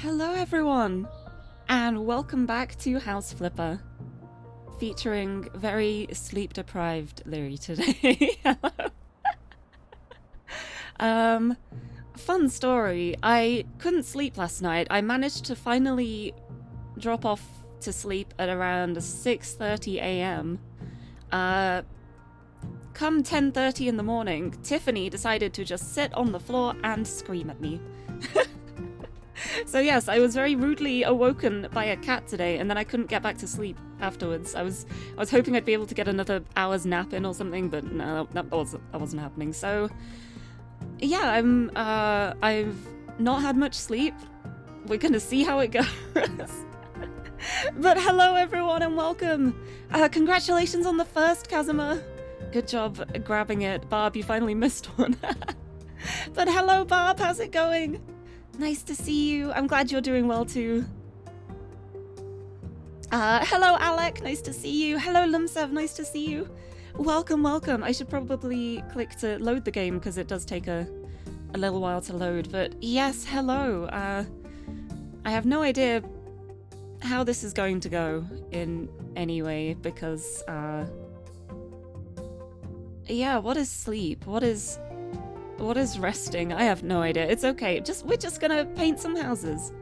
Hello everyone, and welcome back to House Flipper, featuring very sleep-deprived Lirie today. Hello. Fun story. I couldn't sleep last night. I managed to finally drop off to sleep at around 6:30 a.m. Come 10:30 in the morning, Tiffany decided to just sit on the floor and scream at me. So yes, I was very rudely awoken by a cat today, and then I couldn't get back to sleep afterwards. I was hoping I'd be able to get another hour's nap in or something, but no, that wasn't happening. So yeah, I've not had much sleep. We're gonna see how it goes. But hello everyone and welcome. Congratulations on the first, Kazuma. Good job grabbing it. Barb, you finally missed one. But hello Barb, how's it going? Nice to see you. I'm glad you're doing well too. Hello Alec, nice to see you. Hello Lumsev, nice to see you. Welcome, welcome. I should probably click to load the game because it does take a little while to load. But yes, hello. I have no idea how this is going to go in any way because, yeah, what is sleep? What is resting? I have no idea. It's okay. We're just gonna paint some houses.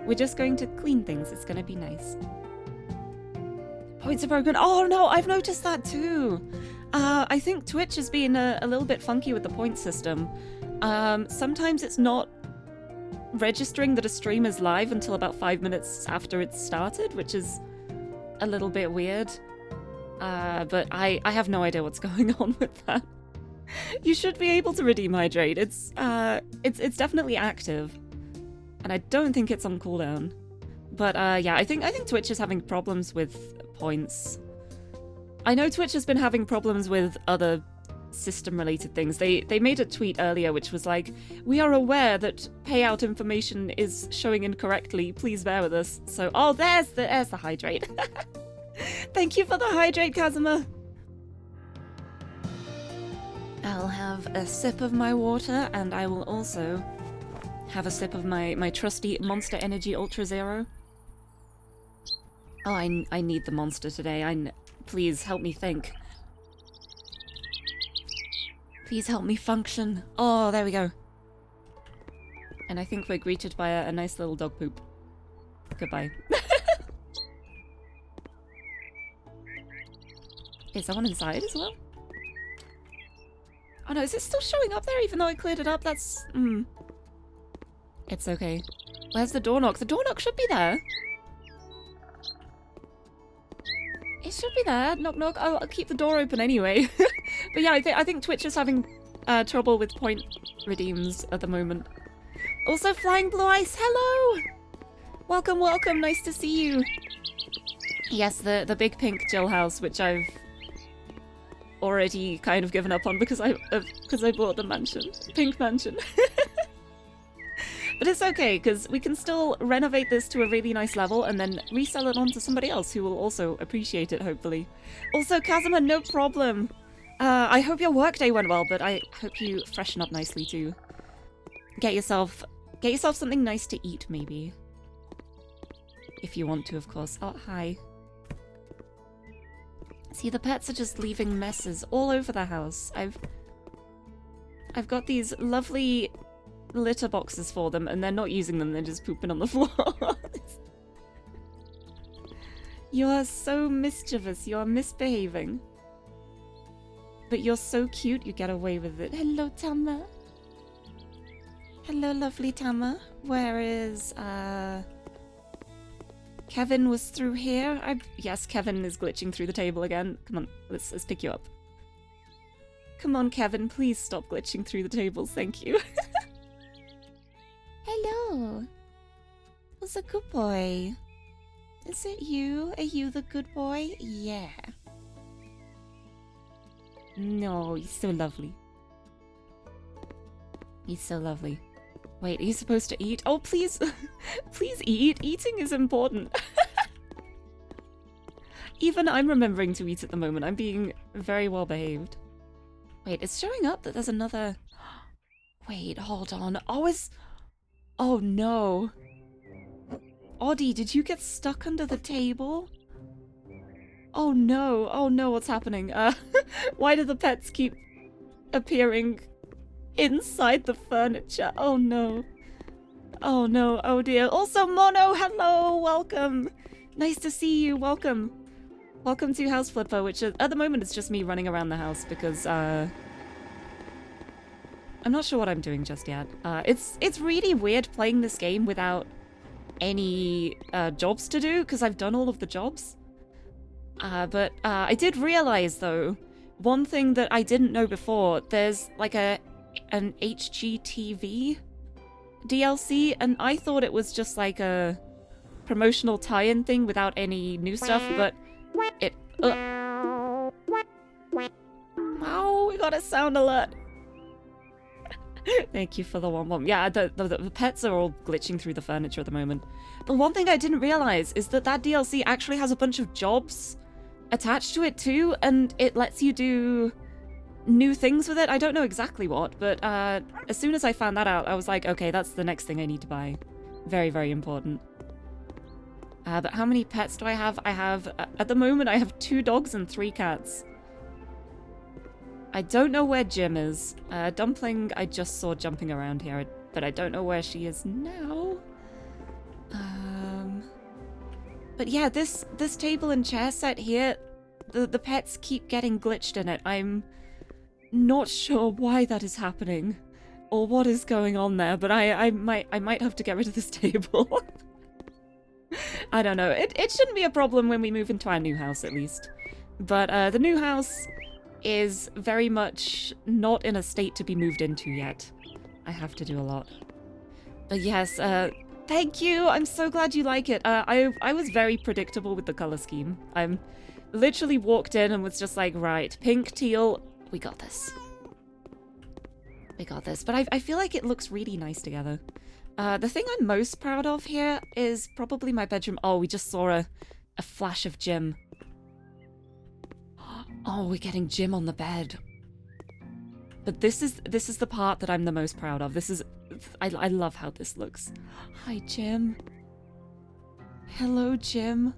We're just going to clean things. It's gonna be nice. Points are broken. Oh no, I've noticed that too. I think Twitch has been a little bit funky with the point system. Sometimes it's not registering that a stream is live until about 5 minutes after it's started, which is a little bit weird. But I have no idea what's going on with that. You should be able to redeem hydrate. It's definitely active, and I don't think it's on cooldown. But yeah, I think Twitch is having problems with points. I know Twitch has been having problems with other system-related things. They made a tweet earlier which was like, "We are aware that payout information is showing incorrectly. Please bear with us." So, oh, there's the hydrate. Thank you for the hydrate, Kazuma. I'll have a sip of my water, and I will also have a sip of my trusty Monster Energy Ultra Zero. Oh, I need the monster today. Please help me think. Please help me function. Oh, there we go. And I think we're greeted by a nice little dog poop. Goodbye. Is there one inside as well? Oh no, is it still showing up there even though I cleared it up? That's... It's okay. Where's the door knock? The door knock should be there. It should be there. Knock knock. I'll keep the door open anyway. But yeah, I think Twitch is having trouble with point redeems at the moment. Also, Flying Blue Ice, hello! Welcome, welcome, nice to see you. Yes, the big pink Jill house, which I've already kind of given up on because I bought the mansion, pink mansion. But it's okay because we can still renovate this to a really nice level and then resell it on to somebody else who will also appreciate it, hopefully. Also, Kazuma, no problem. I hope your workday went well, but I hope you freshen up nicely too. Get yourself something nice to eat, maybe, if you want to, of course. Oh, hi. See, the pets are just leaving messes all over the house. I've got these lovely litter boxes for them, and they're not using them, they're just pooping on the floor. You are so mischievous, you are misbehaving. But you're so cute, you get away with it. Hello, Tama. Hello, lovely Tama. Where is, Kevin was through here? Yes, Kevin is glitching through the table again. Come on, let's pick you up. Come on, Kevin, please stop glitching through the tables, thank you. Hello. Who's a good boy? Is it you? Are you the good boy? Yeah. No, he's so lovely. He's so lovely. Wait, are you supposed to eat? Oh, please, please eat. Eating is important. Even I'm remembering to eat at the moment. I'm being very well behaved. Wait, it's showing up that there's another... Wait, hold on. Oh no. Oddie, did you get stuck under the table? Oh no, what's happening? Why do the pets keep appearing inside the furniture? Oh no. Oh no, oh dear. Also, Mono, hello, welcome. Nice to see you, welcome. Welcome to House Flipper, which at the moment it's just me running around the house because, I'm not sure what I'm doing just yet. It's really weird playing this game without any jobs to do, because I've done all of the jobs. But I did realize, though, one thing that I didn't know before, there's like an HGTV DLC, and I thought it was just like a promotional tie-in thing without any new stuff, but it... Oh, we got a sound alert. Thank you for the one. Yeah, the pets are all glitching through the furniture at the moment. But one thing I didn't realize is that DLC actually has a bunch of jobs attached to it too, and it lets you do new things with it. I don't know exactly what, but as soon as I found that out, I was like, okay, that's the next thing I need to buy. Very, very important. But how many pets do I have? I have, at the moment, I have 2 dogs and 3 cats. I don't know where Jim is. Dumpling, I just saw jumping around here, but I don't know where she is now. But yeah, this table and chair set here, the pets keep getting glitched in it. I'm not sure why that is happening, or what is going on there, but I might have to get rid of this table. I don't know. It shouldn't be a problem when we move into our new house, at least. But the new house is very much not in a state to be moved into yet. I have to do a lot. But yes, thank you! I'm so glad you like it. I was very predictable with the color scheme. I'm literally walked in and was just like, right, pink, teal, we got this. We got this. But I feel like it looks really nice together. The thing I'm most proud of here is probably my bedroom. Oh, we just saw a flash of Jim. Oh, we're getting Jim on the bed. But this is the part that I'm the most proud of. This is... I love how this looks. Hi, Jim. Hello, Jim.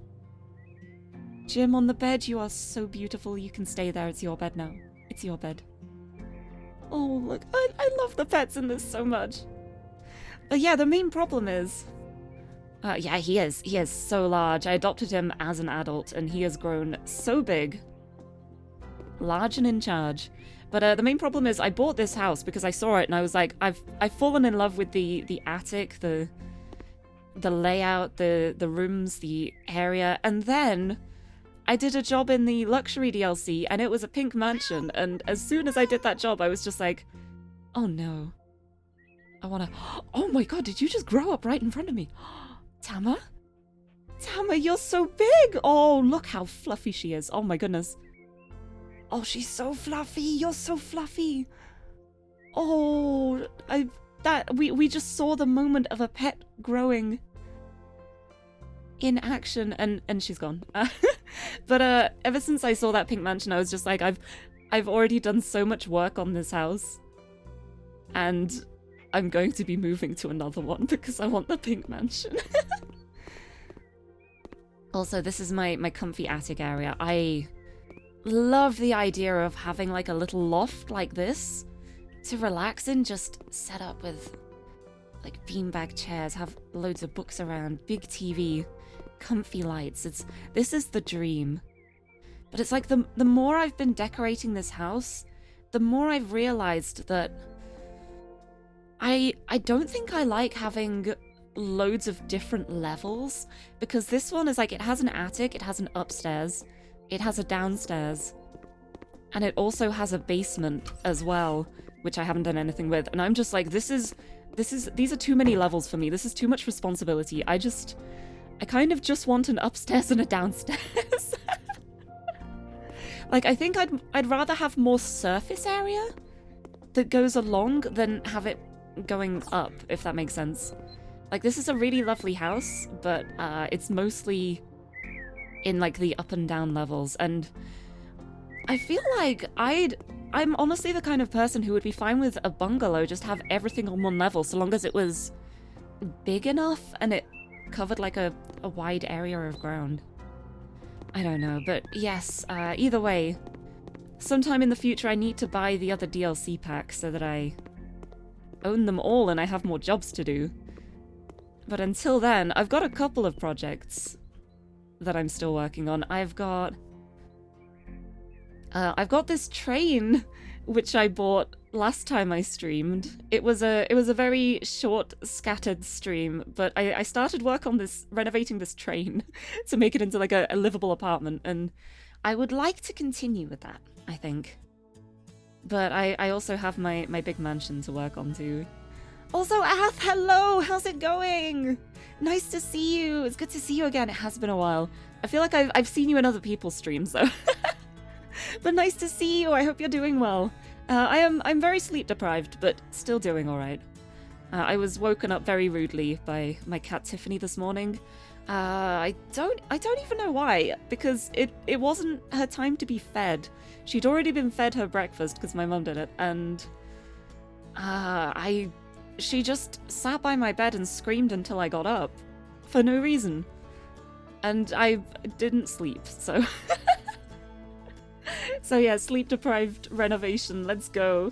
Jim on the bed, you are so beautiful. You can stay there. It's your bed now. It's your bed. Oh, look. I love the pets in this so much. But yeah, the main problem is... yeah, he is. He is so large. I adopted him as an adult, and he has grown so big. Large and in charge. But the main problem is I bought this house because I saw it and I was like, I've fallen in love with the attic, the layout, the rooms, the area, and then I did a job in the luxury DLC and it was a pink mansion, and as soon as I did that job I was just like, oh no. I wanna... Oh my god, did you just grow up right in front of me? Tama? Tama, you're so big! Oh, look how fluffy she is. Oh my goodness. Oh, she's so fluffy. You're so fluffy. Oh, we just saw the moment of a pet growing in action, and she's gone. But ever since I saw that pink mansion, I was just like, I've already done so much work on this house, and I'm going to be moving to another one because I want the pink mansion. Also, this is my comfy attic area. I love the idea of having like a little loft like this to relax in, just set up with like beanbag chairs, have loads of books around, big TV, comfy lights. This is the dream. But it's like the more I've been decorating this house, the more I've realized that I don't think I like having loads of different levels, because this one is like, it has an attic, it has an upstairs, it has a downstairs, and it also has a basement as well, which I haven't done anything with. And I'm just like, these are too many levels for me. This is too much responsibility. I kind of just want an upstairs and a downstairs. Like, I think I'd rather have more surface area that goes along than have it going up, if that makes sense. Like, this is a really lovely house, but it's mostly in like the up and down levels, and I feel like I'm honestly the kind of person who would be fine with a bungalow, just have everything on one level so long as it was big enough and it covered like a wide area of ground. I don't know, but yes, either way, sometime in the future I need to buy the other DLC packs so that I own them all and I have more jobs to do. But until then, I've got a couple of projects that I'm still working on. I've got this train which I bought last time I streamed. It was a very short, scattered stream, but I started work on this, renovating this train to make it into like a livable apartment, and I would like to continue with that, I think. But I also have my big mansion to work on too. Also, Ath, hello! How's it going? Nice to see you. It's good to see you again. It has been a while. I feel like I've seen you in other people's streams though. But nice to see you. I hope you're doing well. I'm very sleep deprived, but still doing all right. I was woken up very rudely by my cat Tiffany this morning. I don't even know why, because it wasn't her time to be fed. She'd already been fed her breakfast because my mum did it, and she just sat by my bed and screamed until I got up for no reason, and I didn't sleep. So. So yeah, sleep deprived renovation, let's go.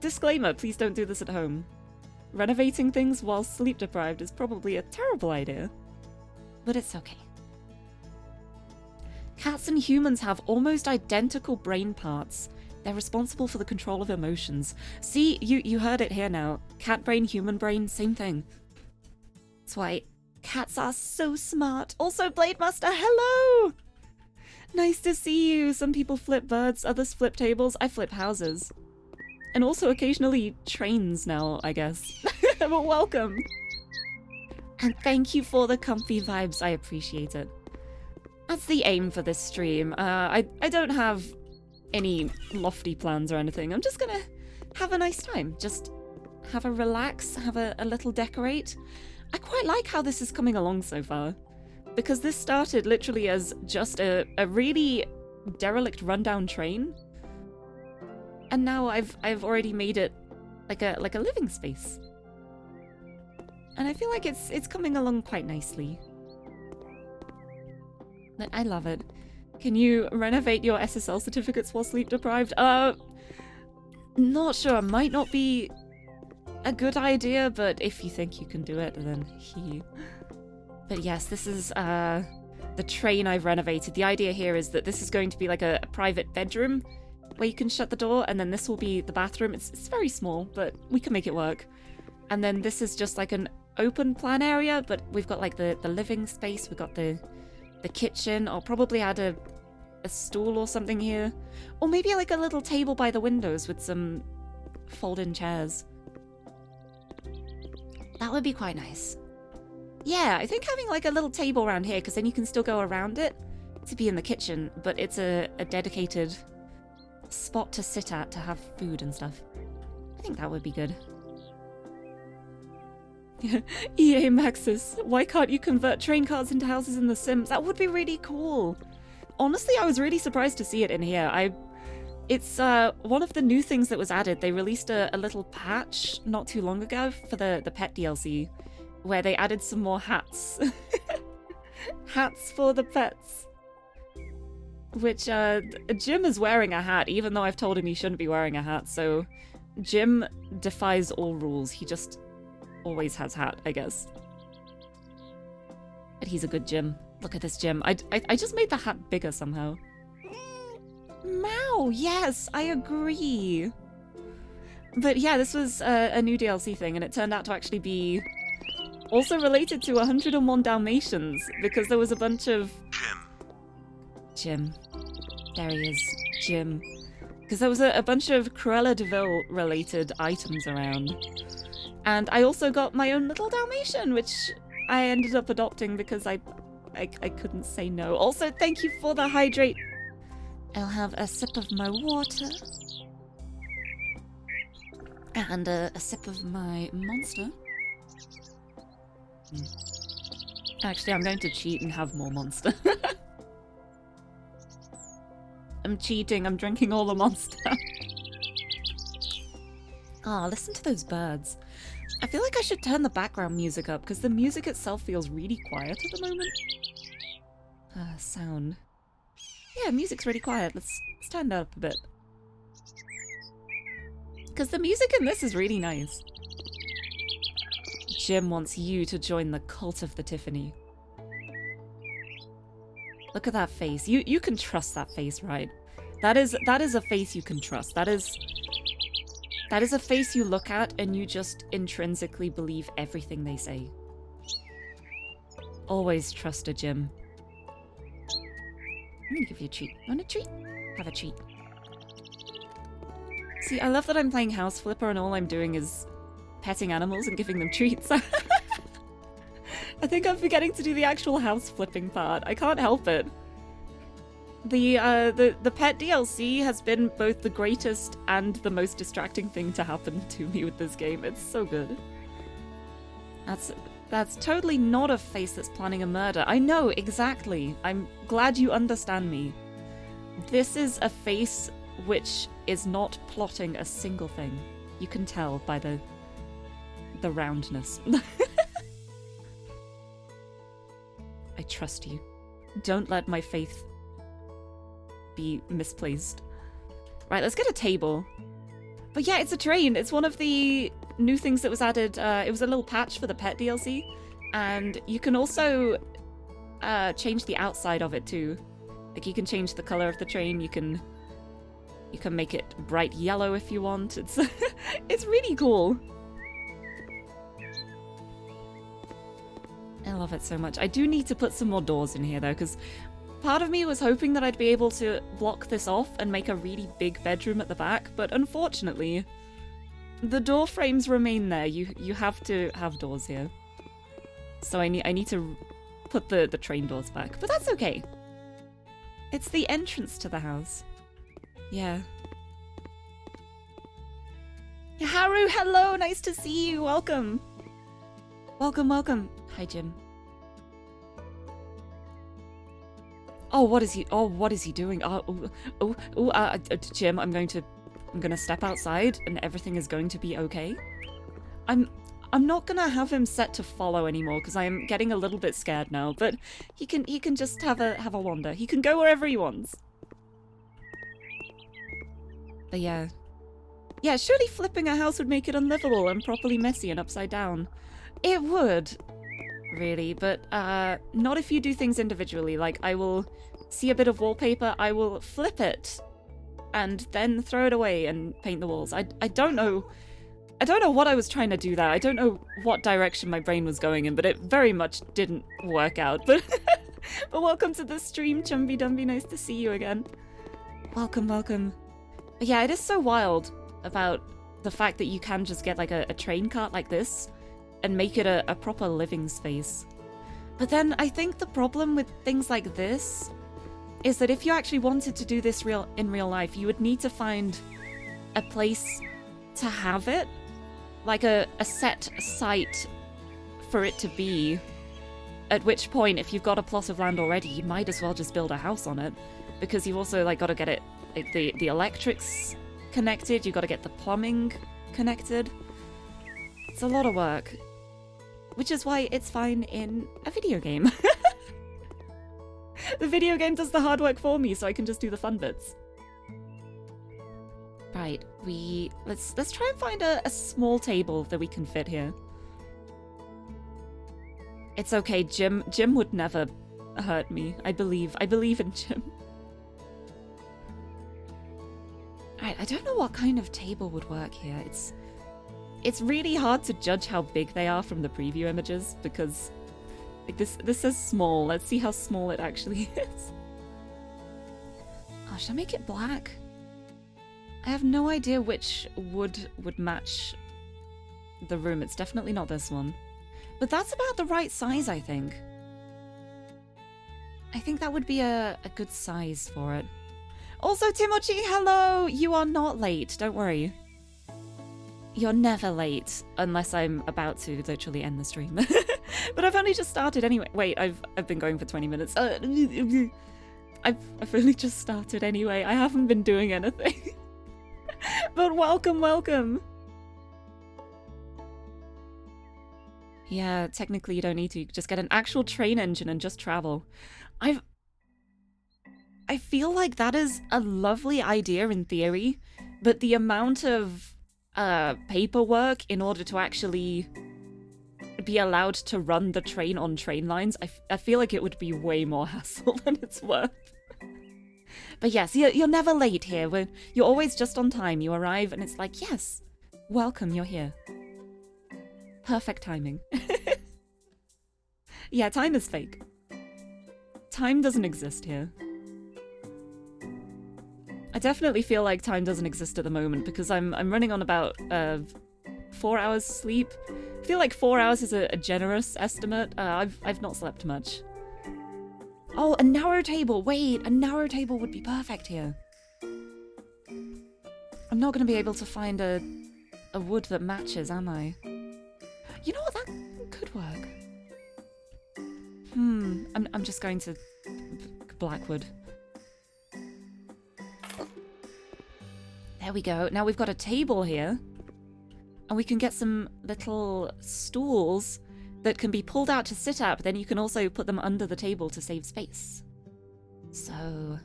Disclaimer, please don't do this at home. Renovating things while sleep deprived is probably a terrible idea. But it's okay. Cats and humans have almost identical brain parts. They're responsible for the control of emotions. See, you heard it here now. Cat brain, human brain, same thing. That's why cats are so smart. Also, Blade Master, hello! Nice to see you. Some people flip birds, others flip tables. I flip houses. And also occasionally trains now, I guess. But welcome. And thank you for the comfy vibes. I appreciate it. That's the aim for this stream. I don't have any lofty plans or anything. I'm just gonna have a nice time. Just have a relax, have a little decorate. I quite like how this is coming along so far. Because this started literally as just a really derelict rundown train. And now I've already made it like a living space. And I feel like it's coming along quite nicely. I love it. Can you renovate your SSL certificates while sleep deprived? Not sure. Might not be a good idea, but if you think you can do it, then But yes, this is the train I've renovated. The idea here is that this is going to be like a private bedroom where you can shut the door, and then this will be the bathroom. It's very small, but we can make it work. And then this is just like an open plan area, but we've got like the living space, we've got the kitchen. I'll probably add a stool or something here. Or maybe like a little table by the windows with some fold-in chairs. That would be quite nice. Yeah, I think having like a little table around here, because then you can still go around it to be in the kitchen, but it's a dedicated spot to sit at to have food and stuff. I think that would be good. EA Maxis, why can't you convert train cars into houses in The Sims? That would be really cool. Honestly, I was really surprised to see it in here. It's one of the new things that was added. They released a little patch not too long ago for the pet DLC, where they added some more hats. Hats for the pets. Which, Jim is wearing a hat, even though I've told him he shouldn't be wearing a hat, so Jim defies all rules. He just always has hat, I guess. But he's a good Jim. Look at this Jim. I just made the hat bigger somehow. Meow! Yes, I agree. But yeah, this was a new DLC thing, and it turned out to actually be also related to 101 Dalmatians, because there was a bunch of... Jim. There he is. Jim. Because there was a bunch of Cruella de Vil related items around. And I also got my own little Dalmatian, which I ended up adopting because I couldn't say no. Also, thank you for the hydrate. I'll have a sip of my water. And a sip of my monster. Actually, I'm going to cheat and have more monster. I'm cheating, I'm drinking all the monster. Ah, listen to those birds. I feel like I should turn the background music up because the music itself feels really quiet at the moment. Sound. Yeah, music's really quiet. Let's turn it up a bit. Because the music in this is really nice. Jim wants you to join the cult of the Tiffany. Look at that face. You can trust that face, right? That is a face you can trust. That is a face you look at and you just intrinsically believe everything they say. Always trust a Jim. I'm gonna give you a treat. Want a treat? Have a treat. See, I love that I'm playing House Flipper and all I'm doing is petting animals and giving them treats. I think I'm forgetting to do the actual house flipping part. I can't help it. The pet DLC has been both the greatest and the most distracting thing to happen to me with this game. It's so good. That's totally not a face that's planning a murder. I know, exactly. I'm glad you understand me. This is a face which is not plotting a single thing. You can tell by the roundness. I trust you. Don't let my faith be misplaced. Right, let's get a table. But yeah, it's a train. It's one of the new things that was added. It was a little patch for the pet DLC. And you can also change the outside of it too. Like you can change the color of the train. You can make it bright yellow if you want. It's it's really cool. I love it so much. I do need to put some more doors in here though, because part of me was hoping that I'd be able to block this off and make a really big bedroom at the back, but unfortunately, the door frames remain there. You have to have doors here. So I need to put the train doors back, but that's okay. It's the entrance to the house. Yeah. Haru, hello! Nice to see you! Welcome! Welcome, welcome! Hi, Jim. Oh, what is he doing? Jim, I'm gonna step outside and everything is going to be okay. I'm not gonna have him set to follow anymore because I am getting a little bit scared now, but he can just have a wander. He can go wherever he wants. But yeah. Yeah, surely flipping a house would make it unlivable and properly messy and upside down. It would, really, but not if you do things individually. Like, I will see a bit of wallpaper, I will flip it, and then throw it away and paint the walls. I don't know what I was trying to do there. I don't know what direction my brain was going in, but it very much didn't work out. But but welcome to the stream, Chumby Dumby. Nice to see you again. Welcome, welcome. But yeah, it is so wild about the fact that you can just get like a train cart like this and make it a proper living space. But then I think the problem with things like this is that if you actually wanted to do this in real life, you would need to find a place to have it, like a set site for it to be, at which point if you've got a plot of land already, you might as well just build a house on it, because you've also like got to get it, like the electrics connected, you've got to get the plumbing connected. It's a lot of work, which is why it's fine in a video game. The video game does the hard work for me, so I can just do the fun bits. Right, let's try and find a small table that we can fit here. It's okay, Jim would never hurt me. I believe in Jim. Alright, I don't know what kind of table would work here. It's really hard to judge how big they are from the preview images, because like this says small. Let's see how small it actually is. Oh, should I make it black? I have no idea which wood would match the room. It's definitely not this one. But that's about the right size, I think. I think that would be a good size for it. Also, Timochi, hello! You are not late, don't worry. You're never late, unless I'm about to literally end the stream. But I've only just started anyway. Wait, I've been going for 20 minutes. I've only just started anyway. I haven't been doing anything. But welcome, welcome. Yeah, technically you don't need to. You could just get an actual train engine and just travel. I feel like that is a lovely idea in theory, but the amount of paperwork in order to actually be allowed to run the train on train lines, I feel like it would be way more hassle than it's worth. But yes, you're never late here. You're always just on time. You arrive and it's like, yes, welcome, you're here. Perfect timing. Yeah, time is fake. Time doesn't exist here. I definitely feel like time doesn't exist at the moment because I'm running on about 4 hours sleep. I feel like 4 hours is a generous estimate. I've not slept much. Oh, a narrow table. Wait, a narrow table would be perfect here. I'm not going to be able to find a wood that matches, am I? You know what? That could work. I'm just going to Blackwood. There we go. Now we've got a table here. And we can get some little stools that can be pulled out to sit at, but then you can also put them under the table to save space. So...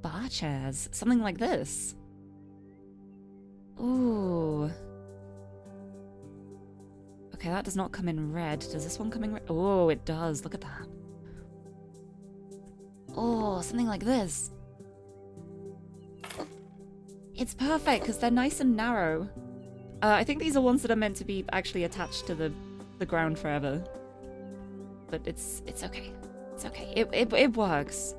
bar chairs. Something like this. Ooh. Okay, that does not come in red. Does this one come in red? Oh, it does. Look at that. Oh, something like this. It's perfect because they're nice and narrow. I think these are ones that are meant to be actually attached to the ground forever. But it's okay. It's okay. It works.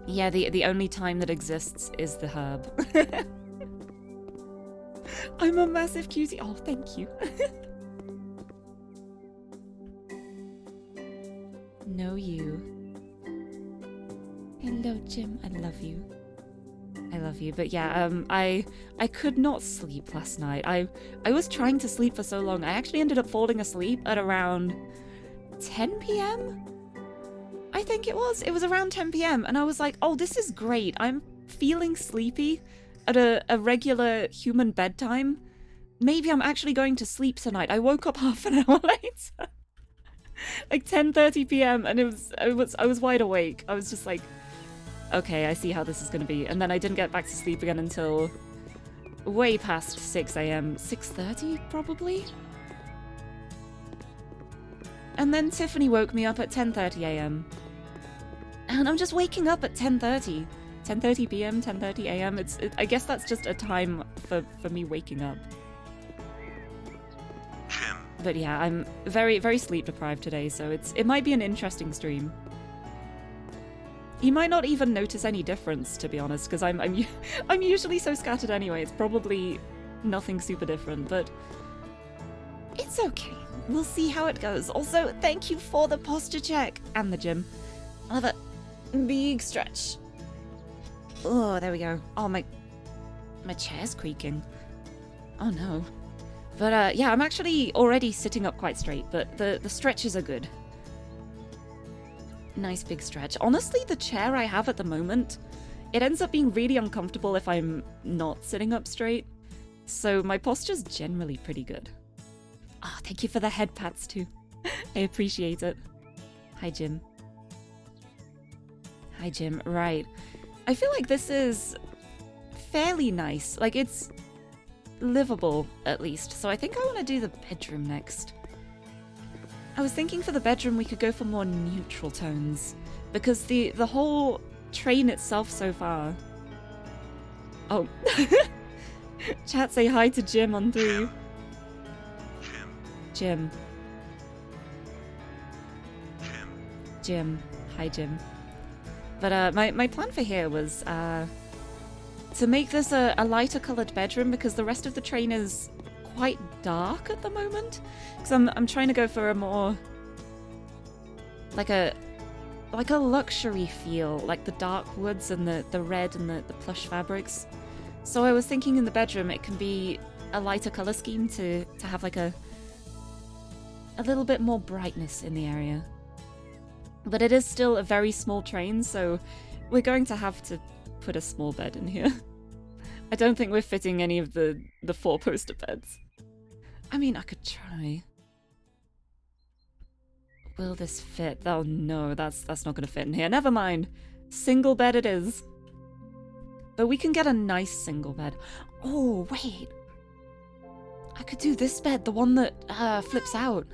Yeah, the only time that exists is the herb. I'm a massive cutie. Oh, thank you. No, you. Hello, Jim. I love you. I love you. But yeah, I could not sleep last night. I was trying to sleep for so long. I actually ended up falling asleep at around 10 p.m. I think it was. It was around 10 p.m. and I was like, oh, this is great. I'm feeling sleepy at a regular human bedtime. Maybe I'm actually going to sleep tonight. I woke up half an hour later. Like 10:30 p.m. and I was wide awake. I was just like, okay, I see how this is going to be. And then I didn't get back to sleep again until way past 6 a.m. 6:30 probably? And then Tiffany woke me up at 10:30 a.m. And I'm just waking up at 10:30. 10:30 p.m., 10:30 a.m. I guess that's just a time for me waking up. Jim. But yeah, I'm very, very sleep deprived today, so it might be an interesting stream. You might not even notice any difference, to be honest, because I'm usually so scattered anyway. It's probably nothing super different, but it's okay. We'll see how it goes. Also, thank you for the posture check and the gym. Another big stretch. Oh, there we go. Oh, my chair's creaking. Oh no. But yeah, I'm actually already sitting up quite straight, but the stretches are good. Nice big stretch. Honestly, the chair I have at the moment, it ends up being really uncomfortable if I'm not sitting up straight. So my posture's generally pretty good. Ah, thank you for the head pats too. I appreciate it. Hi, Jim. Hi, Jim. Right. I feel like this is fairly nice. Like, it's livable, at least. So I think I want to do the bedroom next. I was thinking for the bedroom we could go for more neutral tones, because the whole train itself so far... Oh. Chat, say hi to Jim on 3. Jim. Jim. Hi, Jim. But my plan for here was to make this a lighter coloured bedroom, because the rest of the train is quite dark at the moment. Because I'm trying to go for a more like a luxury feel, like the dark woods and the red and the plush fabrics. So I was thinking in the bedroom it can be a lighter colour scheme to have like a little bit more brightness in the area. But it is still a very small train, so we're going to have to put a small bed in here. I don't think we're fitting any of the 4-poster beds. I mean, I could try. Will this fit? Oh no, that's not gonna fit in here. Never mind. Single bed it is. But we can get a nice single bed. Oh, wait. I could do this bed, the one that flips out.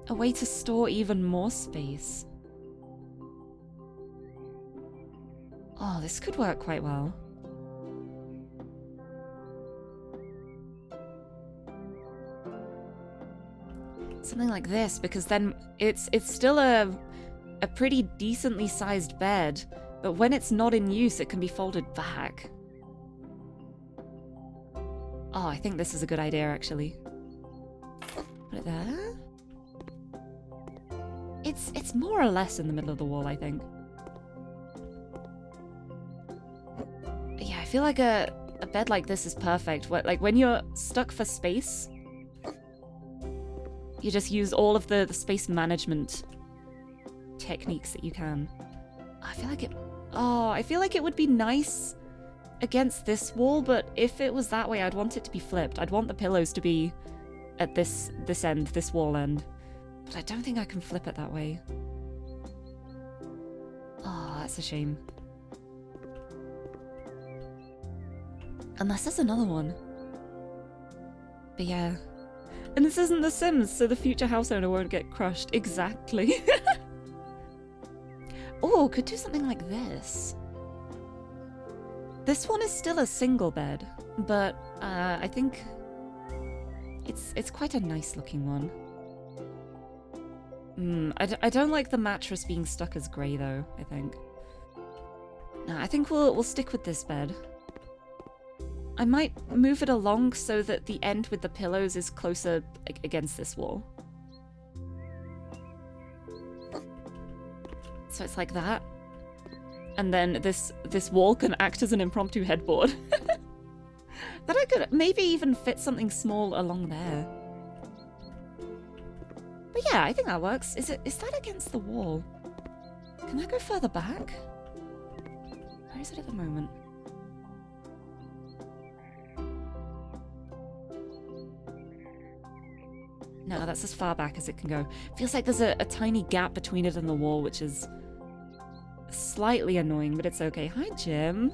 A way to store even more space. Oh, this could work quite well. Something like this, because then it's still a pretty decently sized bed, but when it's not in use, it can be folded back. Oh, I think this is a good idea, actually. Put it there. It's more or less in the middle of the wall, I think. Yeah, I feel like a bed like this is perfect. Like when you're stuck for space, you just use all of the space management techniques that you can. I feel like it would be nice against this wall, but if it was that way, I'd want it to be flipped. I'd want the pillows to be at this end, this wall end. But I don't think I can flip it that way. Oh, that's a shame. Unless there's another one. But yeah. And this isn't The Sims, so the future house owner won't get crushed. Exactly. Oh, could do something like this. This one is still a single bed, but I think it's quite a nice looking one. I don't like the mattress being stuck as grey though, I think. No, I think we'll stick with this bed. I might move it along so that the end with the pillows is closer against this wall. So it's like that. And then this wall can act as an impromptu headboard. That I could maybe even fit something small along there. But yeah, I think that works. Is that against the wall? Can that go further back? Where is it at the moment? No, that's as far back as it can go. Feels like there's a tiny gap between it and the wall, which is slightly annoying, but it's okay. Hi, Jim.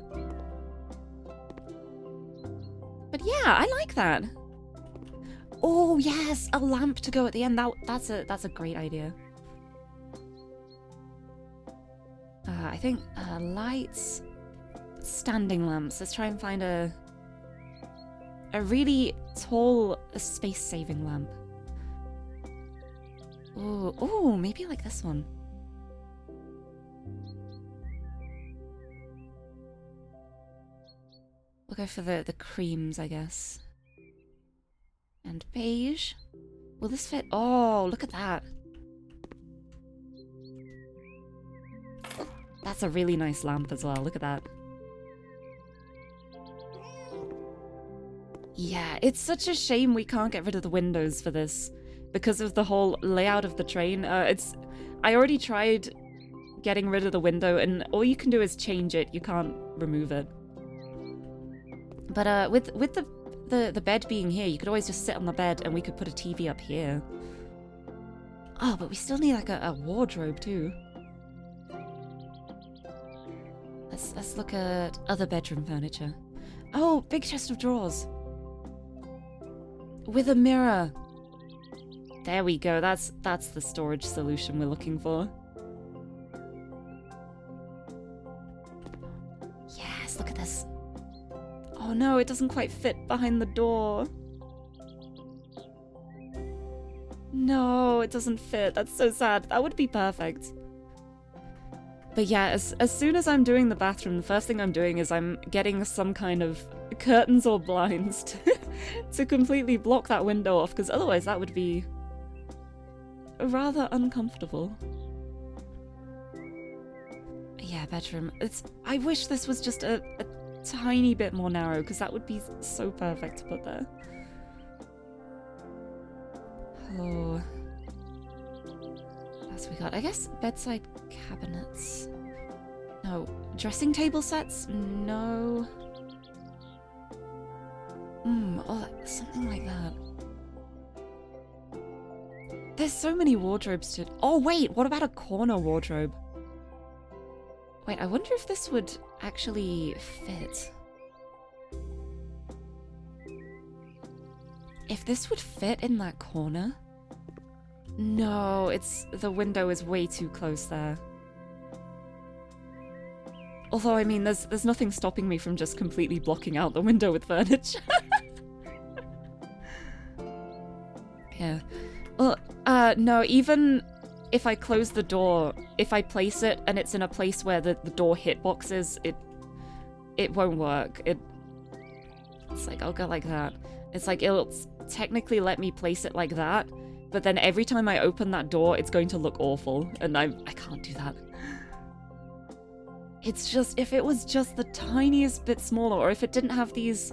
But yeah, I like that. Oh yes, a lamp to go at the end. That's a great idea. I think lights, standing lamps. Let's try and find a really tall, space-saving lamp. Oh, maybe like this one. We'll go for the creams, I guess. And beige. Will this fit? Oh, look at that. That's a really nice lamp as well. Look at that. Yeah, it's such a shame we can't get rid of the windows for this because of the whole layout of the train. I already tried getting rid of the window, and all you can do is change it. You can't remove it. But with the bed being here, you could always just sit on the bed and we could put a TV up here. Oh, but we still need like a wardrobe too. Let's look at other bedroom furniture. Oh, big chest of drawers. With a mirror. There we go. That's the storage solution we're looking for. Yes, look at this. Oh no, it doesn't quite fit behind the door. No, it doesn't fit. That's so sad. That would be perfect. But yeah, as soon as I'm doing the bathroom, the first thing I'm doing is I'm getting some kind of curtains or blinds to completely block that window off, because otherwise that would be rather uncomfortable. Yeah, bedroom. I wish this was just a tiny bit more narrow, because that would be so perfect to put there. Oh. What else we got? I guess bedside cabinets. No. Dressing table sets? No. Oh, something like that. There's so many wardrobes to... Oh, wait, what about a corner wardrobe? Wait, I wonder if this would actually fit. If this would fit in that corner? No, the window is way too close there. Although, I mean, there's nothing stopping me from just completely blocking out the window with furniture. Yeah. Well, no, even if I close the door, if I place it and it's in a place where the door hitboxes, it won't work. It's like, I'll go like that. It's like, it'll technically let me place it like that, but then every time I open that door, it's going to look awful, and I can't do that. It's just, if it was just the tiniest bit smaller, or if it didn't have these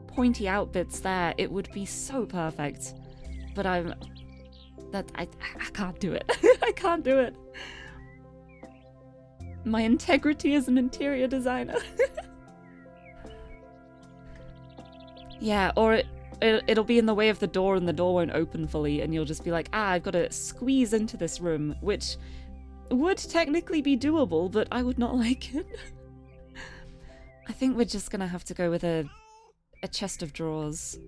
pointy out bits there, it would be so perfect. But I can't do it. I can't do it. My integrity as an interior designer. Yeah, or it'll be in the way of the door and the door won't open fully, and you'll just be like, I've got to squeeze into this room, which would technically be doable, but I would not like it. I think we're just gonna have to go with a chest of drawers.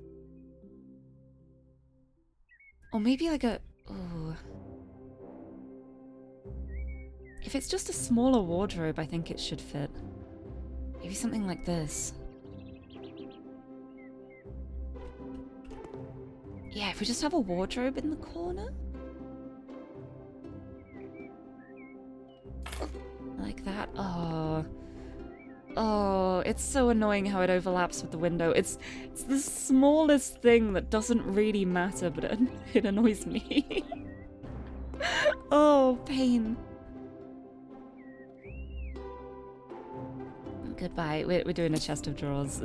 Or maybe like a... Oh. If it's just a smaller wardrobe, I think it should fit. Maybe something like this. Yeah, if we just have a wardrobe in the corner. Like that. Oh. Oh, it's so annoying how it overlaps with the window. It's the smallest thing that doesn't really matter, but it annoys me. Oh, pain. Goodbye. We're doing a chest of drawers.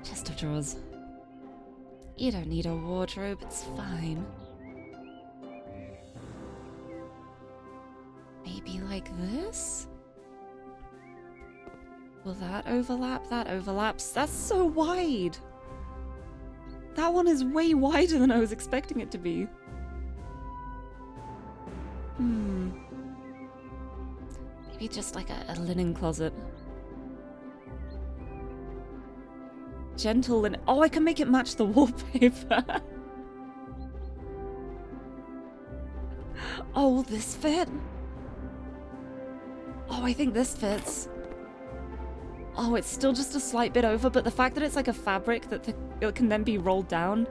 Chest of drawers. You don't need a wardrobe, it's fine. Maybe like this? Will that overlap? That overlaps. That's so wide! That one is way wider than I was expecting it to be. Maybe just like a linen closet. Gentle linen. Oh, I can make it match the wallpaper. Oh, will this fit? Oh, I think this fits. Oh, it's still just a slight bit over, but the fact that it's like a fabric that it can then be rolled down.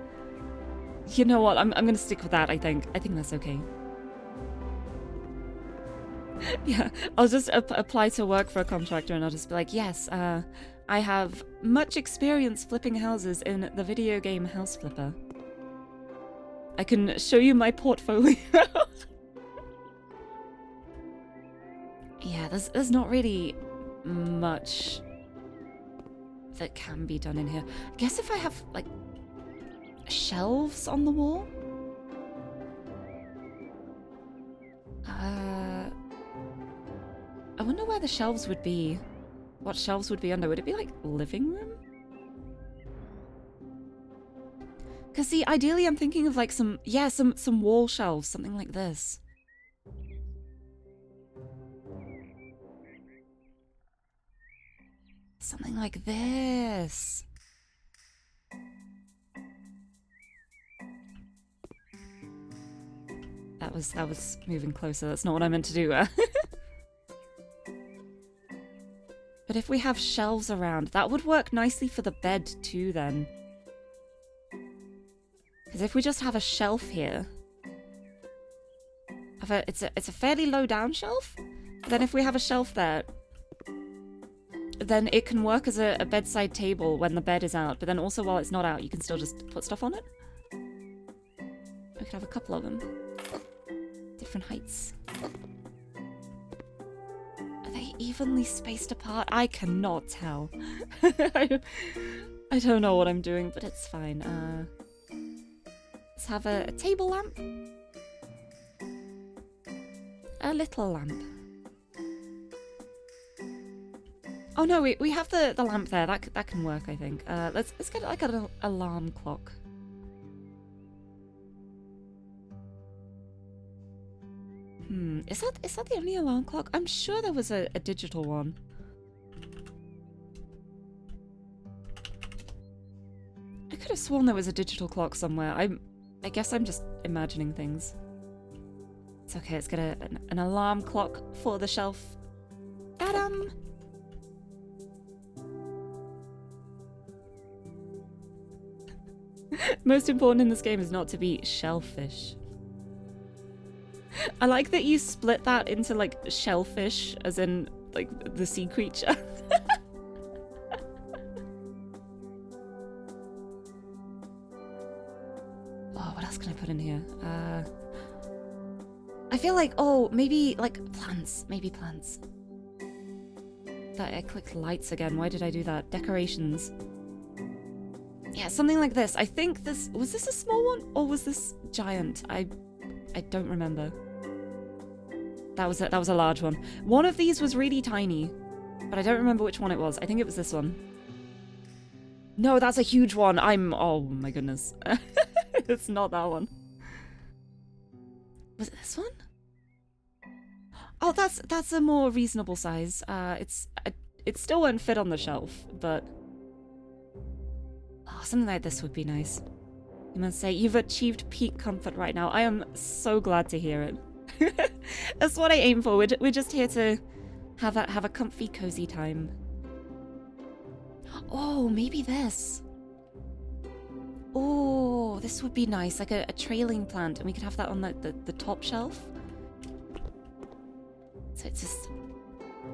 You know what? I'm gonna stick with that, I think. I think that's okay. Yeah, I'll just apply to work for a contractor and I'll just be like, yes, I have much experience flipping houses in the video game House Flipper. I can show you my portfolio. Yeah, there's not really much that can be done in here. I guess if I have, like, shelves on the wall? I wonder where the shelves would be. What shelves would be under? Would it be, like, living room? Because, see, ideally I'm thinking of, like, some wall shelves, something like this. Something like this. That was moving closer. That's not what I meant to do. But if we have shelves around, that would work nicely for the bed too then. Because if we just have a shelf here, it's a fairly low down shelf. But then if we have a shelf there, then it can work as a bedside table when the bed is out, but then also while it's not out, you can still just put stuff on it. We could have a couple of them. Different heights. Are they evenly spaced apart? I cannot tell. I don't know what I'm doing, but it's fine. Let's have a table lamp. A little lamp. Oh no, we have the lamp there. That can work, I think. Let's get like an alarm clock. Is that the only alarm clock? I'm sure there was a digital one. I could have sworn there was a digital clock somewhere. I guess I'm just imagining things. It's okay, let's get an alarm clock for the shelf. Ta-dam! Most important in this game is not to be shellfish. I like that you split that into like shellfish, as in like the sea creature. Oh, what else can I put in here? I feel like, oh, maybe like plants. Maybe plants. That I clicked lights again. Why did I do that? Decorations. Yeah, something like this. I think this was this a small one or was this giant? I don't remember. That was a large one. One of these was really tiny, but I don't remember which one it was. I think it was this one. No, that's a huge one. Oh my goodness. It's not that one. Was it this one? Oh, that's a more reasonable size. It still won't fit on the shelf, but oh, something like this would be nice. You must say you've achieved peak comfort right now. I am so glad to hear it. That's what I aim for. We're just here to have a comfy, cozy time. Oh, maybe this. Oh, this would be nice, like a trailing plant, and we could have that on the top shelf. So it's just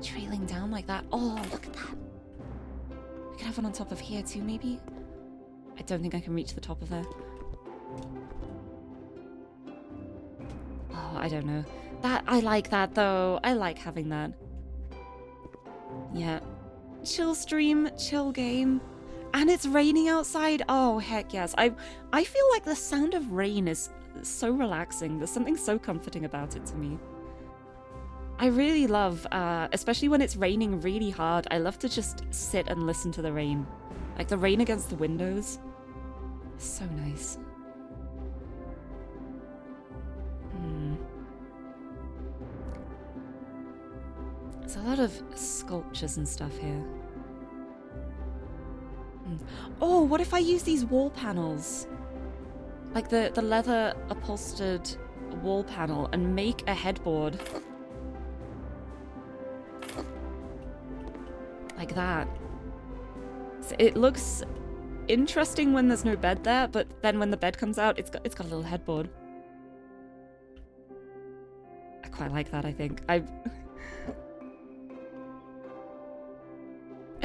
trailing down like that. Oh, look at that. We could have one on top of here too, maybe. I don't think I can reach the top of there. Oh, I don't know. I like that though. I like having that. Yeah. Chill stream, chill game. And it's raining outside. Oh, heck yes. I feel like the sound of rain is so relaxing. There's something so comforting about it to me. I really love, especially when it's raining really hard, I love to just sit and listen to the rain. Like the rain against the windows. So nice. There's a lot of sculptures and stuff here. Oh, what if I use these wall panels? Like the leather upholstered wall panel and make a headboard. Like that. So it looks interesting when there's no bed there, but then when the bed comes out, it's got a little headboard. I quite like that, I think. I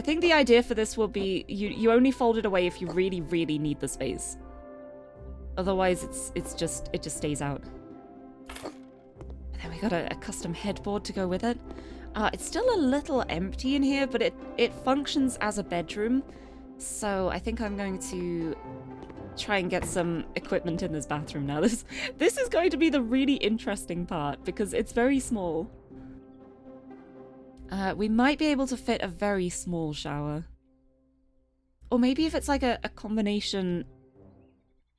think the idea for this will be you only fold it away if you really, really need the space. Otherwise, it just stays out. And then we got a custom headboard to go with it. It's still a little empty in here, but it functions as a bedroom. So I think I'm going to try and get some equipment in this bathroom now. This is going to be the really interesting part because it's very small. We might be able to fit a very small shower. Or maybe if it's like a combination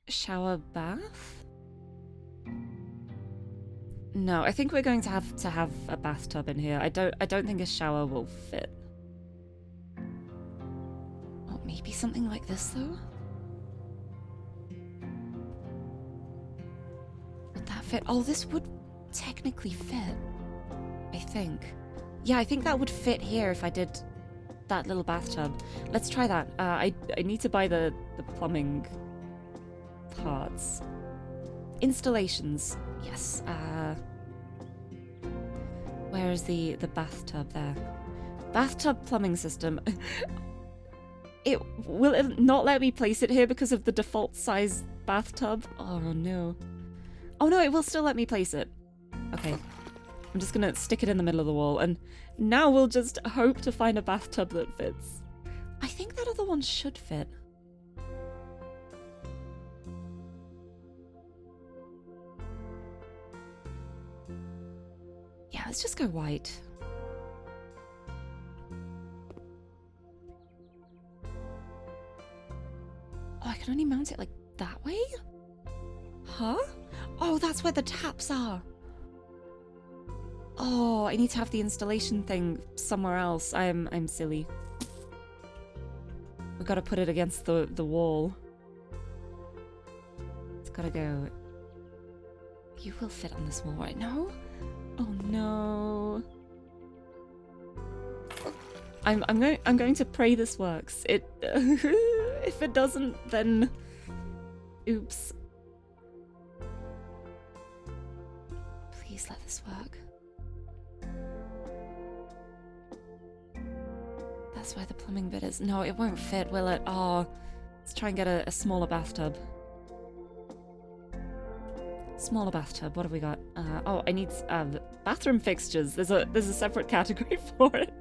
shower bath? No, I think we're going to have a bathtub in here. I don't think a shower will fit. Oh, maybe something like this though? Would that fit? Oh, this would technically fit. I think. Yeah, I think that would fit here if I did that little bathtub. Let's try that. I need to buy the plumbing parts. Installations. Yes. Where is the bathtub there? Bathtub plumbing system. Will it not let me place it here because of the default size bathtub? Oh no. Oh no, it will still let me place it. Okay. I'm just gonna stick it in the middle of the wall, and now we'll just hope to find a bathtub that fits. I think that other one should fit. Yeah, let's just go white. Oh, I can only mount it like that way? Huh? Oh, that's where the taps are. Oh, I need to have the installation thing somewhere else. I'm silly. We've got to put it against the wall. It's got to go. You will fit on this wall right now? Oh no. I'm going to pray this works. It if it doesn't, then oops. Please let this work. That's where the plumbing bit is. No, it won't fit, will it? Oh, let's try and get a smaller bathtub. Smaller bathtub. What have we got? Oh, I need bathroom fixtures. There's a separate category for it.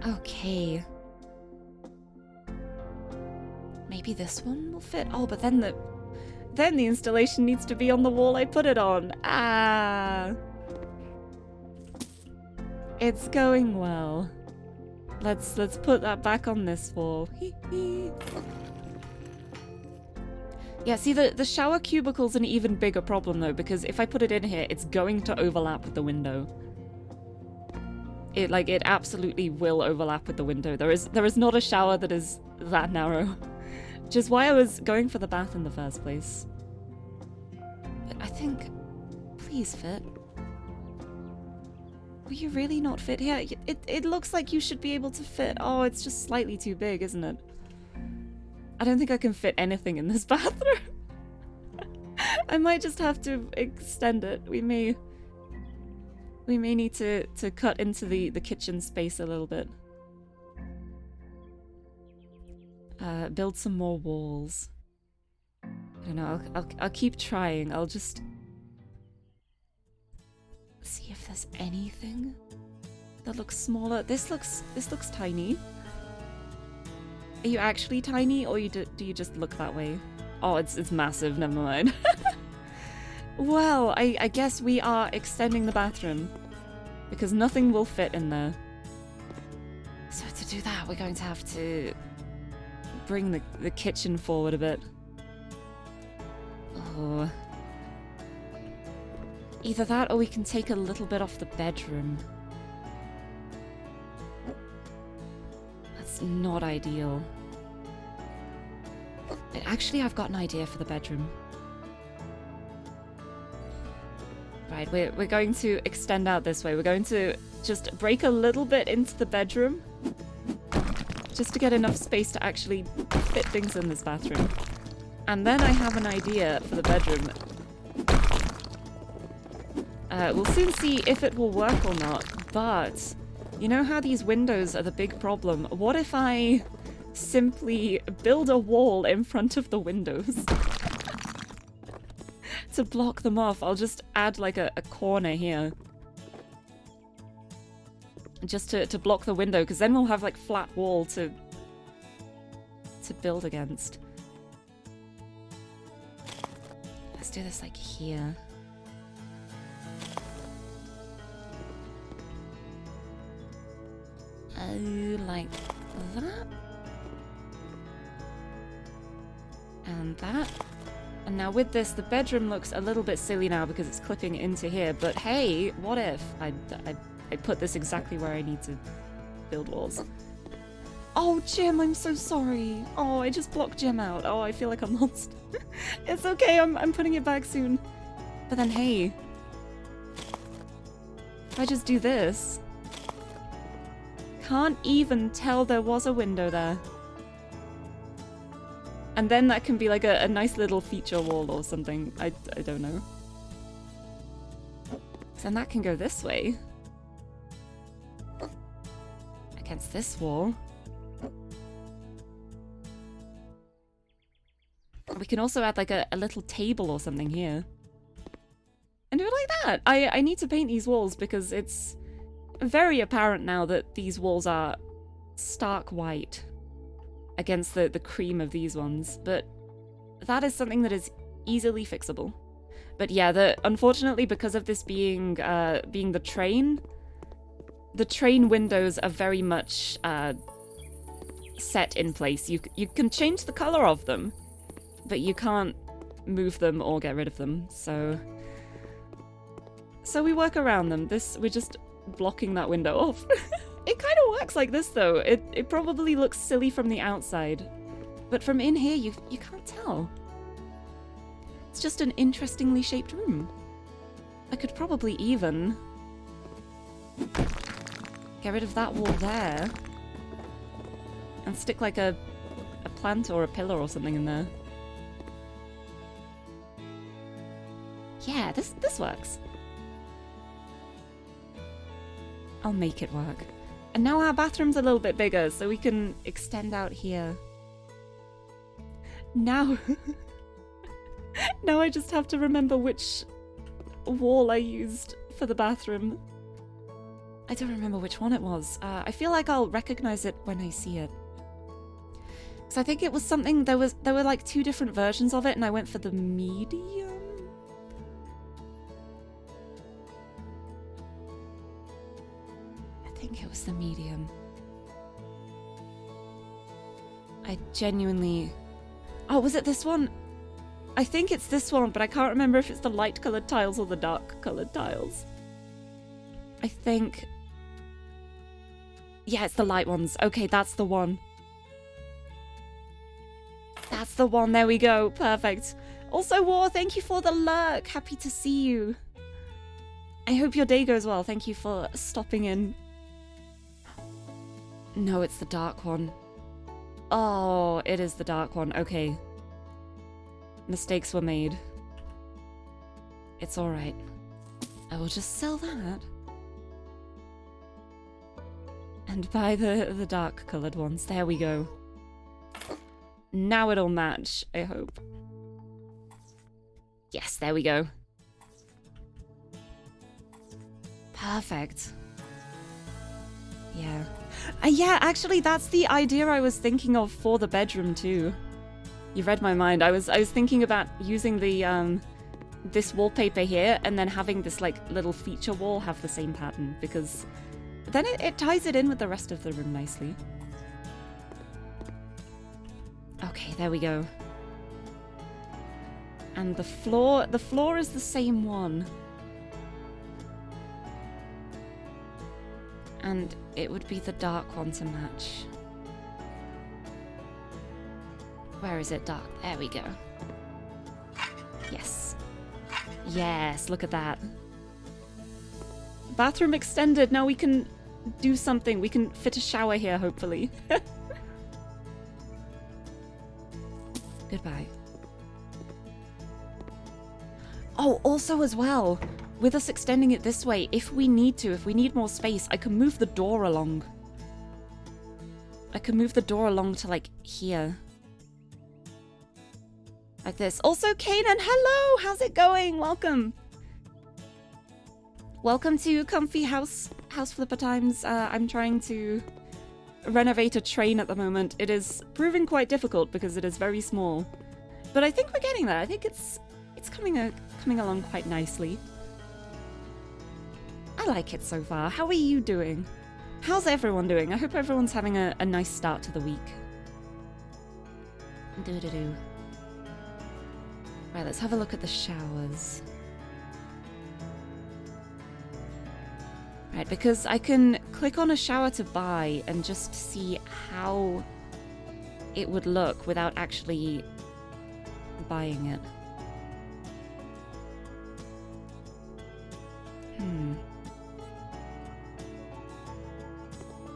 Okay. Maybe this one will fit. Oh, but then the installation needs to be on the wall I put it on. Ah. It's going well. Let's put that back on this wall. Yeah, see, the shower cubicle's an even bigger problem, though, because if I put it in here, it's going to overlap with the window. It absolutely will overlap with the window. There is not a shower that is that narrow. Which is why I was going for the bath in the first place. But I think... Please fit. Will you really not fit here? It looks like you should be able to fit. Oh, it's just slightly too big, isn't it? I don't think I can fit anything in this bathroom. I might just have to extend it. We may need to cut into the kitchen space a little bit. Build some more walls. I don't know. I'll keep trying. I'll just see if there's anything that looks smaller. This looks tiny. Are you actually tiny, or do you just look that way? Oh, it's massive. Never mind. Well, I guess we are extending the bathroom because nothing will fit in there. So to do that, we're going to have to bring the kitchen forward a bit. Oh. Either that, or we can take a little bit off the bedroom. That's not ideal. But actually, I've got an idea for the bedroom. Right, we're going to extend out this way. We're going to just break a little bit into the bedroom. Just to get enough space to actually fit things in this bathroom. And then I have an idea for the bedroom. We'll soon see if it will work or not, but you know how these windows are the big problem? What if I simply build a wall in front of the windows? To block them off, I'll just add like a corner here. Just to block the window, because then we'll have like flat wall to build against. Let's do this like here. Like that. And that. And now with this, the bedroom looks a little bit silly now because it's clipping into here, but hey, what if I put this exactly where I need to build walls? Oh, Jim, I'm so sorry. Oh, I just blocked Jim out. Oh, I feel like I'm lost. It's okay, I'm putting it back soon. But then, hey, if I just do this, can't even tell there was a window there. And then that can be like a nice little feature wall or something. I don't know. Then that can go this way. Against this wall. We can also add like a little table or something here. And do it like that. I need to paint these walls because it's very apparent now that these walls are stark white against the cream of these ones, but that is something that is easily fixable. But yeah, unfortunately, because of this being the train windows are very much set in place. You can change the color of them, but you can't move them or get rid of them, so we work around them. We're just blocking that window off. It kind of works like this, though. It probably looks silly from the outside, but from in here, you can't tell. It's just an interestingly shaped room. I could probably even get rid of that wall there and stick like a plant or a pillar or something in there. Yeah, this works. I'll make it work. And now our bathroom's a little bit bigger, so we can extend out here. Now... now I just have to remember which wall I used for the bathroom. I don't remember which one it was. I feel like I'll recognize it when I see it. Because I think it was something... There were like 2 different versions of it, and I went for the medium? I think it was the medium. I genuinely... Oh, was it this one? I think it's this one, but I can't remember if it's the light-coloured tiles or the dark-coloured tiles. I think... Yeah, it's the light ones. Okay, that's the one. That's the one. There we go. Perfect. Also, War, thank you for the lurk. Happy to see you. I hope your day goes well. Thank you for stopping in. No, it's the dark one. Oh, it is the dark one. Okay. Mistakes were made. It's alright. I will just sell that. And buy the dark coloured ones. There we go. Now it'll match, I hope. Yes, there we go. Perfect. Yeah. Yeah, actually, that's the idea I was thinking of for the bedroom too. You read my mind. I was thinking about using the this wallpaper here and then having this like little feature wall have the same pattern, because then it ties it in with the rest of the room nicely. Okay, there we go. And the floor is the same one. And it would be the dark one to match. Where is it? Dark. There we go. Yes. Yes, look at that. Bathroom extended. Now we can do something. We can fit a shower here, hopefully. Goodbye. Oh, also as well, with us extending it this way, if we need more space, I can move the door along. I can move the door along to like here. Like this. Also, Kanan, hello! How's it going? Welcome. Welcome to Comfy House Flipper Times. I'm trying to renovate a train at the moment. It is proving quite difficult because it is very small. But I think we're getting there. I think it's coming along quite nicely. I like it so far. How are you doing? How's everyone doing? I hope everyone's having a nice start to the week. Do-do-do. Right, let's have a look at the showers. Right, because I can click on a shower to buy and just see how it would look without actually buying it.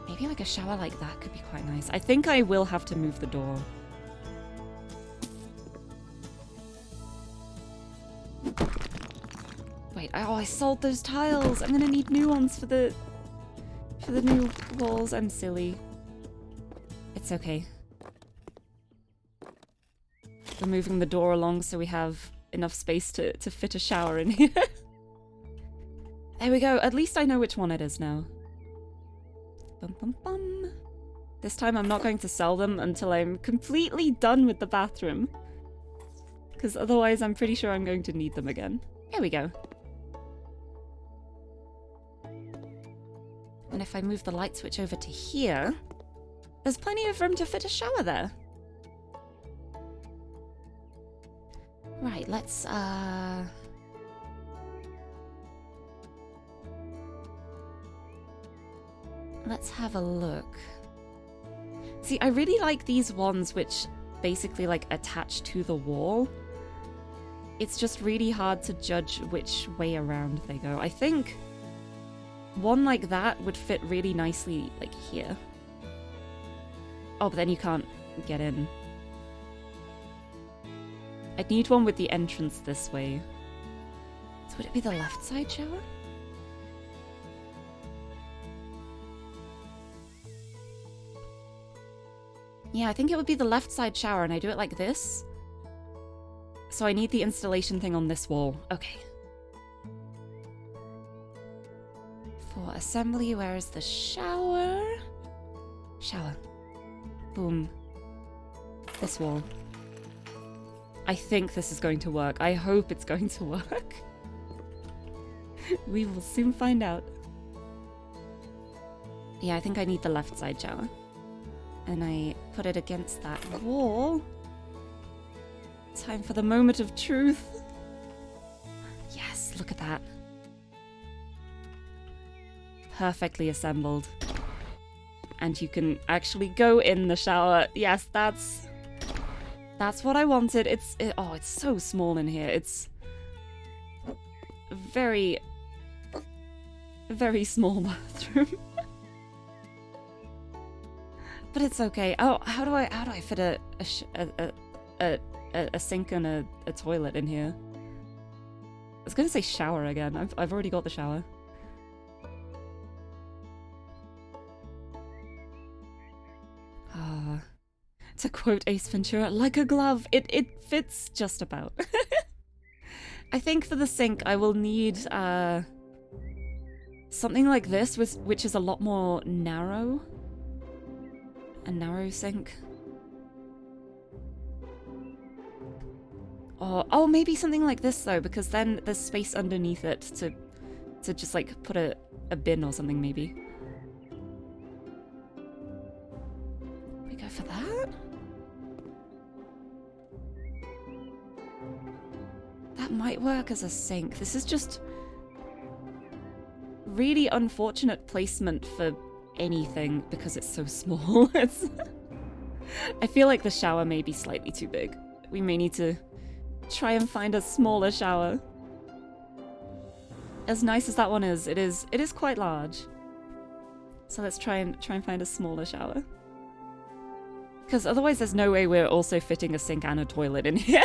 Maybe like a shower like that could be quite nice. I think I will have to move the door. Wait, oh, I sold those tiles. I'm gonna need new ones for the new walls. I'm silly. It's okay. We're moving the door along so we have enough space to fit a shower in here. There we go. At least I know which one it is now. Bum, bum, bum. This time I'm not going to sell them until I'm completely done with the bathroom. Because otherwise I'm pretty sure I'm going to need them again. There we go. And if I move the light switch over to here, there's plenty of room to fit a shower there. Right, let's have a look. See, I really like these ones which basically like attach to the wall. It's just really hard to judge which way around they go. I think one like that would fit really nicely like here. Oh, but then you can't get in. I'd need one with the entrance this way. So would it be the left side shower? Yeah, I think it would be the left side shower, and I do it like this. So I need the installation thing on this wall. Okay. For assembly, where is the shower? Shower. Boom. This wall. I think this is going to work. I hope it's going to work. We will soon find out. Yeah, I think I need the left side shower. And I put it against that wall. Time for the moment of truth. Yes, look at that. Perfectly assembled. And you can actually go in the shower. Yes, that's what I wanted. Oh, it's so small in here. It's very, very small bathroom. But it's okay. Oh, how do I fit a sink and a toilet in here? I was gonna say shower again. I've already got the shower. Ah, to quote Ace Ventura, like a glove. It fits just about. I think for the sink I will need something like this, which is a lot more narrow. A narrow sink. Oh, maybe something like this though, because then there's space underneath it to just like put a bin or something maybe. We go for that? That might work as a sink. This is just really unfortunate placement for anything because it's so small. I feel like the shower may be slightly too big. We may need to try and find a smaller shower. As nice as that one is, it is quite large. So let's try and find a smaller shower. Because otherwise there's no way we're also fitting a sink and a toilet in here.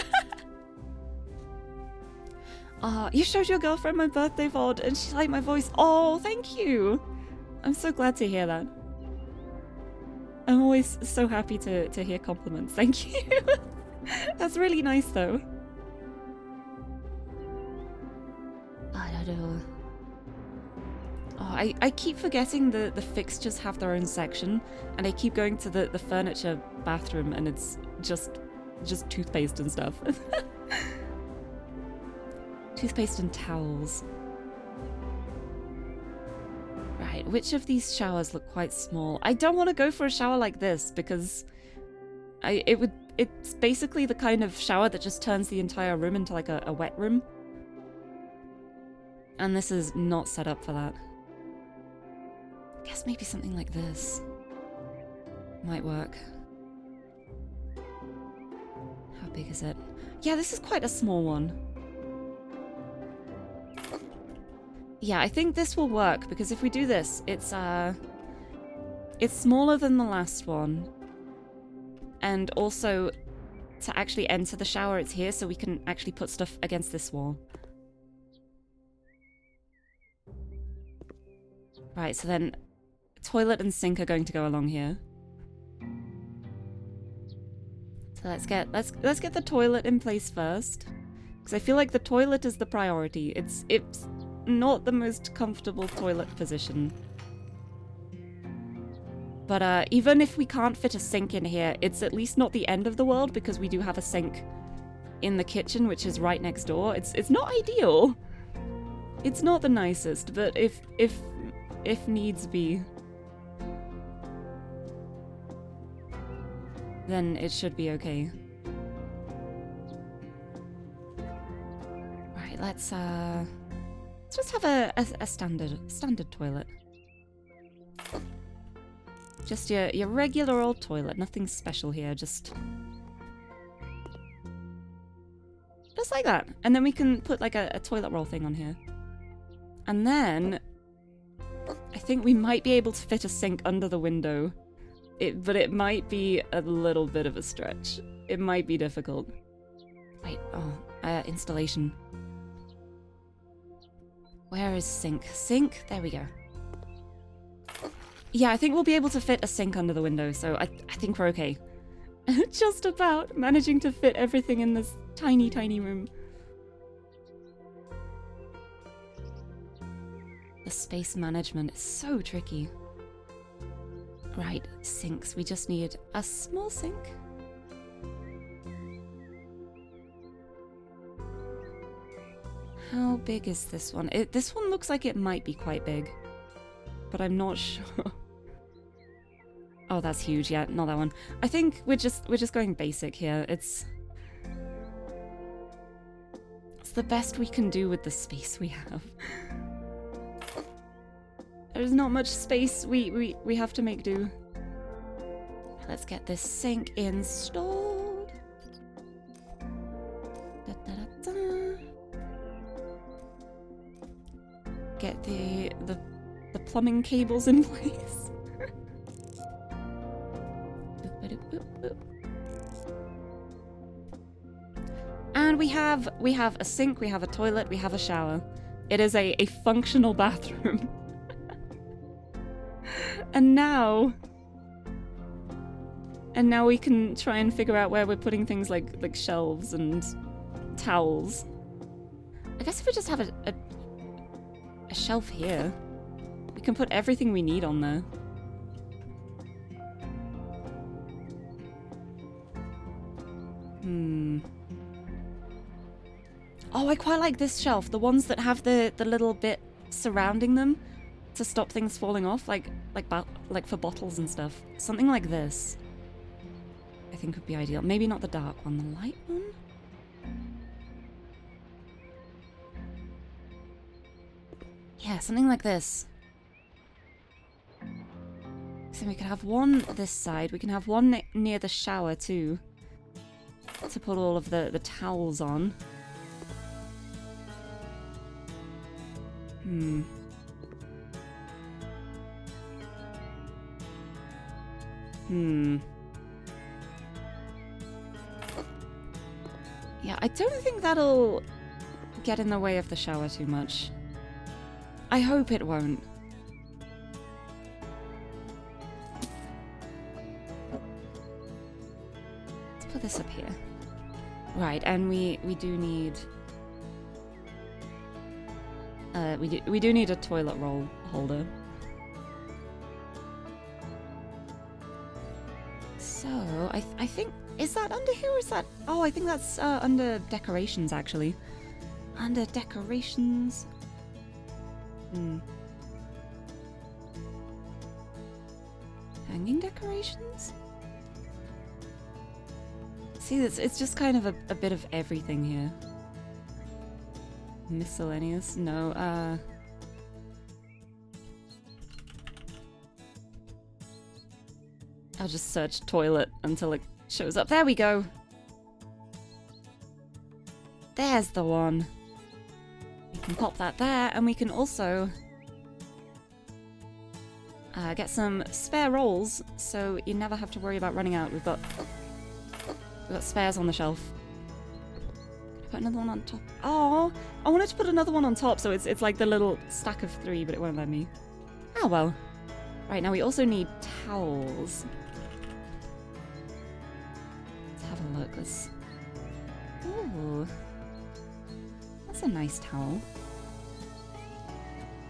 You showed your girlfriend my birthday VOD and she liked my voice. Oh, thank you. I'm so glad to hear that. I'm always so happy to hear compliments. Thank you. That's really nice though. I don't know. Oh, I keep forgetting the fixtures have their own section, and I keep going to the furniture bathroom and it's just toothpaste and stuff. Toothpaste and towels. Right, which of these showers look quite small? I don't want to go for a shower like this because it's basically the kind of shower that just turns the entire room into like a wet room. And this is not set up for that. I guess maybe something like this might work. How big is it? Yeah, this is quite a small one. Yeah, I think this will work because if we do this, it's smaller than the last one. And also, to actually enter the shower, it's here, so we can actually put stuff against this wall. Right, so then toilet and sink are going to go along here. So let's get the toilet in place first, because I feel like the toilet is the priority. It's not the most comfortable toilet position. But even if we can't fit a sink in here, it's at least not the end of the world because we do have a sink in the kitchen, which is right next door. It's not ideal. It's not the nicest, but if needs be, then it should be okay. Right, let's just have a standard toilet. Just your regular old toilet, nothing special here, just like that. And then we can put like a toilet roll thing on here. And then I think we might be able to fit a sink under the window. But it might be a little bit of a stretch. It might be difficult. Wait, installation. Where is sink? Sink? There we go. Yeah, I think we'll be able to fit a sink under the window, so I think we're okay. Just about managing to fit everything in this tiny, tiny room. The space management is so tricky. Right, sinks. We just need a small sink. How big is this one? This one looks like it might be quite big, but I'm not sure. Oh, that's huge. Yeah, not that one. I think we're just going basic here. It's the best we can do with the space we have. There's not much space. We have to make do. Let's get this sink installed. Da, da, da, da. Get the plumbing cables in place. And we have a sink, we have a toilet, we have a shower. It is a functional bathroom. And now we can try and figure out where we're putting things like shelves and towels. I guess if we just have a shelf here, we can put everything we need on there. Oh, I quite like this shelf. The ones that have the little bit surrounding them to stop things falling off, like for bottles and stuff. Something like this, I think would be ideal. Maybe not the dark one, the light one? Yeah, something like this. So we could have one this side. We can have one near the shower too, to put all of the towels on. Yeah, I don't think that'll get in the way of the shower too much. I hope it won't. Let's put this up here. Right, and we do need we do need a toilet roll holder. So I think, is that under here or is that? Oh, I think that's under decorations actually. Under decorations. Hanging decorations? See, it's just kind of a bit of everything here. Miscellaneous? No, I'll just search toilet until it shows up. There we go! There's the one. We can pop that there, and we can also get some spare rolls, so you never have to worry about running out. We've got spares on the shelf. Put another one on top. Oh, I wanted to put another one on top, so it's like the little stack of 3, but it won't let me. Oh well. Right, now we also need towels. Let's have a look. Ooh. That's a nice towel.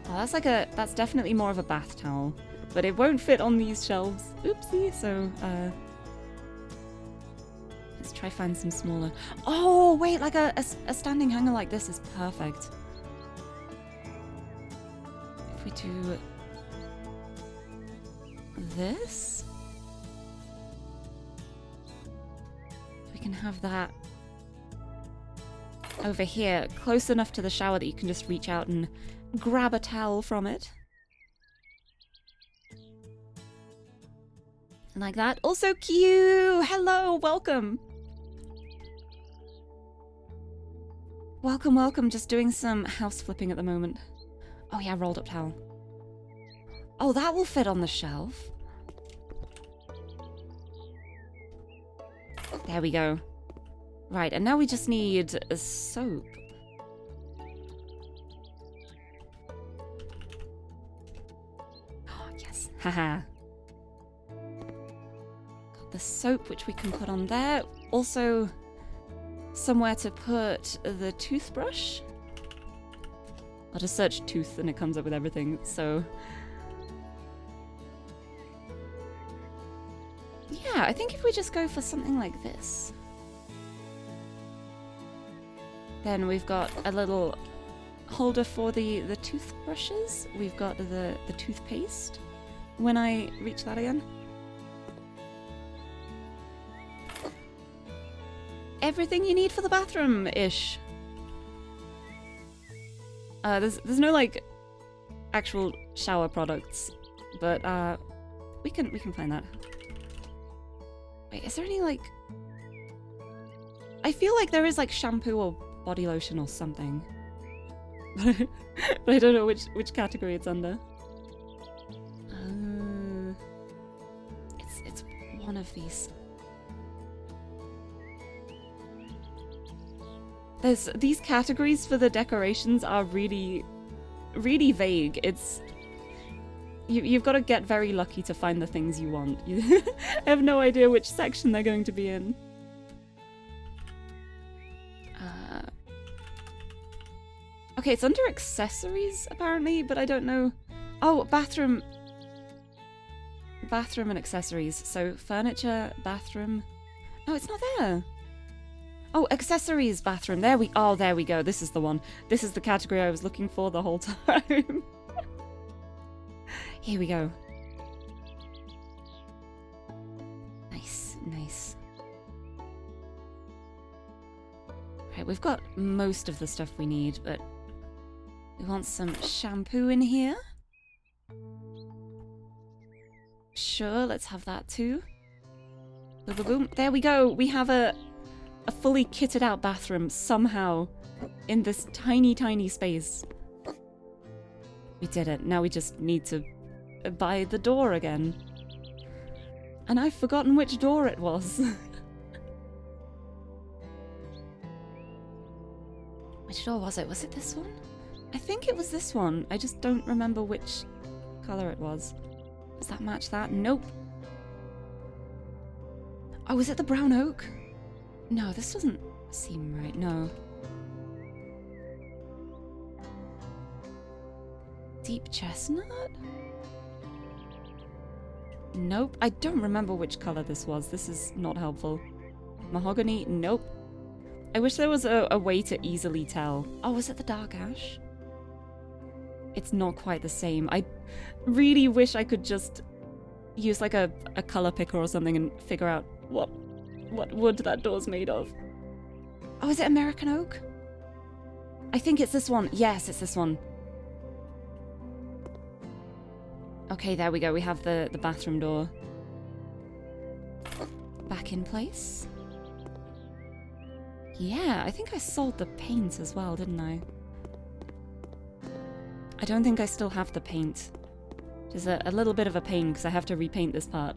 Oh, that's definitely more of a bath towel. But it won't fit on these shelves. Oopsie, so, let's try find some smaller. Oh, wait, like a standing hanger like this is perfect. If we do this, we can have that over here, close enough to the shower that you can just reach out and grab a towel from it. Like that. Also Q! Hello, welcome! Welcome, welcome. Just doing some house flipping at the moment. Oh yeah, rolled up towel. Oh, that will fit on the shelf. There we go. Right, and now we just need a soap. Oh, yes. Haha. Got the soap, which we can put on there. Also, somewhere to put the toothbrush. I'll just search tooth and it comes up with everything, so... Yeah, I think if we just go for something like this. Then we've got a little holder for the toothbrushes. We've got the toothpaste. When I reach that again. Everything you need for the bathroom-ish. There's no like actual shower products, but we can find that. Wait, is there any like? I feel like there is like shampoo or body lotion or something, but I don't know which category it's under. It's one of these. These categories for the decorations are really, really vague. It's you've got to get very lucky to find the things you want. I have no idea which section they're going to be in. Okay, it's under accessories apparently, but I don't know. Oh, bathroom and accessories. So furniture, bathroom. No, it's not there. Oh, accessories, bathroom. There we go. This is the one. This is the category I was looking for the whole time. Here we go. Nice, nice. Right, we've got most of the stuff we need, but we want some shampoo in here. Sure, let's have that too. Boom, boom, boom. There we go. We have a fully kitted out bathroom somehow in this tiny, tiny space. We did it. Now we just need to buy the door again. And I've forgotten which door it was. Which door was it? Was it this one? I think it was this one. I just don't remember which color it was. Does that match that? Nope. Oh, is it the brown oak? No, this doesn't seem right. No. Deep chestnut? Nope. I don't remember which color this was. This is not helpful. Mahogany? Nope. I wish there was a way to easily tell. Oh, was it the dark ash? It's not quite the same. I really wish I could just use like a color picker or something and figure out what wood that door's made of. Oh, is it American oak? I think it's this one. Yes, it's this one. Okay, there we go. We have the bathroom door back in place. Yeah, I think I sold the paint as well, didn't I? I don't think I still have the paint. Which is a little bit of a pain because I have to repaint this part.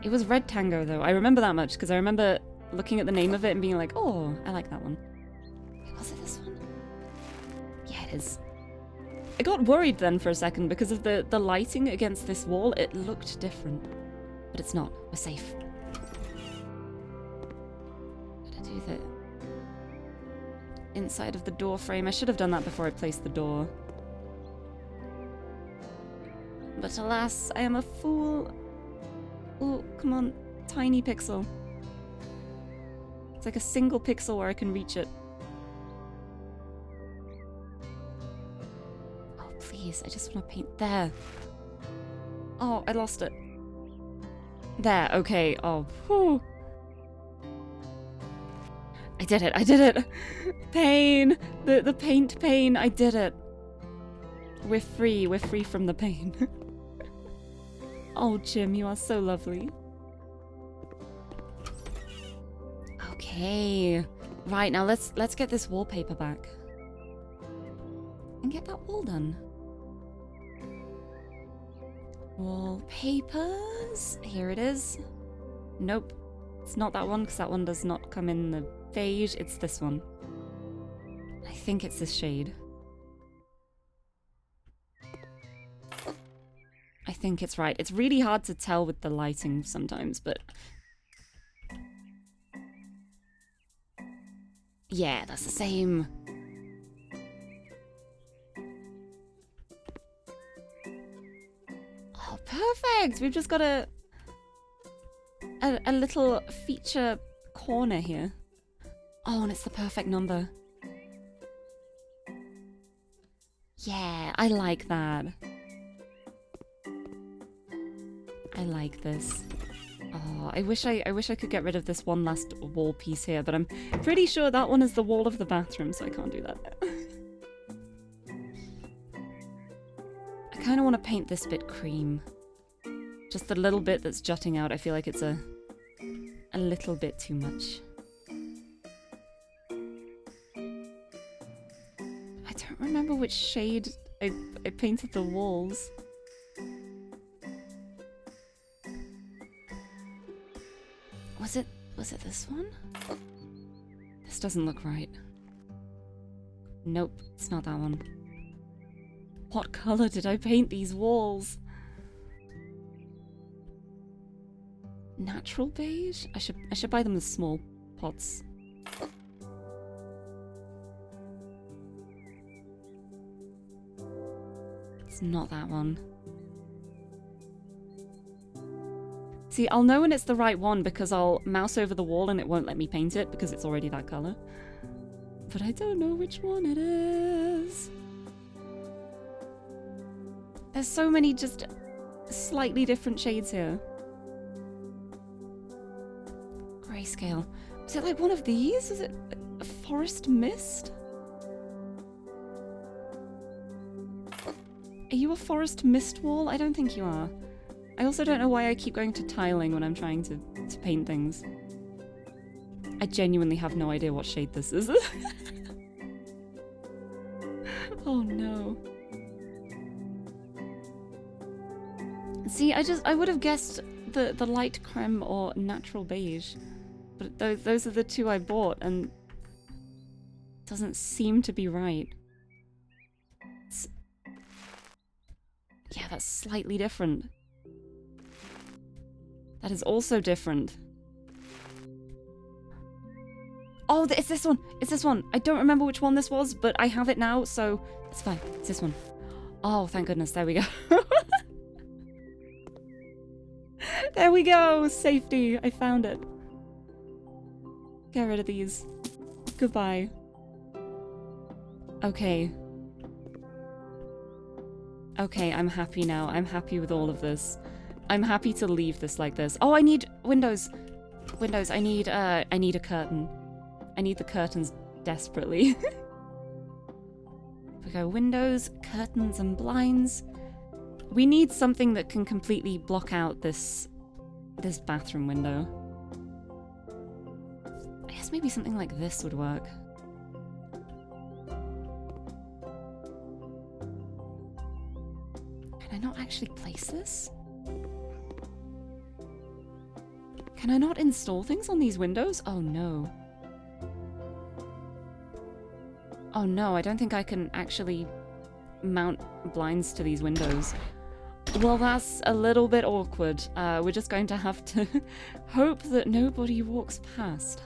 It was Red Tango though. I remember that much because I remember looking at the name of it and being like, oh, I like that one. Wait, was it this one? Yeah, it is. I got worried then for a second because of the lighting against this wall. It looked different. But it's not. We're safe. Gotta do the inside of the door frame. I should have done that before I placed the door. But alas, I am a fool. Oh, come on. Tiny pixel. It's like a single pixel where I can reach it. Oh, please. I just want to paint there. Oh, I lost it. There, okay. Oh, whew. I did it, I did it! Pain! The paint pain, I did it. We're free from the pain. Oh, Jim, you are so lovely. Okay. Right, now let's get this wallpaper back. And get that wall done. Wallpapers. Here it is. Nope. It's not that one, because that one does not come in the beige. It's this one. I think it's this shade. I think it's right. It's really hard to tell with the lighting sometimes, but... yeah, that's the same. Oh, perfect! We've just got a little feature corner here. Oh, and it's the perfect number. Yeah, I like that. I like this. Oh, I wish I could get rid of this one last wall piece here, but I'm pretty sure that one is the wall of the bathroom, so I can't do that. I kind of want to paint this bit cream. Just the little bit that's jutting out, I feel like it's a little bit too much. I don't remember which shade I painted the walls. Was it this one? This doesn't look right. Nope, it's not that one. What color did I paint these walls? Natural beige? I should buy them the small pots. It's not that one. See, I'll know when it's the right one because I'll mouse over the wall and it won't let me paint it because it's already that color. But I don't know which one it is. There's so many just slightly different shades here. Grayscale. Was it like one of these? Is it a forest mist? Are you a forest mist wall? I don't think you are. I also don't know why I keep going to tiling when I'm trying to paint things. I genuinely have no idea what shade this is. Oh no. See, I would have guessed the light creme or natural beige. But those are the two I bought and it doesn't seem to be right. Yeah, that's slightly different. That is also different. Oh, it's this one! It's this one! I don't remember which one this was, but I have it now, so it's fine. It's this one. Oh, thank goodness. There we go. There we go! Safety! I found it. Get rid of these. Goodbye. Okay. Okay, I'm happy now. I'm happy with all of this. I'm happy to leave this like this. Oh, I need windows. Windows. I need a curtain. I need the curtains desperately. We go windows, curtains, and blinds. We need something that can completely block out this bathroom window. I guess maybe something like this would work. Can I not actually place this? Can I not install things on these windows? Oh no. Oh no, I don't think I can actually mount blinds to these windows. Well, that's a little bit awkward. We're just going to have to hope that nobody walks past.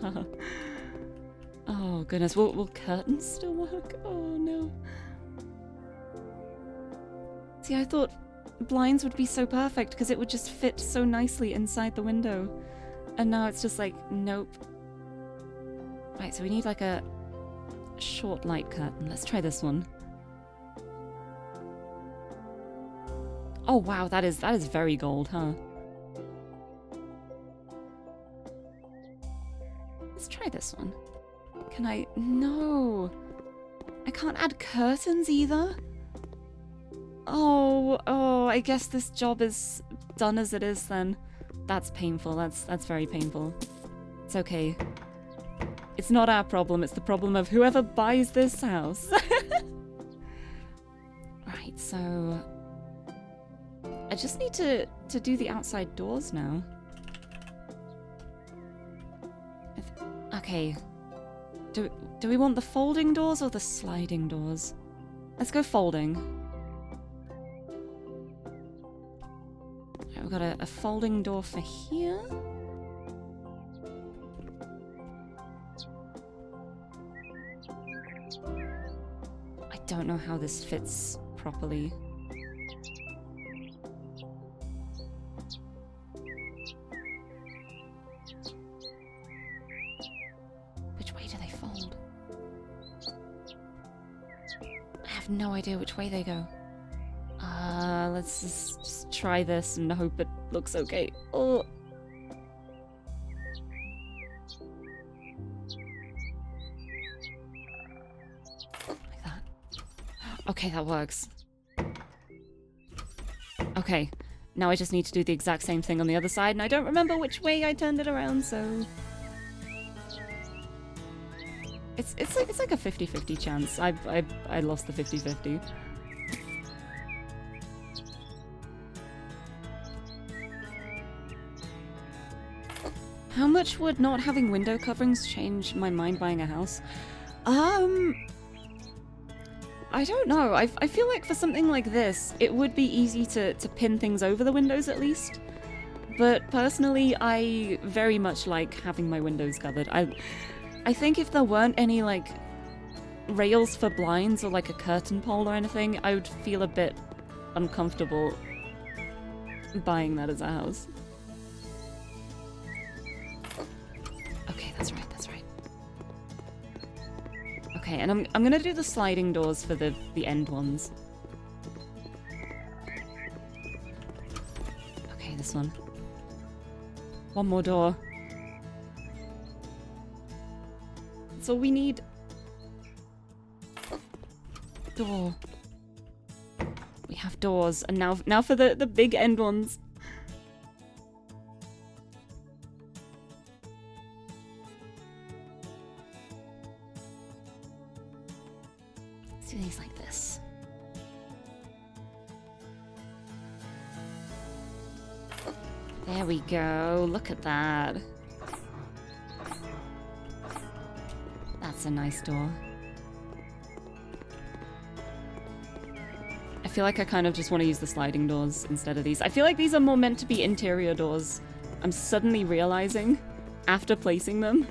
Oh goodness, will curtains still work? Oh no. See, I thought blinds would be so perfect because it would just fit so nicely inside the window. And now it's just like, nope. Right, so we need like a short light curtain. Let's try this one. Oh wow, that is very gold, huh? Let's try this one. Can I? No. I can't add curtains either. Oh, I guess this job is done as it is then. That's painful. That's very painful. It's okay. It's not our problem, it's the problem of whoever buys this house. Right, so I just need to do the outside doors now. Okay. Do we want the folding doors or the sliding doors? Let's go folding. Right, we've got a folding door for here. I don't know how this fits properly. Which way do they fold? I have no idea which way they go. Let's just try this and hope it looks okay. Oh. Like that. Okay, that works. Okay, now I just need to do the exact same thing on the other side, and I don't remember which way I turned it around, so... It's like a 50-50 chance. I lost the 50-50. How much would not having window coverings change my mind buying a house? I don't know. I feel like for something like this, it would be easy to pin things over the windows at least. But personally, I very much like having my windows covered. I think if there weren't any, like, rails for blinds or, like, a curtain pole or anything, I would feel a bit uncomfortable buying that as a house. Okay, that's right, that's right. Okay, and I'm gonna do the sliding doors for the end ones. Okay, this one. One more door. That's all we need. Door. We have doors, and now for the big end ones. Let's do these like this. There we go. Look at that. That's a nice door. I feel like I kind of just want to use the sliding doors instead of these. I feel like these are more meant to be interior doors. I'm suddenly realizing after placing them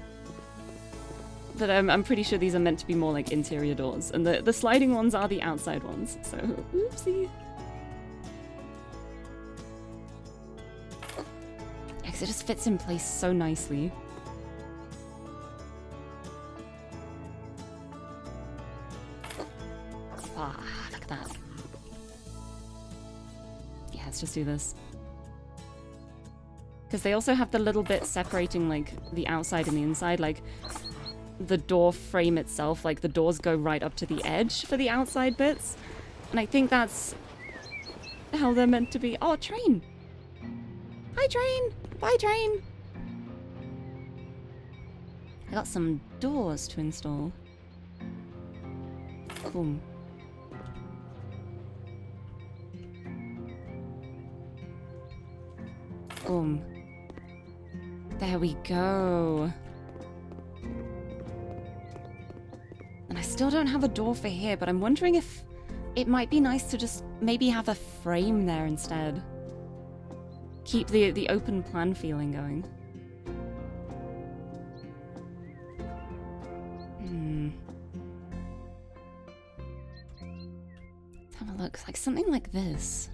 that I'm pretty sure these are meant to be more like interior doors. And the sliding ones are the outside ones. So, oopsie. Yeah, because it just fits in place so nicely. Ah, look at that. Yeah, let's just do this. Because they also have the little bit separating, like, the outside and the inside, like, the door frame itself, like, the doors go right up to the edge for the outside bits. And I think that's how they're meant to be. Oh, train! Hi, train! Bye, train! I got some doors to install. Boom. Boom. There we go. And I still don't have a door for here, but I'm wondering if it might be nice to just maybe have a frame there instead. Keep the open plan feeling going. Let's have a look. Like something like this.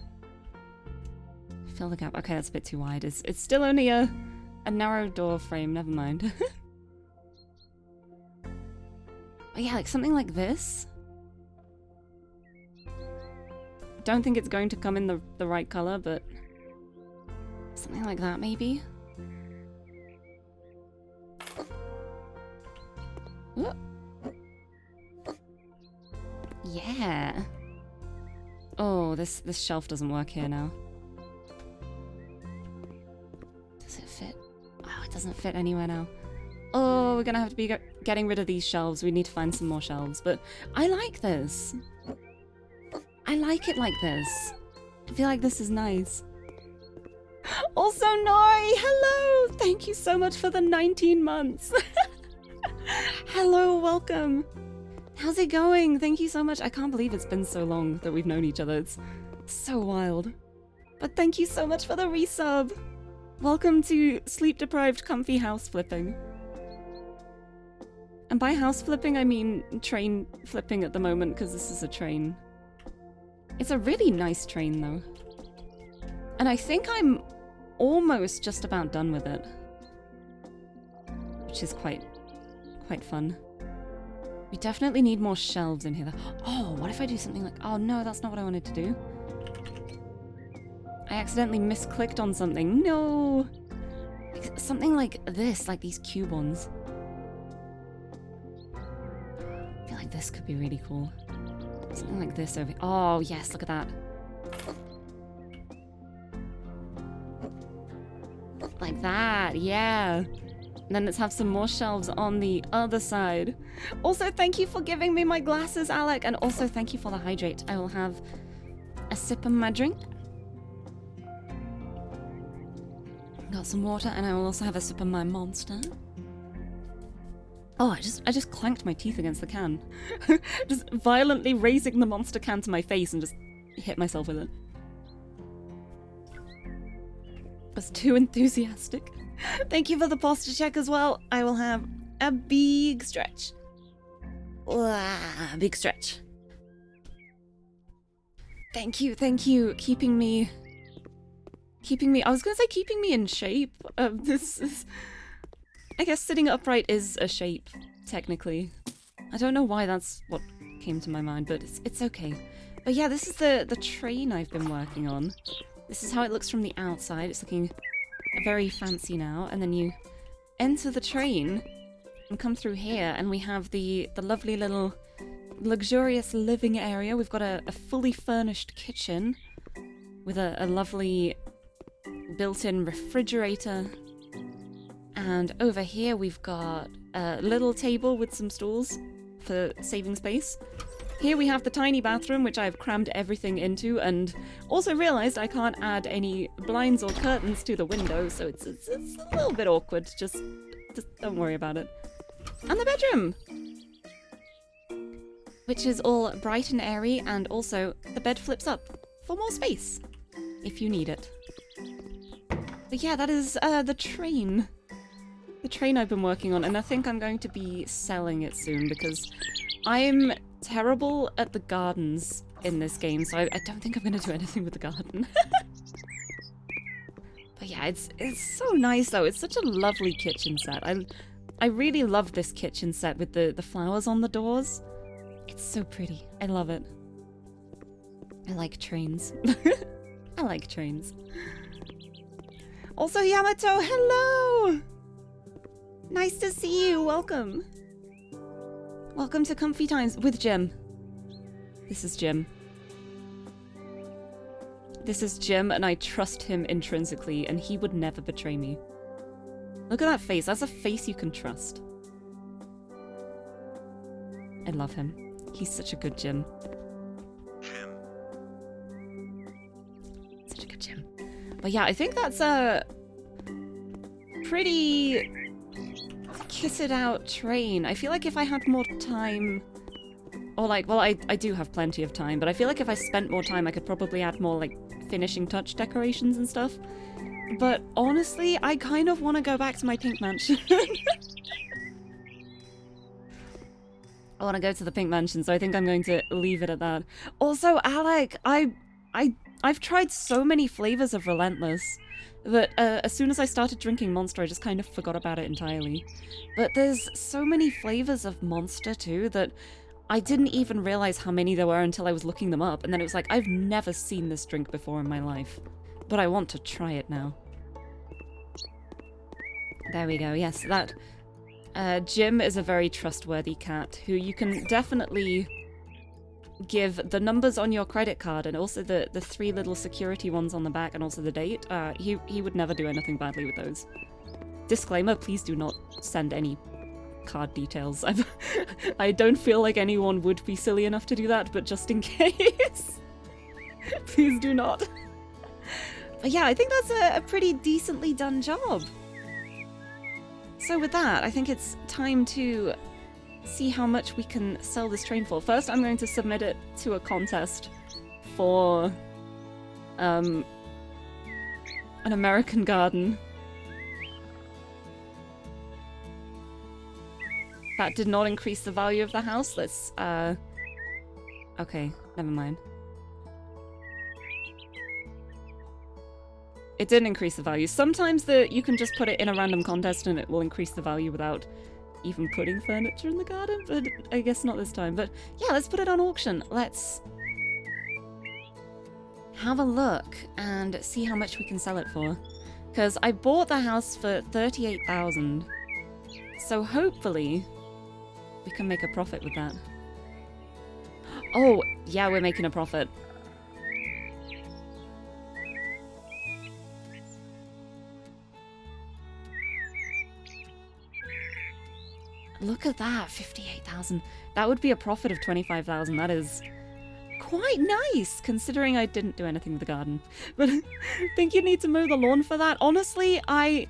Fill the gap. Okay, that's a bit too wide. It's still only a narrow door frame. Never mind. But yeah, like something like this. Don't think it's going to come in the right color, but something like that maybe. Ooh. Yeah. Oh, this shelf doesn't work here now. Does it fit? Oh, it doesn't fit anywhere now. Oh, we're gonna have to be getting rid of these shelves. We need to find some more shelves, but I like this. I like it like this. I feel like this is nice. Also, Nori, hello! Thank you so much for the 19 months. Hello, welcome. How's it going? Thank you so much. I can't believe it's been so long that we've known each other. It's so wild. But thank you so much for the resub. Welcome to sleep-deprived comfy house flipping. And by house flipping, I mean train flipping at the moment, because this is a train. It's a really nice train, though. And I think I'm almost just about done with it. Which is quite fun. We definitely need more shelves in here. Oh, what if I do something like... Oh, no, that's not what I wanted to do. I accidentally misclicked on something. No! Something like this, like these cube ones. I feel like this could be really cool. Something like this over here. Oh, yes, look at that. Like that, yeah. And then let's have some more shelves on the other side. Also, thank you for giving me my glasses, Alec. And also, thank you for the hydrate. I will have a sip of my drink. Got some water, and I will also have a sip of my Monster. Oh, I just clanked my teeth against the can. Just violently raising the Monster can to my face and just hit myself with it. Was too enthusiastic. Thank you for the posture check as well. I will have a big stretch. Big stretch. Thank you, keeping me, I was gonna say keeping me in shape. This is, I guess sitting upright is a shape, technically. I don't know why that's what came to my mind, but it's okay. But yeah, this is the train I've been working on. This is how it looks from the outside. It's looking very fancy now. And then you enter the train and come through here, and we have the lovely little luxurious living area. We've got a fully furnished kitchen with a lovely built-in refrigerator. And over here we've got a little table with some stools for saving space. Here we have the tiny bathroom, which I've crammed everything into, and also realized I can't add any blinds or curtains to the window, so it's a little bit awkward. Just don't worry about it. And the bedroom, which is all bright and airy, and also the bed flips up for more space if you need it. But yeah, that is the train. The train I've been working on, and I think I'm going to be selling it soon because I'm terrible at the gardens in this game, so I don't think I'm going to do anything with the garden. But yeah, it's so nice though. It's such a lovely kitchen set. I really love this kitchen set with the flowers on the doors. It's so pretty. I love it. I like trains. I like trains. Also, Yamato, hello! Nice to see you. Welcome. Welcome to Comfy Times with Jim. This is Jim. This is Jim, and I trust him intrinsically, and he would never betray me. Look at that face. That's a face you can trust. I love him. He's such a good Jim. Such a good Jim. But yeah, I think that's a pretty kitted out train. I feel like if I had more time, or like, well, I do have plenty of time, but I feel like if I spent more time, I could probably add more like finishing touch decorations and stuff. But honestly, I kind of want to go back to my pink mansion. I want to go to the pink mansion, so I think I'm going to leave it at that. Also, Alec, I've tried so many flavors of Relentless that as soon as I started drinking Monster, I just kind of forgot about it entirely. But there's so many flavors of Monster too that I didn't even realize how many there were until I was looking them up, and then it was like, I've never seen this drink before in my life, but I want to try it now. There we go. Yes, that Jim is a very trustworthy cat who you can definitely give the numbers on your credit card and also the 3 little security ones on the back and also the date. He would never do anything badly with those. Disclaimer, please do not send any card details. I don't feel like anyone would be silly enough to do that, but just in case, please do not. But yeah, I think that's a pretty decently done job. So with that, I think it's time to see how much we can sell this train for. First, I'm going to submit it to a contest for an American garden. That did not increase the value of the house. Let's, okay, never mind. It didn't increase the value. Sometimes you can just put it in a random contest and it will increase the value without even putting furniture in the garden, but I guess not this time. But yeah, let's put it on auction. Let's have a look and see how much we can sell it for. Because I bought the house for 38,000. So hopefully we can make a profit with that. Oh, yeah, we're making a profit. Look at that, 58,000. That would be a profit of 25,000. That is quite nice, considering I didn't do anything with the garden. But I think you need to mow the lawn for that. Honestly, I've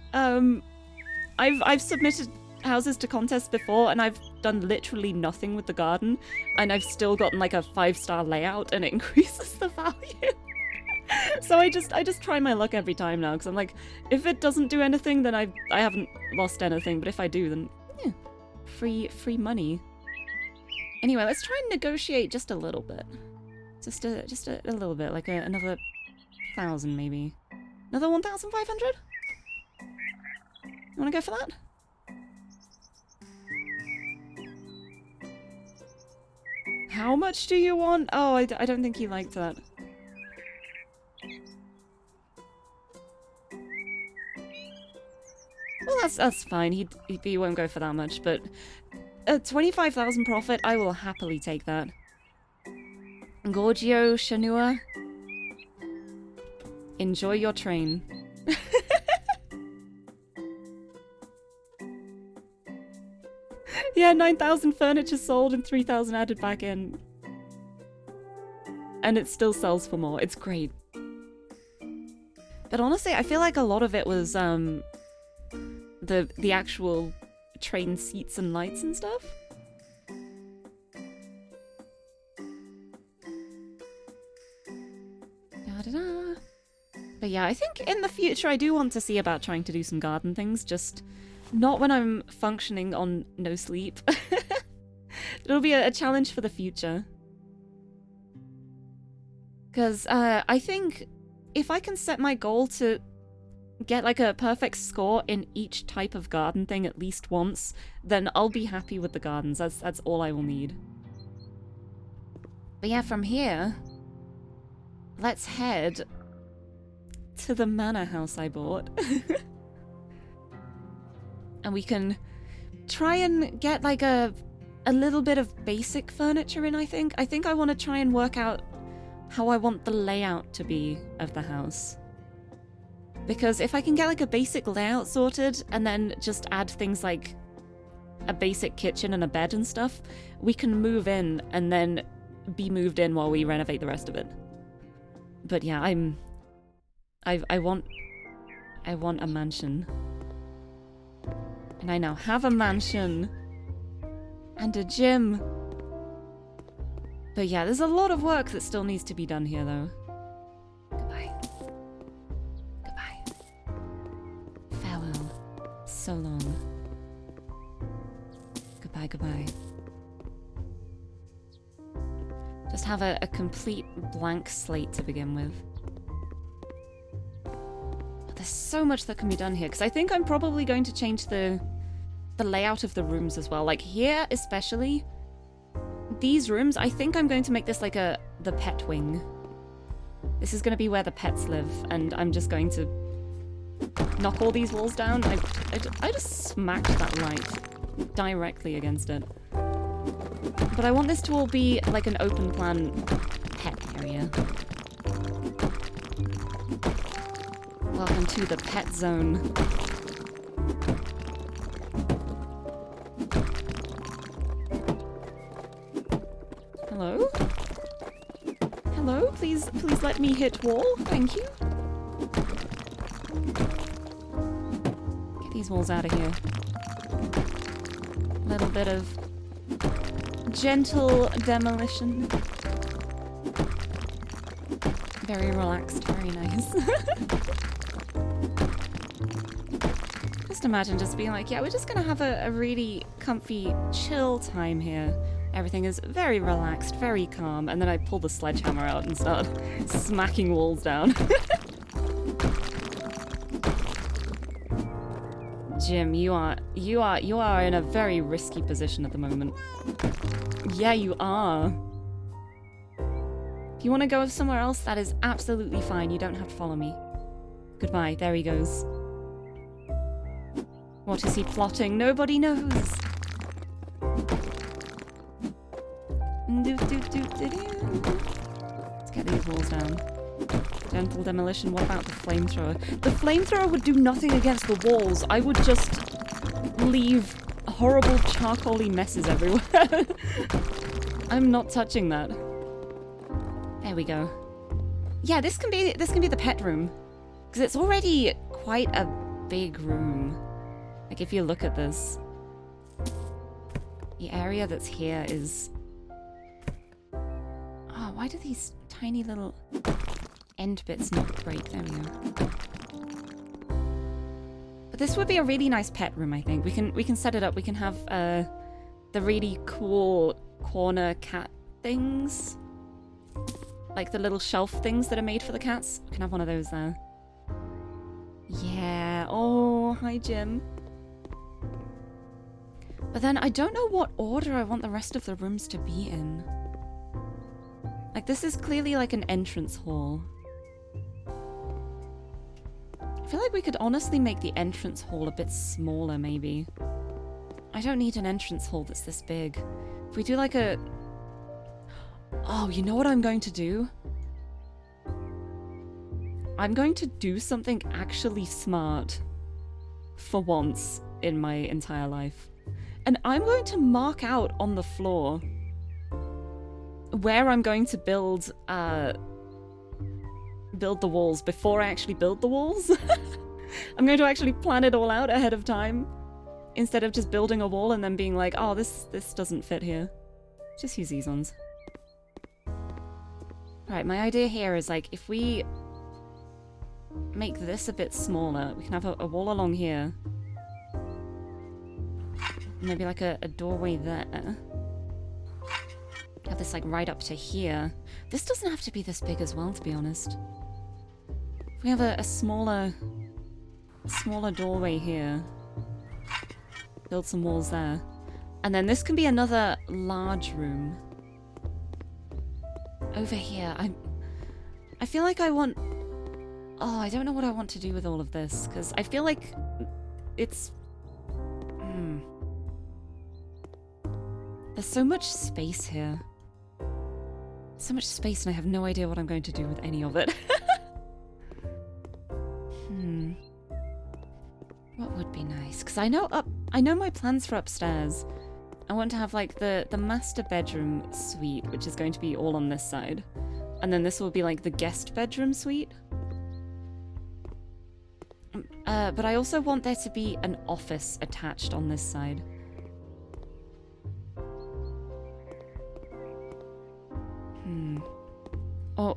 submitted houses to contests before, and I've done literally nothing with the garden, and I've still gotten like a 5-star layout, and it increases the value. So I just try my luck every time now, because I'm like, if it doesn't do anything, then I haven't lost anything. But if I do, then yeah. Free money. Anyway, let's try and negotiate just a little bit. Just a little bit, like another 1,000 maybe. Another 1,500? You wanna go for that? How much do you want? Oh, I don't think he liked that. Well, that's fine. He won't go for that much, but a 25,000 profit, I will happily take that. Gorgio Shanua, enjoy your train. Yeah, 9,000 furniture sold and 3,000 added back in. And it still sells for more. It's great. But honestly, I feel like a lot of it was the actual train seats and lights and stuff. Da-da-da. But yeah, I think in the future I do want to see about trying to do some garden things, just not when I'm functioning on no sleep. It'll be a challenge for the future. Because I think if I can set my goal to get like a perfect score in each type of garden thing at least once, then I'll be happy with the gardens. That's all I will need. But yeah, from here, let's head to the manor house I bought. And we can try and get like a little bit of basic furniture in, I think. I think I want to try and work out how I want the layout to be of the house. Because if I can get like a basic layout sorted and then just add things like a basic kitchen and a bed and stuff, we can move in and then be moved in while we renovate the rest of it. But yeah, I want a mansion. And I now have a mansion and a gym. But yeah, there's a lot of work that still needs to be done here though. Goodbye. Goodbye. Farewell. So long. Goodbye, goodbye. Just have a complete blank slate to begin with. But there's so much that can be done here, because I think I'm probably going to change the layout of the rooms as well. Like here especially, these rooms, I think I'm going to make this like the pet wing. This is going to be where the pets live, and I'm just going to knock all these walls down. I just smacked that light. directly against it. But I want this to all be like an open plan pet area. Welcome to the pet zone. Hello? Hello? Please let me hit wall. Thank you. Get these walls out of here. A little bit of gentle demolition. Very relaxed, very nice. Just imagine just being like, yeah, we're just gonna have a really comfy, chill time here. Everything is very relaxed, very calm, and then I pull the sledgehammer out and start smacking walls down. Jim, you are in a very risky position at the moment. Yeah, you are. If you want to go somewhere else, that is absolutely fine. You don't have to follow me. Goodbye. There he goes. What is he plotting? Nobody knows. Let's get these walls down. Gentle demolition. What about the flamethrower? The flamethrower would do nothing against the walls. I would just leave horrible charcoaly messes everywhere. I'm not touching that. There we go. Yeah, this can be the pet room, because it's already quite a big room. Like if you look at this, the area that's here is. Oh, why do these tiny little end bits not break? There we go. But this would be a really nice pet room, I think. We can set it up. We can have the really cool corner cat things. Like the little shelf things that are made for the cats. We can have one of those there. Yeah. Oh, hi, Jim. But then I don't know what order I want the rest of the rooms to be in. Like, this is clearly like an entrance hall. I feel like we could honestly make the entrance hall a bit smaller, maybe. I don't need an entrance hall that's this big. If we do like a... Oh, you know what I'm going to do? I'm going to do something actually smart. For once in my entire life. And I'm going to mark out on the floor where I'm going to build the walls before I actually build the walls. I'm going to actually plan it all out ahead of time instead of just building a wall and then being like, oh, this doesn't fit here. Just use these ones. Right, my idea here is like if we make this a bit smaller, we can have a wall along here. Maybe like a doorway there. Have this like right up to here. This doesn't have to be this big as well, to be honest. If we have a smaller doorway here. Build some walls there. And then this can be another large room. Over here, I feel like I want... Oh, I don't know what I want to do with all of this, because I feel like it's... There's so much space here. So much space, and I have no idea what I'm going to do with any of it. What would be nice? Because I know my plans for upstairs. I want to have like the master bedroom suite, which is going to be all on this side. And then this will be like the guest bedroom suite. But I also want there to be an office attached on this side.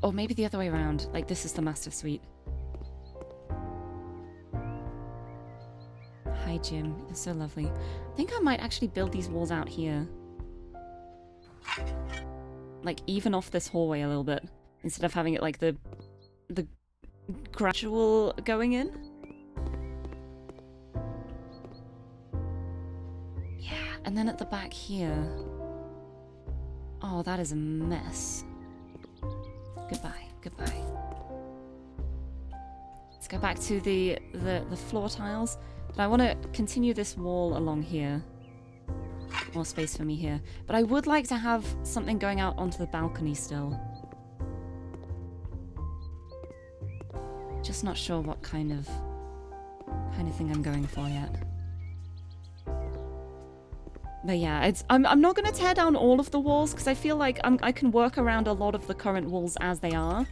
Or maybe the other way around. Like, this is the master suite. Hi, Jim. You're so lovely. I think I might actually build these walls out here. Like, even off this hallway a little bit. Instead of having it like the gradual going in. Yeah, and then at the back here. Oh, that is a mess. Goodbye, goodbye. Let's go back to the floor tiles. But I want to continue this wall along here. more space for me here. But I would like to have something going out onto the balcony still. Just not sure what kind of thing I'm going for yet. But yeah, I'm not going to tear down all of the walls because I feel like I can work around a lot of the current walls as they are.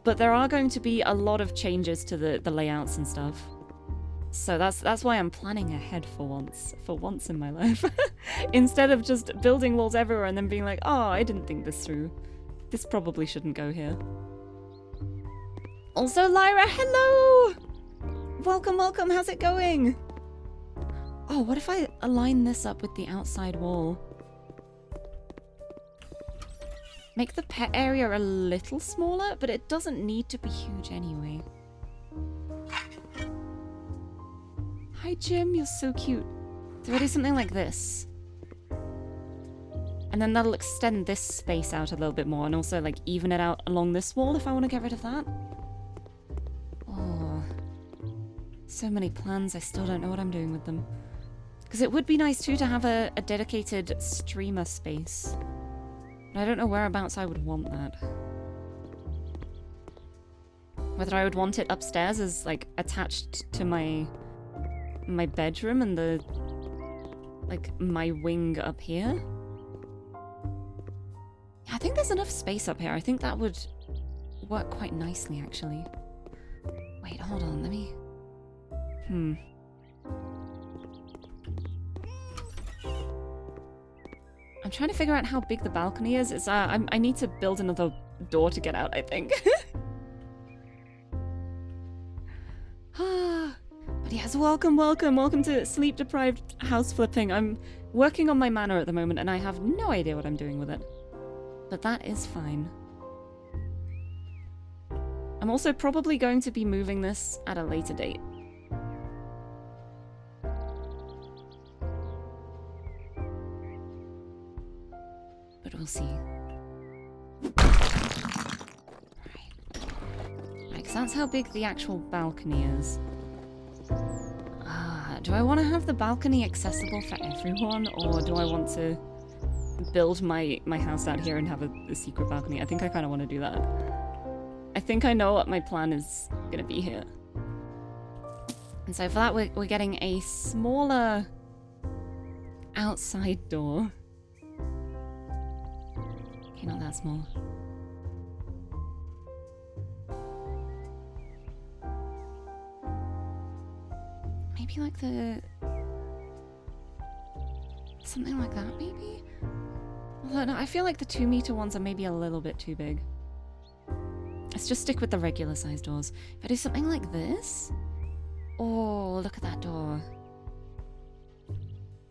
But there are going to be a lot of changes to the layouts and stuff. So that's why I'm planning ahead for once in my life. Instead of just building walls everywhere and then being like, oh, I didn't think this through. This probably shouldn't go here. Also, Lyra, hello! Welcome, welcome, how's it going? Oh, what if I align this up with the outside wall? Make the pet area a little smaller, but it doesn't need to be huge anyway. Hi, Jim, you're so cute. So I do something like this. And then that'll extend this space out a little bit more and also like even it out along this wall if I want to get rid of that. Oh, so many plans, I still don't know what I'm doing with them. Because it would be nice too to have a dedicated streamer space. But I don't know whereabouts I would want that. Whether I would want it upstairs as like attached to my bedroom and the like my wing up here. Yeah, I think there's enough space up here. I think that would work quite nicely actually. Wait, hold on, let me... I'm trying to figure out how big the balcony is. It's I need to build another door to get out, I think. But yes, welcome to Sleep Deprived House Flipping. I'm working on my manor at the moment and I have no idea what I'm doing with it. But that is fine. I'm also probably going to be moving this at a later date. But we'll see. Right, because that's how big the actual balcony is. Do I want to have the balcony accessible for everyone, or do I want to build my house out here and have a secret balcony? I think I kind of want to do that. I think I know what my plan is going to be here. And so for that, we're getting a smaller outside door. Okay, not that small. Maybe like something like that, maybe? Although, no, I feel like the 2-meter ones are maybe a little bit too big. Let's just stick with the regular size doors. If I do something like this... Oh, look at that door.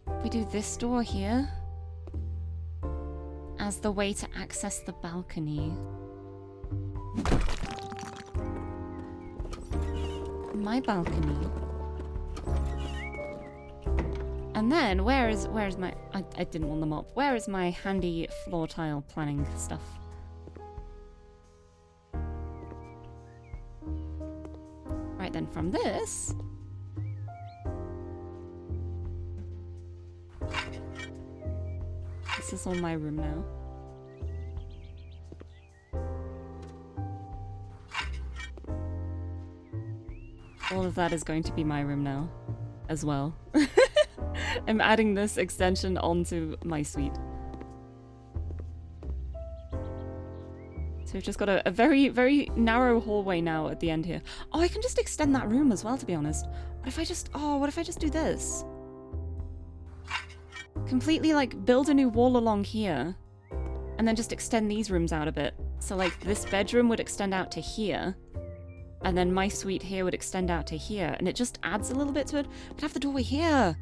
If we do this door here as the way to access the balcony. My balcony. And then, where is my... I didn't want them up. Where is my handy floor tile planning stuff? Right then, from this... This is all my room now. All of that is going to be my room now, as well. I'm adding this extension onto my suite. So we've just got a very, very narrow hallway now at the end here. Oh, I can just extend that room as well, to be honest. What if I just... Oh, what if I just do this? Completely, like, build a new wall along here. And then just extend these rooms out a bit. So, like, this bedroom would extend out to here. And then my suite here would extend out to here. And it just adds a little bit to it. But have the doorway here.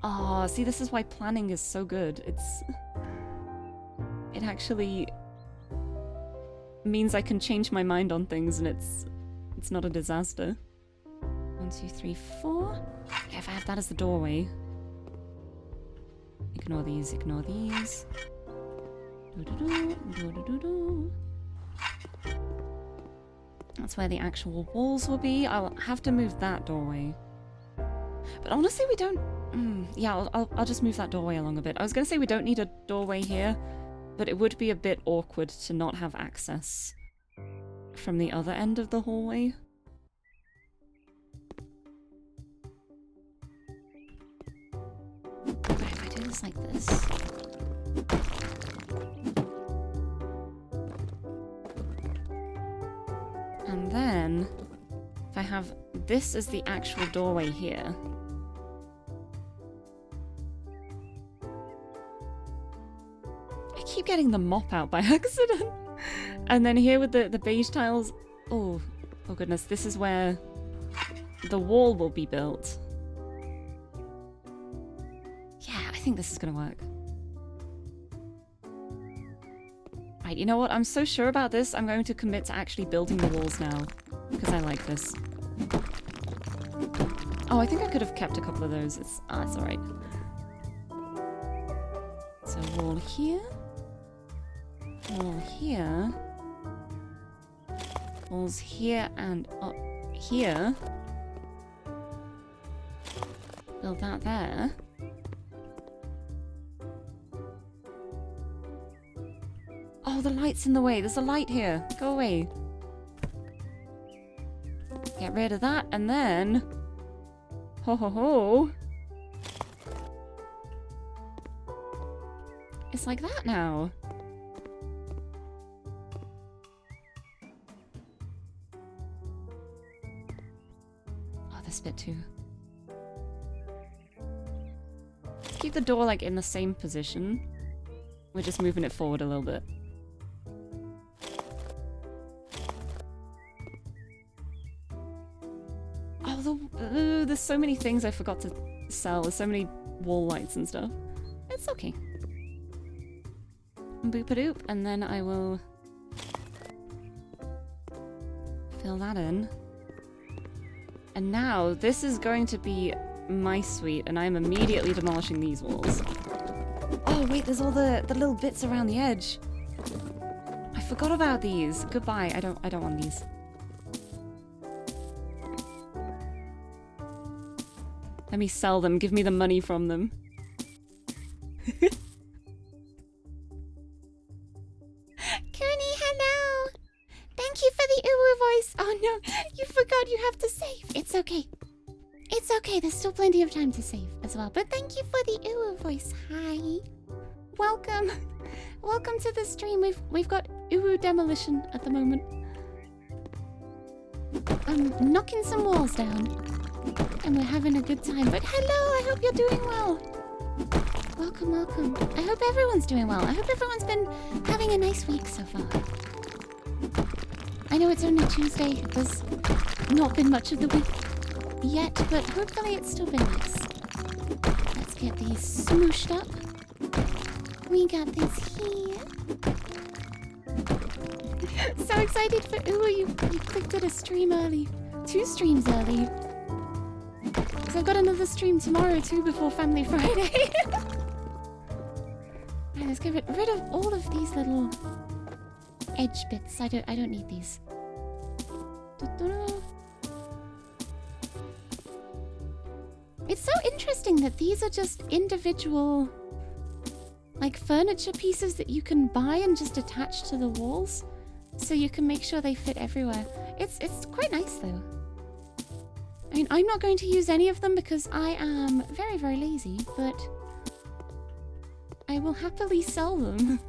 Oh, see, this is why planning is so good. It actually means I can change my mind on things and it's not a disaster. 1, 2, 3, 4. Yeah, if I have that as the doorway. Ignore these, ignore these. That's where the actual walls will be. I'll have to move that doorway. But honestly, we don't... yeah, I'll just move that doorway along a bit. I was going to say we don't need a doorway here, but it would be a bit awkward to not have access from the other end of the hallway. But if I do this like this... And then, if I have this as the actual doorway here... I keep getting the mop out by accident. And then here with the beige tiles... Oh goodness, this is where the wall will be built. Yeah, I think this is gonna work. Right, you know what? I'm so sure about this, I'm going to commit to actually building the walls now. Because I like this. Oh, I think I could have kept a couple of those. It's alright. So, wall here. Wall here. Walls here and up here. Build that there. Oh, the light's in the way. There's a light here. Go away. Get rid of that, and then... Ho ho ho! It's like that now. Oh, this bit too. Keep the door, like, in the same position. We're just moving it forward a little bit. There's so many things I forgot to sell. There's so many wall lights and stuff. It's okay. Boop-a-doop, and then I will fill that in. And now, this is going to be my suite, and I'm immediately demolishing these walls. Oh wait, there's all the little bits around the edge. I forgot about these. Goodbye. I don't want these. Let me sell them. Give me the money from them. Cooney, hello! Thank you for the uwu voice. Oh no, you forgot you have to save. It's okay. It's okay, there's still plenty of time to save as well. But thank you for the uwu voice. Hi. Welcome. Welcome to the stream. We've got uwu demolition at the moment. I'm knocking some walls down. And we're having a good time. But hello, I hope you're doing well. Welcome, welcome. I hope everyone's doing well. I hope everyone's been having a nice week so far. I know it's only Tuesday. There's not been much of the week yet, but hopefully it's still been nice. Let's get these smooshed up. We got this here. So excited for Uwu, you clicked at a stream early. 2 streams early. So I've got another stream tomorrow too before Family Friday. Right, let's get rid of all of these little edge bits. I don't need these. It's so interesting that these are just individual, like, furniture pieces that you can buy and just attach to the walls, so you can make sure they fit everywhere. It's quite nice though. I mean, I'm not going to use any of them because I am very, very lazy, but I will happily sell them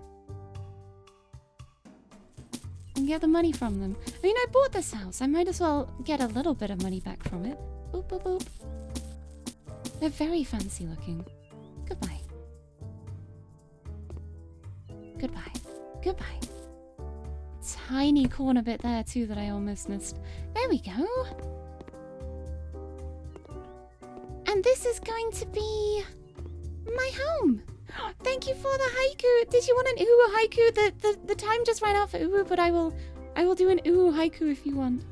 and get the money from them. I mean, I bought this house. I might as well get a little bit of money back from it. Boop, boop, boop. They're very fancy looking. Goodbye. Goodbye. Goodbye. Tiny corner bit there too that I almost missed. There we go. And this is going to be my home. Thank you for the haiku. Did you want an uwu haiku? The time just ran out for uwu, but I will do an uwu haiku if you want.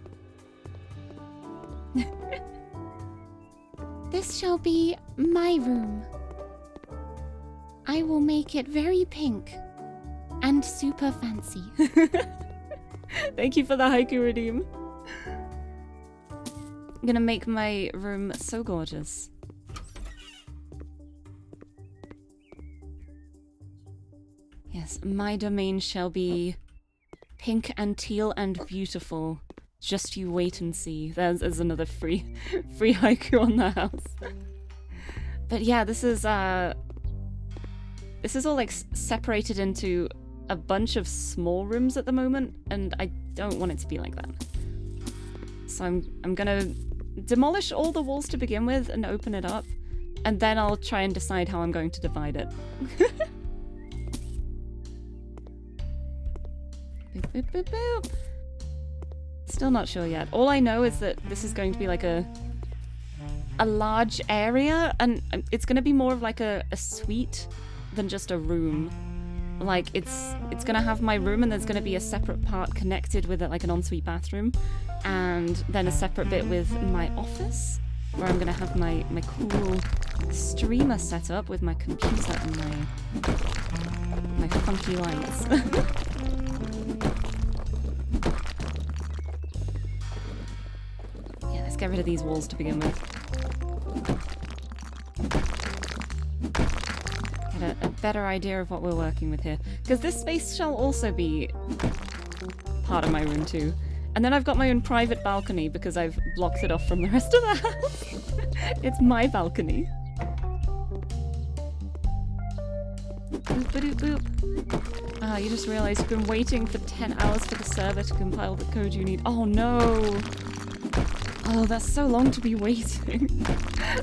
This shall be my room. I will make it very pink and super fancy. Thank you for the haiku redeem. gonna make my room so gorgeous. Yes, my domain shall be pink and teal and beautiful. Just you wait and see. There's another free haiku on the house. But yeah, this is all like separated into a bunch of small rooms at the moment, and I don't want it to be like that. So I'm gonna demolish all the walls to begin with and open it up, and then I'll try and decide how I'm going to divide it. Boop, boop, boop, boop. Still not sure yet. All I know is that this is going to be like a large area, and it's going to be more of like a suite than just a room. Like it's going to have my room, and there's going to be a separate part connected with it, like an ensuite bathroom, and then a separate bit with my office, where I'm going to have my cool streamer set up with my computer and my funky lights. Get rid of these walls to begin with. Get a better idea of what we're working with here. Because this space shall also be part of my room too. And then I've got my own private balcony because I've blocked it off from the rest of the house. It's my balcony. Boop, boop, boop. Ah, you just realized you've been waiting for 10 hours for the server to compile the code you need. Oh no! Oh, that's so long to be waiting.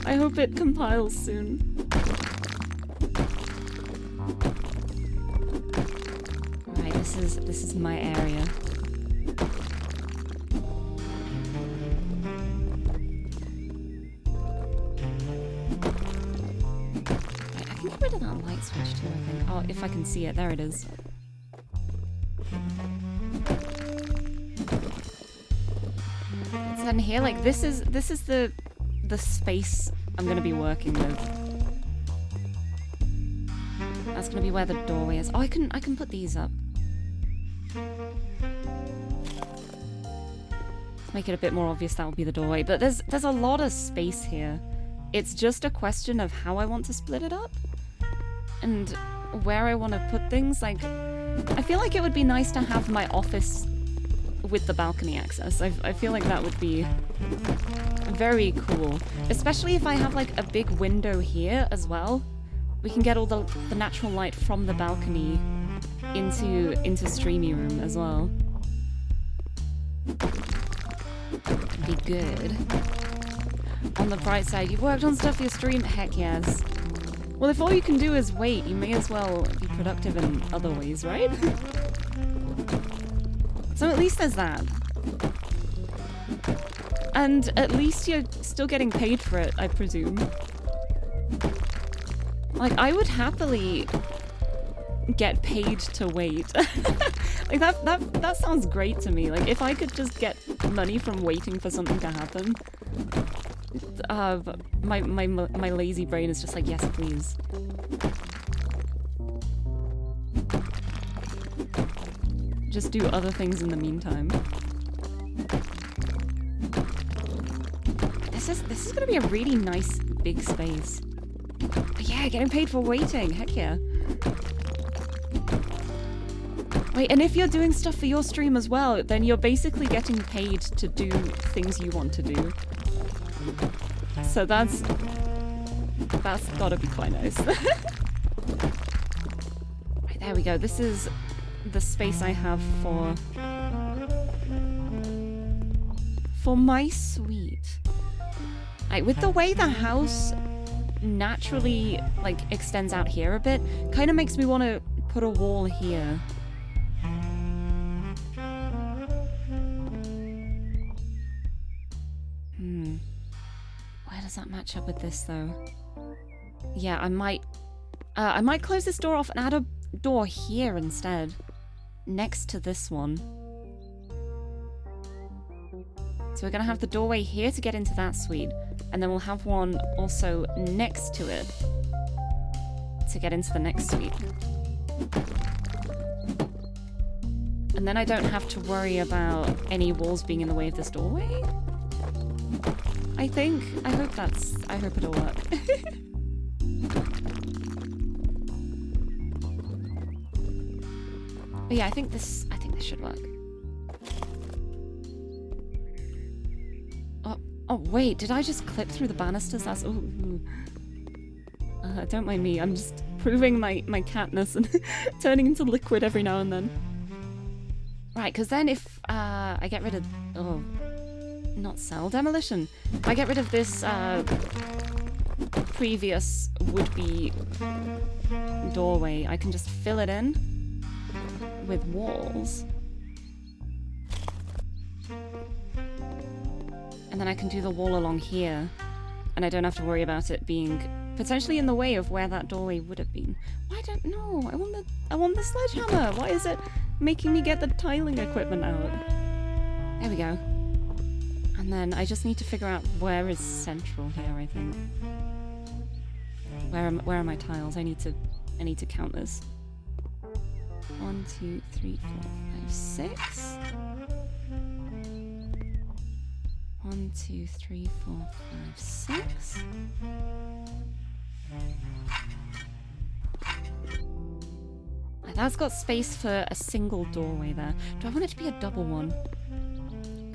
I hope it compiles soon. Right, this is my area. Right, I can get rid of that light switch too, I think. Oh, if I can see it, there it is. And here, like this is the space I'm gonna be working with. That's gonna be where the doorway is. Oh, I can put these up. To make it a bit more obvious, that will be the doorway. But there's a lot of space here. It's just a question of how I want to split it up and where I want to put things. Like, I feel like it would be nice to have my office with the balcony access. I feel like that would be very cool. Especially if I have like a big window here as well. We can get all the natural light from the balcony into streamy room as well. Be good. On the bright side, you've worked on stuff for your stream? Heck yes. Well, if all you can do is wait, you may as well be productive in other ways, right? So at least there's that. And at least you're still getting paid for it, I presume. Like, I would happily get paid to wait. Like, that sounds great to me. Like, if I could just get money from waiting for something to happen. My lazy brain is just like, yes, please. Just do other things in the meantime. This is gonna be a really nice big space. But yeah, getting paid for waiting. Heck yeah. Wait, and if you're doing stuff for your stream as well, then you're basically getting paid to do things you want to do. So that's gotta be quite nice. Right, there we go. This is the space I have for my suite. Like, with the way the house naturally like extends out here a bit, kind of makes me want to put a wall here. Where does that match up with this though? Yeah, I might close this door off and add a door here instead, next to this one. So we're gonna have the doorway here to get into that suite, and then we'll have one also next to it to get into the next suite. And then I don't have to worry about any walls being in the way of this doorway. I think. I hope it'll work. But yeah, I think this should work. Oh wait, did I just clip through the banisters? That's ooh. Don't mind me. I'm just proving my catness and turning into liquid every now and then. Right, because then if I get rid of not cell demolition. If I get rid of this previous would-be doorway, I can just fill it in with walls. And then I can do the wall along here, and I don't have to worry about it being potentially in the way of where that doorway would have been. I don't know. I want the sledgehammer. Why is it making me get the tiling equipment out? There we go. And then I just need to figure out where is central here, I think. Where are my tiles? I need to count this. 1, 2, 3, 4, 5, 6. 1, 2, 3, 4, 5, 6. That's got space for a single doorway there. Do I want it to be a double one?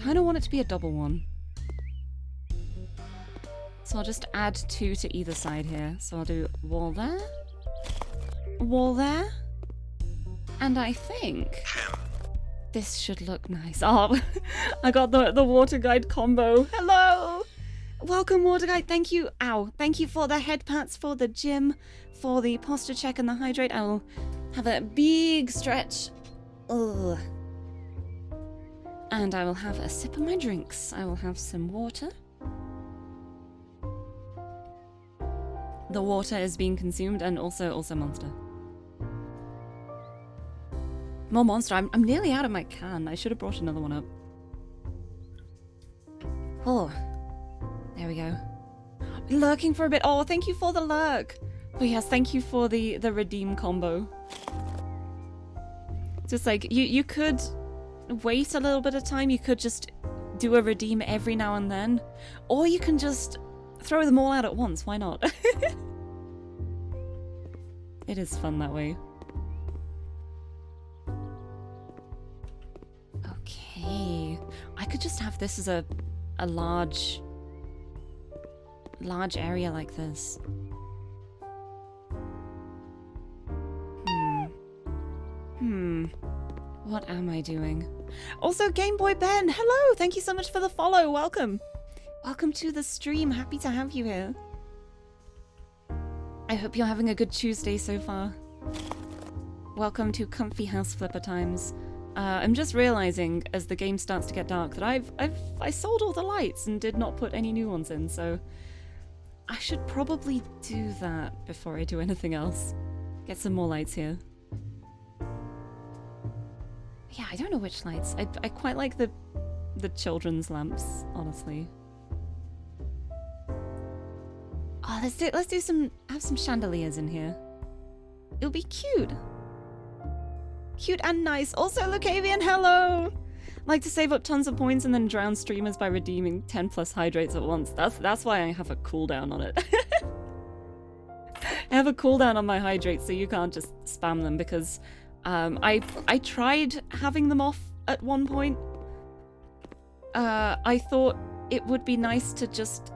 Kind of want it to be a double one. So I'll just add 2 to either side here. So I'll do wall there, and I think this should look nice. Oh, I got the water guide combo. Hello! Welcome, water guide. Thank you. Ow. Thank you for the head pats, for the gym, for the posture check and the hydrate. I will have a big stretch. Ugh. And I will have a sip of my drinks. I will have some water. The water is being consumed, and also monster. More monster. I'm nearly out of my can. I should have brought another one up. Oh, there we go. Lurking for a bit. Oh, thank you for the lurk. Oh yes, thank you for the redeem combo. Just like you could wait a little bit of time. You could just do a redeem every now and then, or you can just throw them all out at once. Why not? It is fun that way. Okay, I could just have this as a large area like this. What am I doing? Also, Game Boy Ben, hello! Thank you so much for the follow. Welcome. Welcome to the stream. Happy to have you here. I hope you're having a good Tuesday so far. Welcome to Comfy House Flipper Times. I'm just realizing as the game starts to get dark that I sold all the lights and did not put any new ones in, so I should probably do that before I do anything else. Get some more lights here. Yeah, I don't know which lights. I quite like the children's lamps, honestly. Oh, let's do some, have some chandeliers in here. It'll be cute. Cute and nice. Also, Lucavian, hello! Like to save up tons of points and then drown streamers by redeeming 10 plus hydrates at once. That's why I have a cooldown on it. I have a cooldown on my hydrates so you can't just spam them, because I tried having them off at one point. I thought it would be nice to just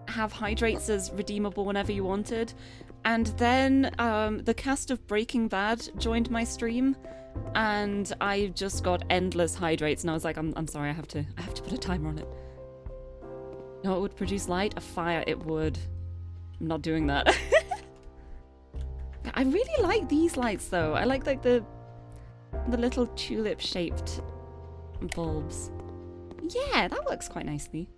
have hydrates as redeemable whenever you wanted, and then the cast of Breaking Bad joined my stream, and I just got endless hydrates, and I was like, I'm sorry, I have to put a timer on it. No, it would produce light, a fire, it would. I'm not doing that. I really like these lights though. I like the little tulip shaped bulbs. Yeah, that works quite nicely.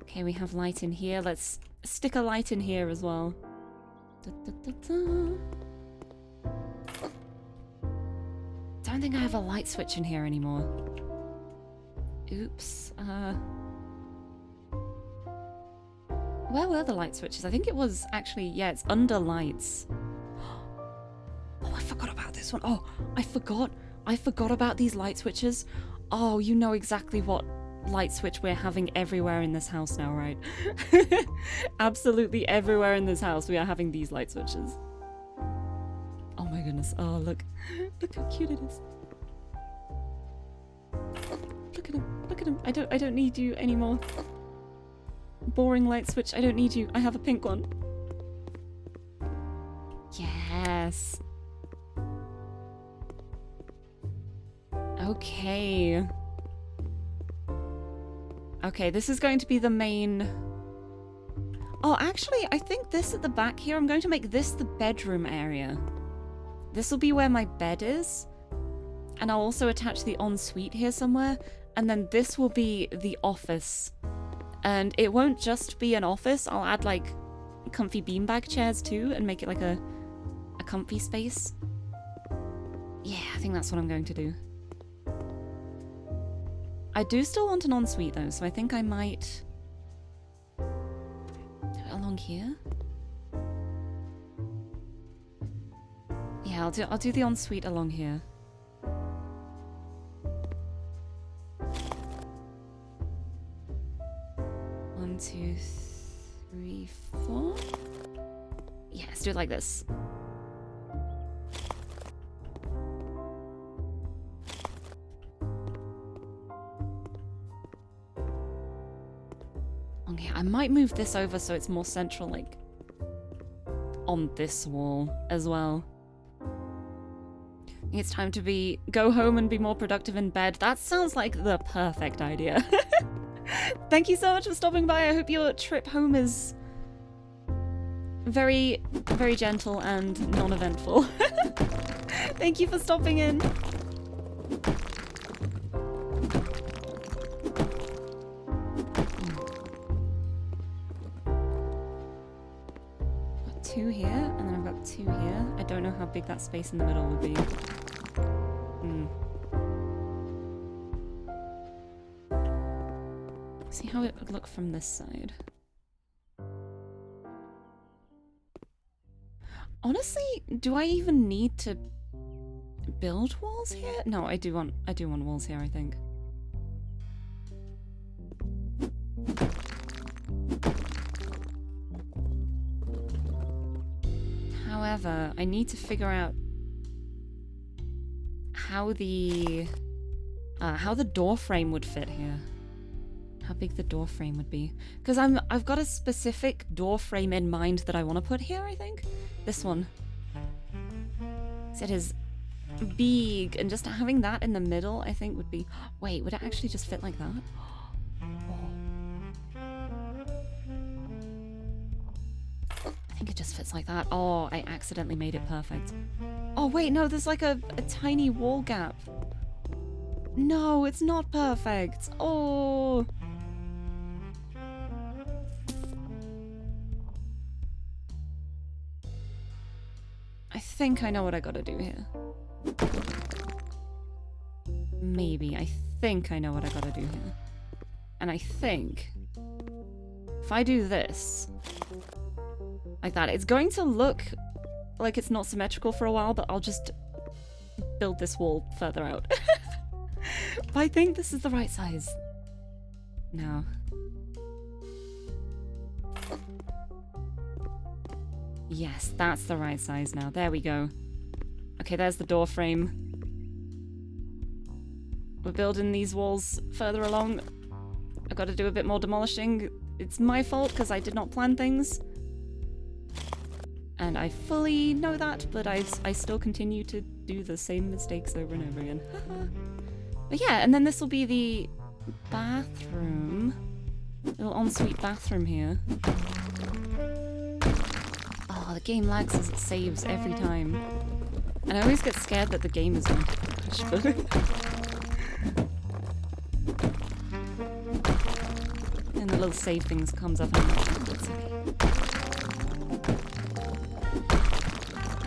Okay, we have light in here. Let's stick a light in here as well. Don't think I have a light switch in here anymore. Oops. Where were the light switches? I think it was actually, yeah, it's under lights. Oh, I forgot about this one. Oh, I forgot about these light switches. Oh, you know exactly what light switch we're having everywhere in this house now, right? Absolutely everywhere in this house we are having these light switches. Oh my goodness. Oh, look. Look how cute it is. Look at him. Look at him. I don't need you anymore. Boring light switch. I don't need you. I have a pink one. Yes. Okay. Okay, this is going to be the main... Oh, actually, I think this at the back here, I'm going to make this the bedroom area. This will be where my bed is. And I'll also attach the ensuite here somewhere. And then this will be the office. And it won't just be an office. I'll add, like, comfy beanbag chairs, too, and make it, like, a comfy space. Yeah, I think that's what I'm going to do. I do still want an ensuite, though, so I think I might... do it along here? Yeah, I'll do the ensuite along here. One, two, three, four. Yeah, let's do it like this. Okay, I might move this over so it's more central, like, on this wall as well. I think it's time to go home and be more productive in bed. That sounds like the perfect idea. Thank you so much for stopping by. I hope your trip home is very, very gentle and non-eventful. Thank you for stopping in. I've got two here, and then I've got two here. I don't know how big that space in the middle would be. See how it would look from this side. Honestly, do I even need to build walls here? No, I do want walls here, I think. However, I need to figure out how the door frame would fit here. How big the door frame would be. Because I've got a specific door frame in mind that I want to put here, I think. This one. So it is big, and just having that in the middle, I think would be... Wait, would it actually just fit like that? I think it just fits like that. Oh, I accidentally made it perfect. Oh, wait, no, there's like a tiny wall gap. No, it's not perfect. Oh... I think I know what I gotta do here. Maybe. I think I know what I gotta do here. And I think... if I do this... like that, it's going to look like it's not symmetrical for a while, but I'll just build this wall further out. But I think this is the right size. Now. Yes, that's the right size now. There we go. Okay, there's the door frame. We're building these walls further along. I've got to do a bit more demolishing. It's my fault because I did not plan things. And I fully know that, but I still continue to do the same mistakes over and over again. But yeah, and then this will be the bathroom. Little ensuite bathroom here. Oh, the game lags as it saves every time. And I always get scared that the game is going to crash, but... and the little save things comes up and I'm like, oh, it's okay.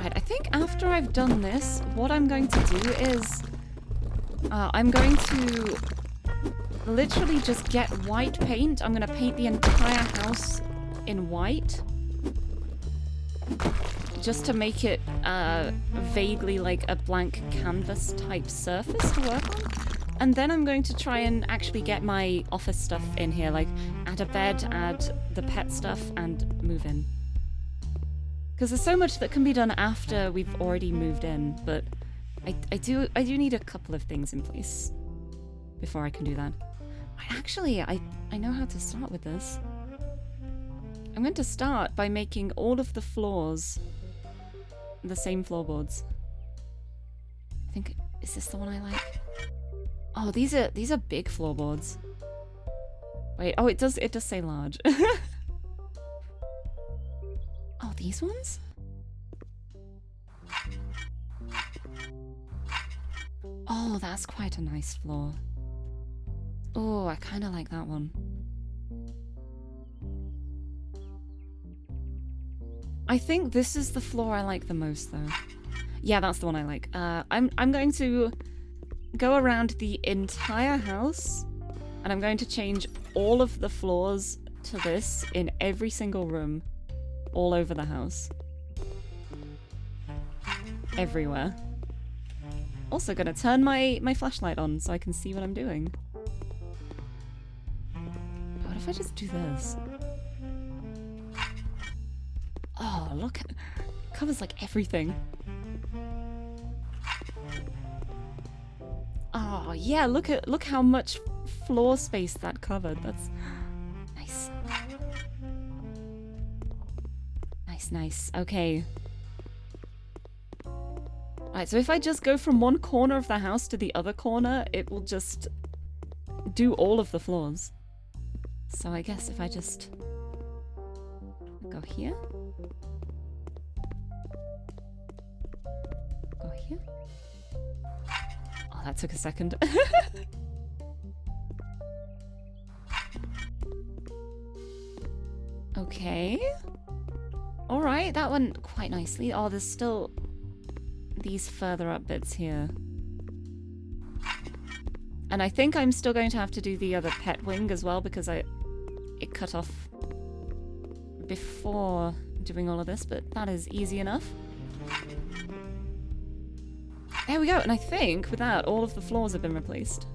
Right, I think after I've done this, what I'm going to do is... I'm going to literally just get white paint. I'm going to paint the entire house in white. Just to make it vaguely like a blank canvas type surface to work on. And then I'm going to try and actually get my office stuff in here, like add a bed, add the pet stuff, and move in. Because there's so much that can be done after we've already moved in, but I do need a couple of things in place before I can do that. Actually, I know how to start with this. I'm going to start by making all of the floors the same floorboards. I think, is this the one I like? Oh, these are big floorboards. Wait, oh, it does say large. Oh, these ones? Oh, that's quite a nice floor. Oh, I kind of like that one. I think this is the floor I like the most, though. Yeah, that's the one I like. I'm going to go around the entire house, and I'm going to change all of the floors to this in every single room, all over the house. Everywhere. Also gonna turn my flashlight on so I can see what I'm doing. What if I just do this? Oh, look, it covers like everything. Oh yeah, look how much floor space that covered. That's nice. Nice. Okay. Alright, so if I just go from one corner of the house to the other corner, it will just do all of the floors. So I guess if I just go here. Go here. Oh, that took a second. Okay. Alright, that went quite nicely. Oh, there's still these further up bits here. And I think I'm still going to have to do the other pet wing as well because it cut off before doing all of this, but that is easy enough. There we go, and I think with that all of the floors have been replaced.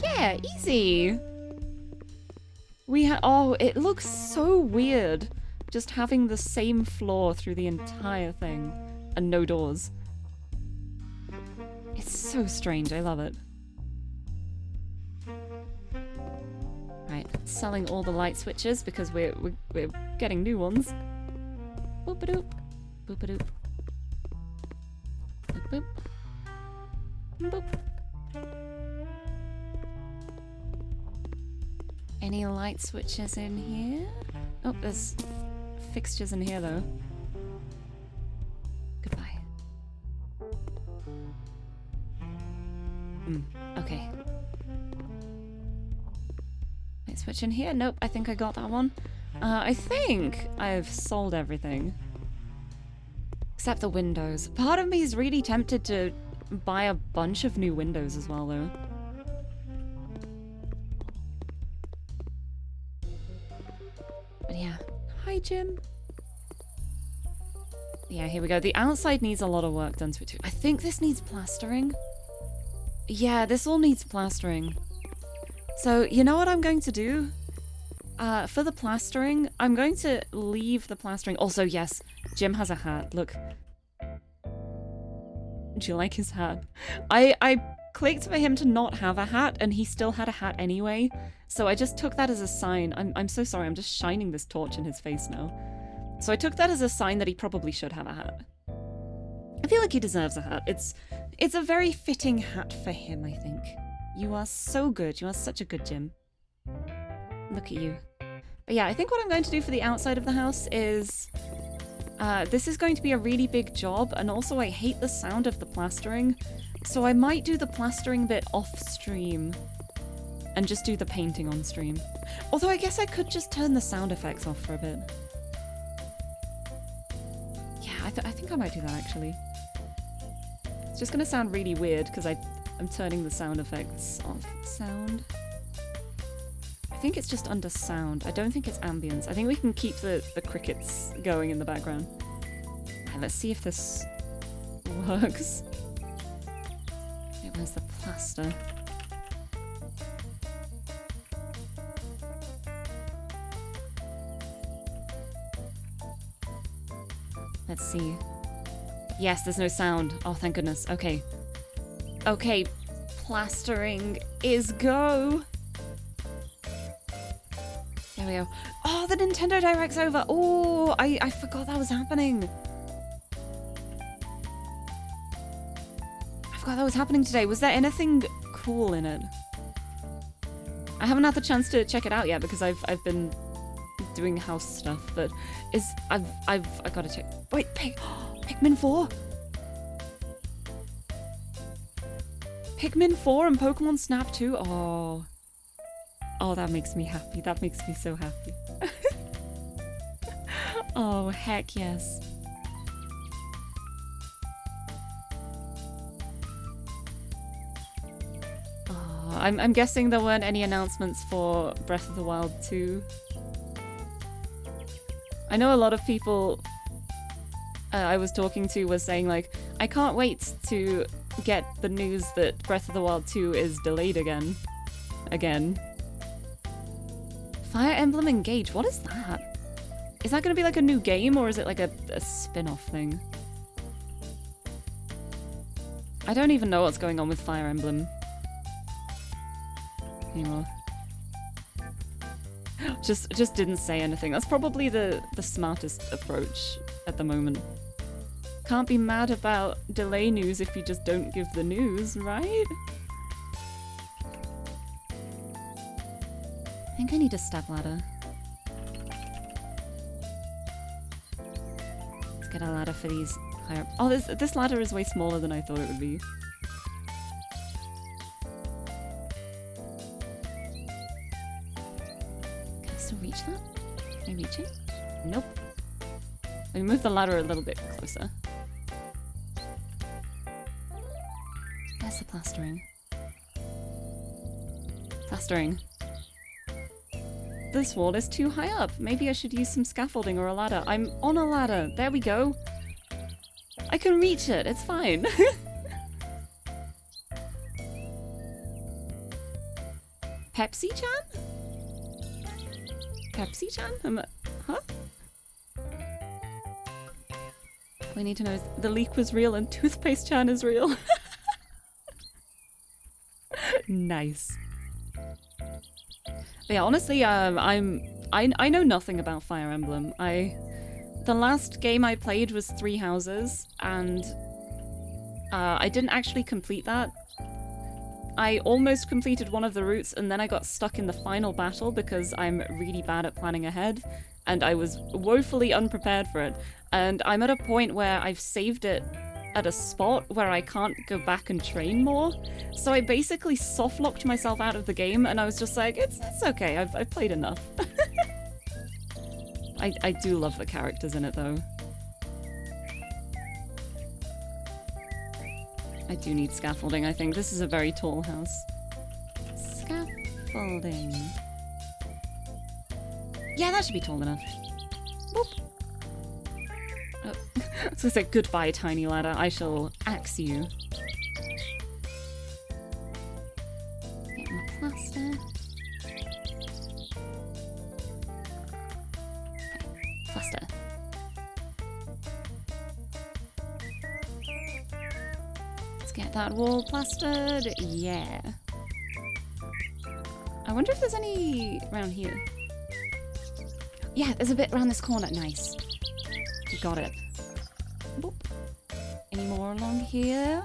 Yeah, easy! Oh, it looks so weird just having the same floor through the entire thing and no doors. It's so strange, I love it. Right, selling all the light switches because we're getting new ones. Boop-a-doop, boop-a-doop. Boop, boop. Boop. Any light switches in here? Oh, there's fixtures in here though. Goodbye. Okay. Light switch in here? Nope, I think I got that one. I think I've sold everything. Except the windows. Part of me is really tempted to buy a bunch of new windows as well though. But yeah. Hi, Jim. Yeah, here we go. The outside needs a lot of work done to it too. I think this needs plastering. Yeah, this all needs plastering. So, you know what I'm going to do? For the plastering, I'm going to leave the plastering. Also, yes, Jim has a hat. Look. Do you like his hat? I clicked for him to not have a hat, and he still had a hat anyway. So I just took that as a sign. I'm so sorry, I'm just shining this torch in his face now. So I took that as a sign that he probably should have a hat. I feel like he deserves a hat. It's a very fitting hat for him, I think. You are so good. You are such a good Jim. Look at you. But yeah, I think what I'm going to do for the outside of the house is... this is going to be a really big job, and also I hate the sound of the plastering, so I might do the plastering bit off-stream and just do the painting on stream. Although I guess I could just turn the sound effects off for a bit. Yeah, I think I might do that actually. It's just gonna sound really weird because I'm turning the sound effects off. Sound? I think it's just under sound. I don't think it's ambience. I think we can keep the crickets going in the background. Okay, let's see if this works. Wait, where's the plaster? Let's see. Yes, there's no sound. Oh, thank goodness. Okay. Okay, plastering is go. There we go. Oh, the Nintendo Direct's over. Oh, I forgot that was happening. I forgot that was happening today. Was there anything cool in it? I haven't had the chance to check it out yet because I've been doing house stuff, but I gotta check. Wait, Pikmin 4? Pikmin 4 and Pokemon Snap 2? Oh. Oh, that makes me happy. That makes me so happy. Oh, heck yes. Oh, I'm guessing there weren't any announcements for Breath of the Wild 2. I know a lot of people I was talking to was saying, like, I can't wait to get the news that Breath of the Wild 2 is delayed again. Fire Emblem Engage, what is that? Is that going to be like a new game, or is it like a spin-off thing? I don't even know what's going on with Fire Emblem anymore. Just didn't say anything. That's probably the smartest approach at the moment. Can't be mad about delay news if you just don't give the news, right? I think I need a step ladder. Let's get a ladder for these higher... Oh, this ladder is way smaller than I thought it would be. Can I still reach that? Can I reach it? Nope. Let me move the ladder a little bit closer. There's the plastering. Plastering. This wall is too high up. Maybe I should use some scaffolding or a ladder. I'm on a ladder. There we go. I can reach it. It's fine. Pepsi-chan? Pepsi-chan? Huh? We need to know the leak was real and Toothpaste-chan is real. Nice. But yeah, honestly, I know nothing about Fire Emblem. The last game I played was Three Houses, and I didn't actually complete that. I almost completed one of the routes, and then I got stuck in the final battle because I'm really bad at planning ahead, and I was woefully unprepared for it. And I'm at a point where I've saved it at a spot where I can't go back and train more. So I basically soft-locked myself out of the game, and I was just like, it's okay, I've played enough. I do love the characters in it, though. I do need scaffolding, I think. This is a very tall house. Scaffolding. Yeah, that should be tall enough. Boop. Oh. I was gonna say, goodbye, tiny ladder. I shall axe you. Get my plaster. Plaster. Let's get that wall plastered. Yeah. I wonder if there's any around here. Yeah, there's a bit around this corner. Nice. Got it. Boop. Any more along here?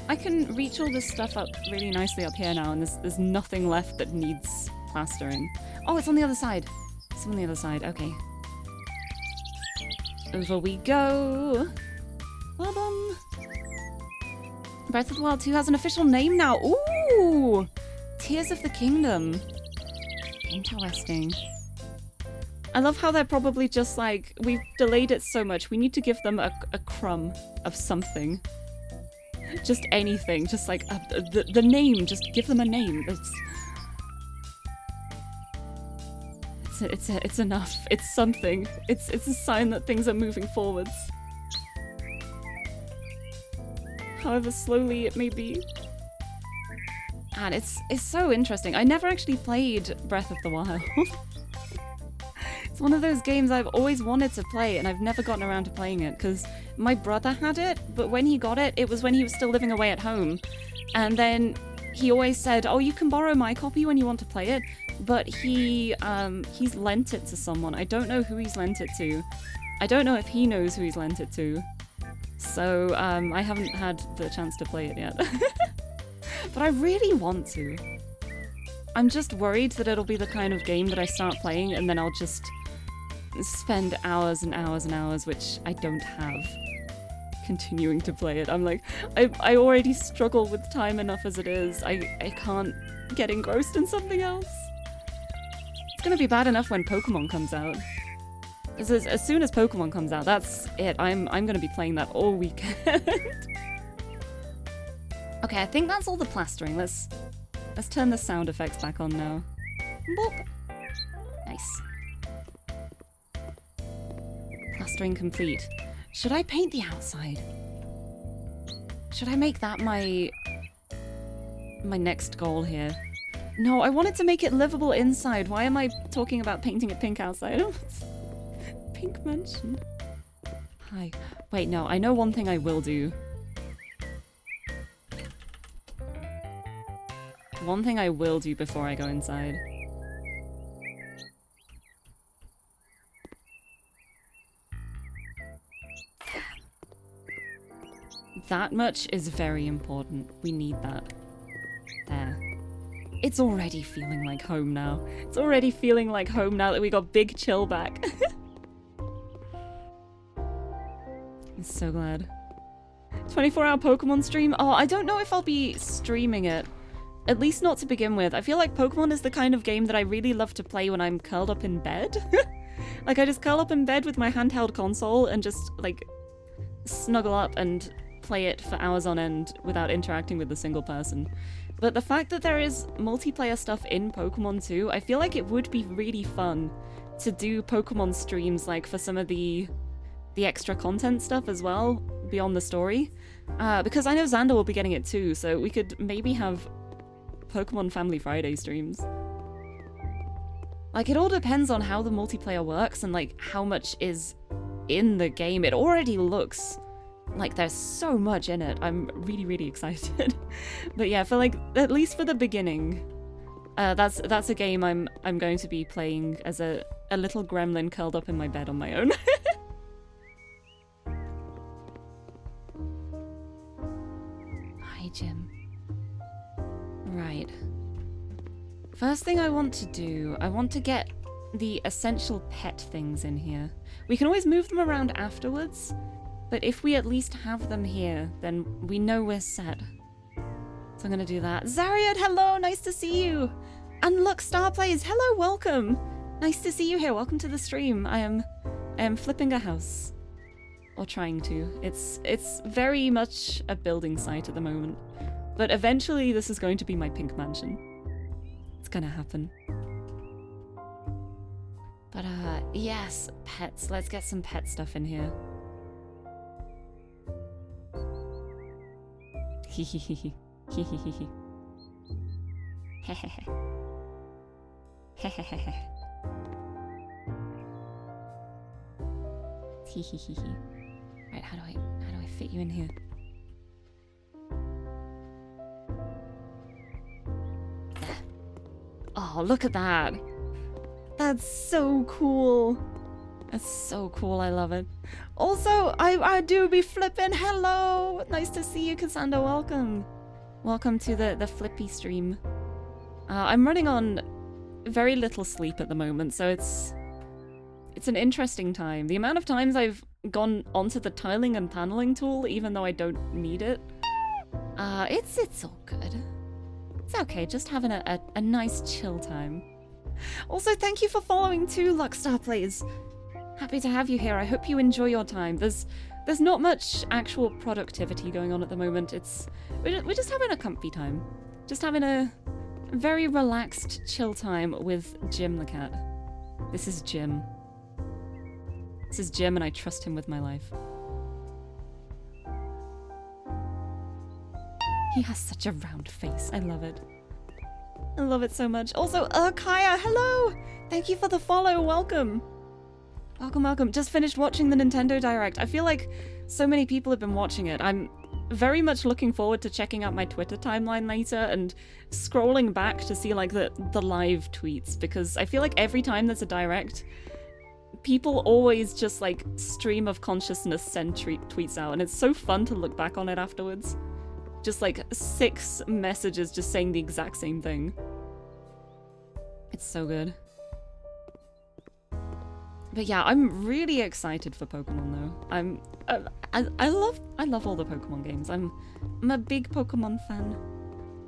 I can reach all this stuff up really nicely up here now, and there's nothing left that needs plastering. Oh, it's on the other side. It's on the other side. Okay. Over we go. Ba-bum. Breath of the Wild 2 has an official name now. Ooh! Tears of the Kingdom. Interesting. I love how they're probably just like, we've delayed it so much, we need to give them a crumb of something. Just anything, just like the name, just give them a name. It's enough, it's something. It's a sign that things are moving forwards. however slowly it may be. And it's so interesting. I never actually played Breath of the Wild. It's one of those games I've always wanted to play, and I've never gotten around to playing it, because my brother had it, but when he got it, it was when he was still living away at home. And then he always said, oh, you can borrow my copy when you want to play it, but he's lent it to someone. I don't know who he's lent it to. I don't know if he knows who he's lent it to. So I haven't had the chance to play it yet. But I really want to. I'm just worried that it'll be the kind of game that I start playing and then I'll just spend hours and hours and hours, which I don't have, continuing to play it. I'm like, I already struggle with time enough as it is. I can't get engrossed in something else. It's gonna be bad enough when Pokemon comes out. As soon as Pokemon comes out, that's it. I'm gonna be playing that all weekend. Okay, I think that's all the plastering. Let's turn the sound effects back on now. Boop. Nice. Plastering complete. Should I paint the outside? Should I make that my next goal here? No, I wanted to make it livable inside. Why am I talking about painting it pink outside? Pink mansion. Hi. Wait, no, I know one thing I will do. One thing I will do before I go inside. That much is very important. We need that. There. It's already feeling like home now. It's already feeling like home now that we got Big Chill back. I'm so glad. 24-hour Pokemon stream? Oh, I don't know if I'll be streaming it. At least not to begin with. I feel like Pokemon is the kind of game that I really love to play when I'm curled up in bed. Like, I just curl up in bed with my handheld console and just, like, snuggle up and play it for hours on end without interacting with a single person. But the fact that there is multiplayer stuff in Pokemon too, I feel like it would be really fun to do Pokemon streams, like, for some of the extra content stuff as well, beyond the story. Because I know Xander will be getting it too, so we could maybe have Pokemon Family Friday streams. Like, it all depends on how the multiplayer works and, like, how much is in the game. It already looks like there's so much in it. I'm really, really excited. But yeah, for, like, at least for the beginning, that's a game I'm going to be playing as a little gremlin curled up in my bed on my own. Hi, Jim. Right. First thing I want to do, I want to get the essential pet things in here. We can always move them around afterwards, but if we at least have them here, then we know we're set. So I'm gonna do that. Zariad, hello, nice to see you. And look, Starplays, hello, welcome. Nice to see you here. Welcome to the stream. I am flipping a house. Or trying to. It's very much a building site at the moment. But eventually this is going to be my pink mansion. It's gonna happen. But yes, pets. Let's get some pet stuff in here. Hehehe. Hehehe. Hehehe. Hehehe. Hehehe. Right, how do I fit you in here? There. Oh, look at that. That's so cool. That's so cool, I love it. Also, I do be flipping. Hello! Nice to see you, Cassandra, welcome. Welcome to the flippy stream. I'm running on very little sleep at the moment, so it's an interesting time. The amount of times I've gone onto the tiling and paneling tool, even though I don't need it, it's all good. It's okay, just having a nice chill time. Also, thank you for following too, Luckstar Plays. Happy to have you here. I hope you enjoy your time. There's not much actual productivity going on at the moment. We're just having a comfy time. Just having a very relaxed, chill time with Jim the cat. This is Jim. This is Jim, and I trust him with my life. He has such a round face. I love it. I love it so much. Also, Kaya, hello! Thank you for the follow. Welcome. Welcome, welcome. Just finished watching the Nintendo Direct. I feel like so many people have been watching it. I'm very much looking forward to checking out my Twitter timeline later and scrolling back to see like the live tweets, because I feel like every time there's a Direct, people always just like stream of consciousness send tweets out, and it's so fun to look back on it afterwards. Just like 6 messages just saying the exact same thing. It's so good. But yeah, I'm really excited for Pokemon though. I love all the Pokemon games. I'm a big Pokemon fan.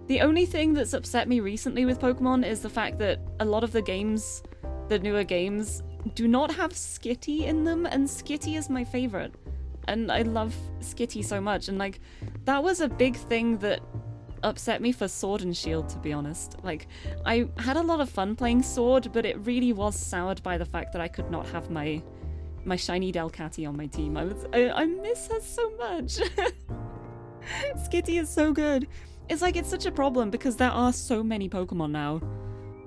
The only thing that's upset me recently with Pokemon is the fact that a lot of the games, the newer games, do not have Skitty in them, and Skitty is my favorite. And I love Skitty so much, and like, that was a big thing that upset me for Sword and Shield, to be honest. Like, I had a lot of fun playing Sword, but it really was soured by the fact that I could not have my shiny Delcatty on my team. I miss her so much. Skitty is so good. It's like, it's such a problem because there are so many Pokemon now.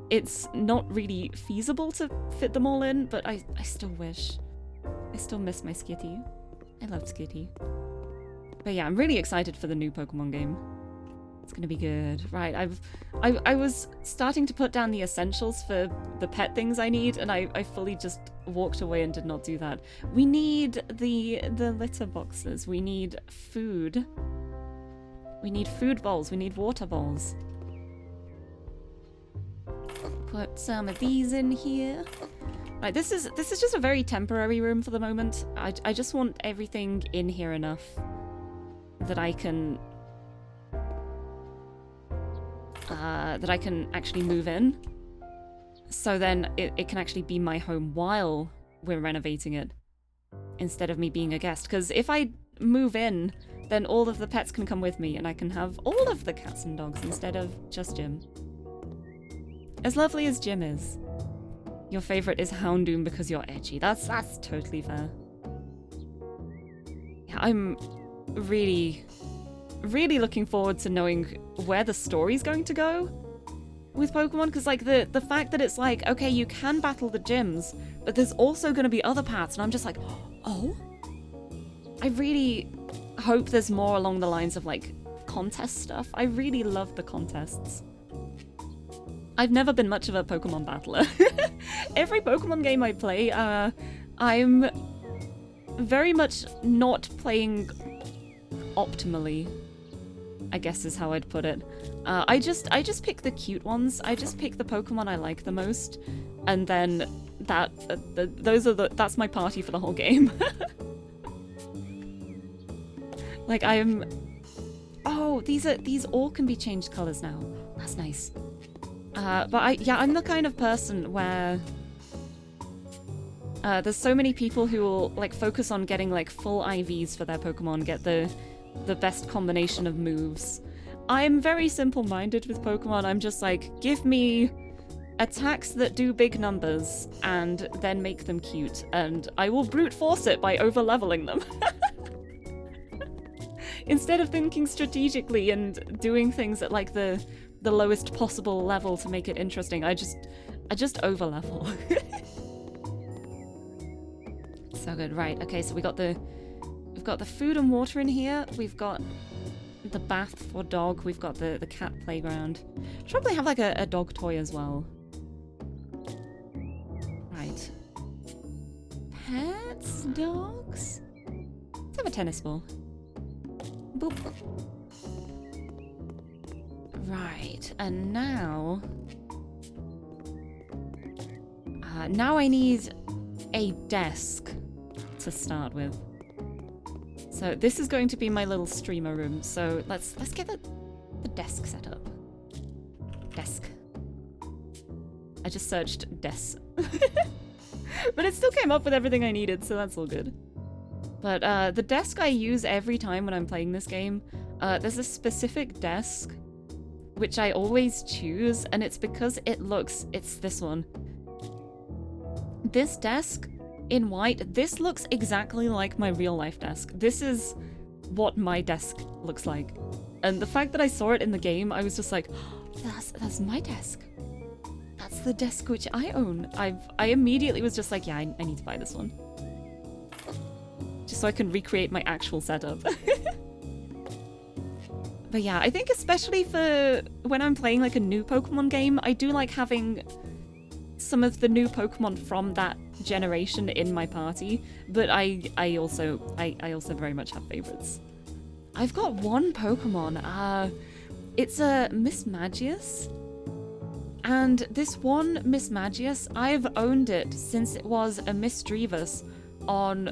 It's not really feasible to fit them all in, but I still wish. I still miss my Skitty. I love Skitty. But yeah, I'm really excited for the new Pokemon game. It's gonna be good. Right, I was starting to put down the essentials for the pet things I need, and I fully just walked away and did not do that. We need the litter boxes. We need food. We need food bowls. We need water bowls. Put some of these in here. Right, this is just a very temporary room for the moment. I just want everything in here enough that I can actually move in. So then it can actually be my home while we're renovating it, instead of me being a guest. Because if I move in, then all of the pets can come with me, and I can have all of the cats and dogs instead of just Jim. As lovely as Jim is. Your favorite is Houndoom because you're edgy. That's totally fair. Yeah, I'm really looking forward to knowing where the story's going to go with Pokemon, because like the fact that it's like, okay, you can battle the gyms, but there's also going to be other paths, and I'm just like, oh? I really hope there's more along the lines of like contest stuff. I really love the contests. I've never been much of a Pokemon battler. Every Pokemon game I play, I'm very much not playing optimally, I guess is how I'd put it. I just pick the cute ones. I just pick the Pokemon I like the most, and then that's my party for the whole game. Like oh, these all can be changed colors now. That's nice. But I'm the kind of person where there's so many people who will like focus on getting like full IVs for their Pokemon, get the best combination of moves. I'm very simple-minded with Pokemon. I'm just like, give me attacks that do big numbers and then make them cute, and I will brute force it by over-leveling them. Instead of thinking strategically and doing things at like the lowest possible level to make it interesting, I just over-level. So good. Right, okay, so we've got the food and water in here. We've got the bath for dog. We've got the cat playground. Should probably have like a dog toy as well. Right. Pets, dogs. Let's have a tennis ball. Boop. Right, and now I need a desk to start with. So this is going to be my little streamer room. So let's get the desk set up. Desk. I just searched desk. But it still came up with everything I needed, so that's all good. But the desk I use every time when I'm playing this game, there's a specific desk which I always choose, and it's because it's this one. This desk in white, this looks exactly like my real life desk. This is what my desk looks like. And the fact that I saw it in the game, I was just like, that's my desk. That's the desk which I own. I immediately was just like, yeah, I need to buy this one. Just so I can recreate my actual setup. But yeah, I think especially for when I'm playing like a new Pokemon game, I do like having some of the new Pokemon from that generation in my party. But I also very much have favorites. I've got one Pokemon. It's a Miss Magius. And this one Miss Magius, I've owned it since it was a Miss Drivus on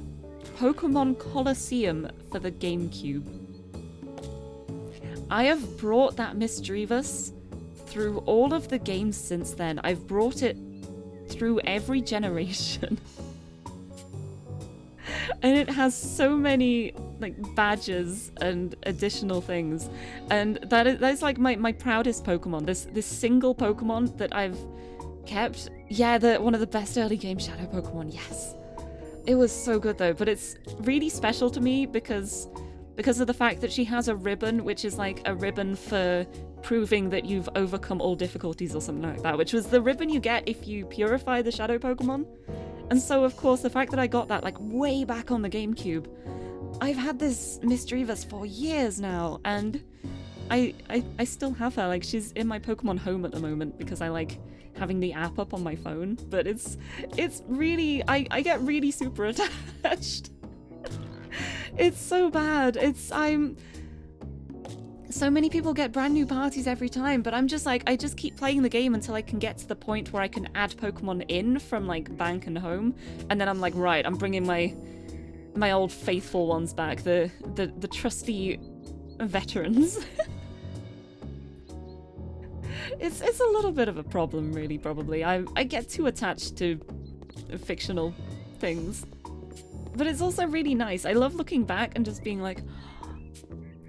Pokemon Colosseum for the GameCube. I have brought that Miss Drivus through all of the games since then. I've brought it through every generation. And it has so many like badges and additional things. And that's like my proudest Pokemon. This single Pokemon that I've kept. Yeah, one of the best early game Shadow Pokemon, yes. It was so good though, but it's really special to me because of the fact that she has a ribbon, which is like a ribbon for proving that you've overcome all difficulties or something like that, which was the ribbon you get if you purify the Shadow Pokemon. And so, of course, the fact that I got that like way back on the GameCube, I've had this Miss Drivus for years now, and I still have her. Like, she's in my Pokemon home at the moment because I like having the app up on my phone, but it's really, I get really super attached. It's so bad. So many people get brand new parties every time, but I'm just like, I just keep playing the game until I can get to the point where I can add Pokemon in from like bank and home, and then I'm like, right, I'm bringing my old faithful ones back, the trusty veterans. It's a little bit of a problem, really, probably. I get too attached to fictional things. But it's also really nice. I love looking back and just being like,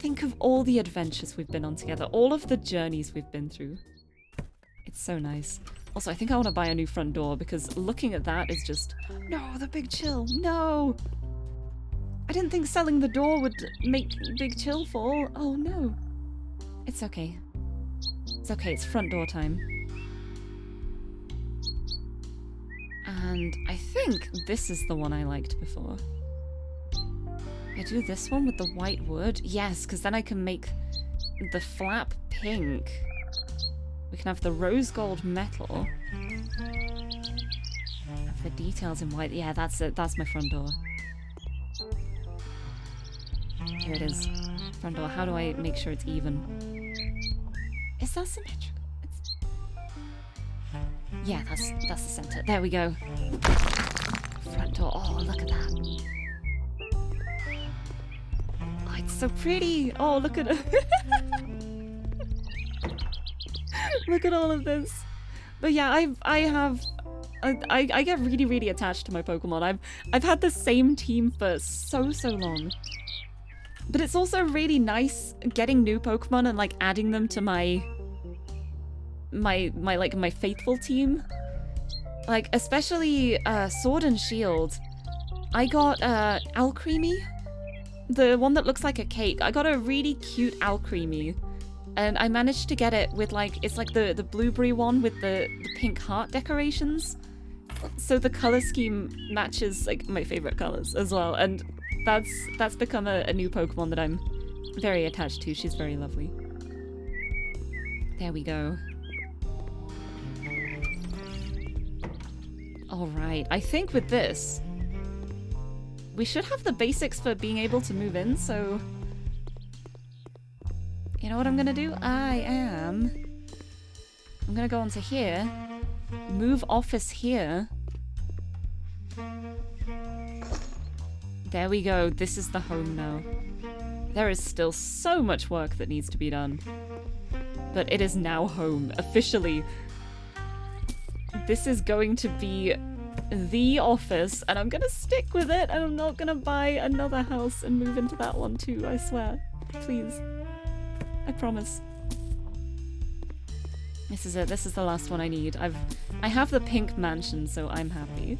think of all the adventures we've been on together, all of the journeys we've been through. It's so nice. Also, I think I want to buy a new front door because looking at that is just, no, the Big Chill, no! I didn't think selling the door would make Big Chill fall. Oh no. It's okay. It's okay, it's front door time. And I think this is the one I liked before. I do this one with the white wood? Yes, because then I can make the flap pink. We can have the rose gold metal. Have the details in white. Yeah, that's it. That's my front door. Here it is. Front door. How do I make sure it's even? Is that symmetrical? Yeah, that's the center. There we go. Front door. Oh, look at that. Oh, it's so pretty. Oh, look at it. Look at all of this. But yeah, I get really, really attached to my Pokemon. I've had the same team for so long. But it's also really nice getting new Pokemon and like adding them to my faithful team. Like especially Sword and Shield. I got Alcremie, the one that looks like a cake. I got a really cute Alcremie. And I managed to get it with like, it's like the blueberry one with the pink heart decorations. So the color scheme matches like my favorite colors as well. And that's become a new Pokemon that I'm very attached to. She's very lovely. There we go. All right, I think with this, we should have the basics for being able to move in, so... You know what I'm gonna do? I'm gonna go onto here, move office here. There we go, this is the home now. There is still so much work that needs to be done. But it is now home, officially. This is going to be the office, and I'm gonna stick with it, and I'm not gonna buy another house and move into that one too, I swear. Please. I promise. This is it. This is the last one I need. I have the pink mansion, so I'm happy.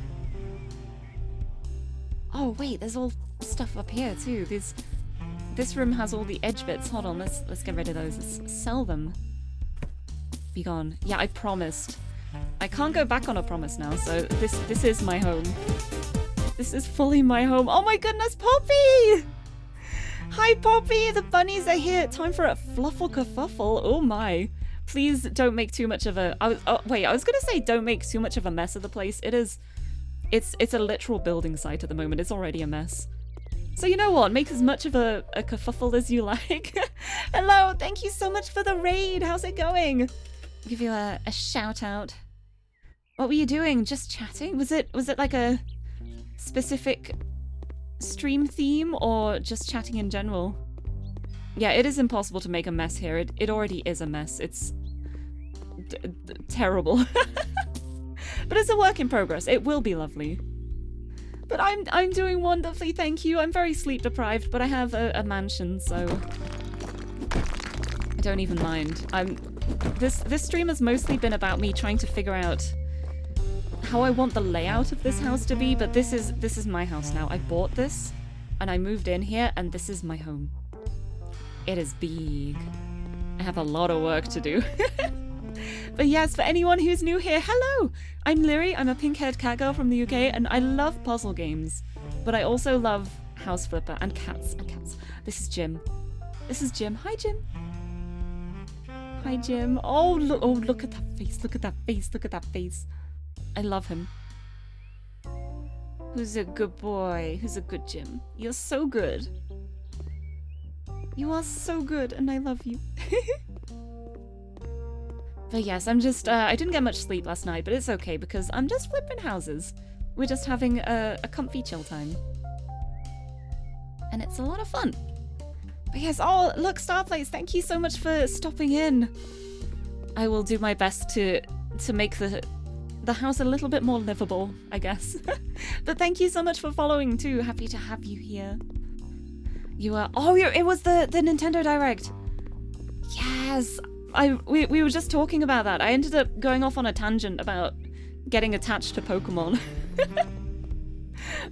Oh wait, there's all stuff up here too. this room has all the edge bits. Hold on, let's get rid of those. Let's sell them. Be gone. Yeah, I promised. I can't go back on a promise now, so this is my home. This is fully my home. Oh my goodness, Poppy! Hi, Poppy! The bunnies are here. Time for a fluffle kerfuffle. Oh my. Please don't make too much of a... wait, I was gonna say don't make too much of a mess of the place. It's a literal building site at the moment. It's already a mess. So you know what? Make as much of a kerfuffle as you like. Hello, thank you so much for the raid. How's it going? I'll give you a shout out. What were you doing? Just chatting? Was it like a specific stream theme or just chatting in general? Yeah, it is impossible to make a mess here. It already is a mess. It's terrible. But it's a work in progress. It will be lovely. But I'm doing wonderfully, thank you. I'm very sleep deprived, but I have a mansion, so I don't even mind. This stream has mostly been about me trying to figure out how I want the layout of this house to be, but this is my house now. I bought this and I moved in here and this is my home. It is big. I have a lot of work to do. But yes, for anyone who's new here, hello! I'm Lirie, I'm a pink-haired cat girl from the UK, and I love puzzle games. But I also love House Flipper and cats. This is Jim. This is Jim. Hi, Jim. Hi, Jim. Oh, look at that face. Look at that face. Look at that face. I love him. Who's a good boy? Who's a good Jim? You're so good. You are so good, and I love you. But yes, I'm just, I didn't get much sleep last night, but it's okay because I'm just flipping houses. We're just having a comfy chill time. And it's a lot of fun. But yes, oh, look, Starplace, thank you so much for stopping in. I will do my best to make the house a little bit more livable, I guess. But thank you so much for following too. Happy to have you here. You are, oh, it was the Nintendo Direct. Yes. We were just talking about that. I ended up going off on a tangent about getting attached to Pokemon.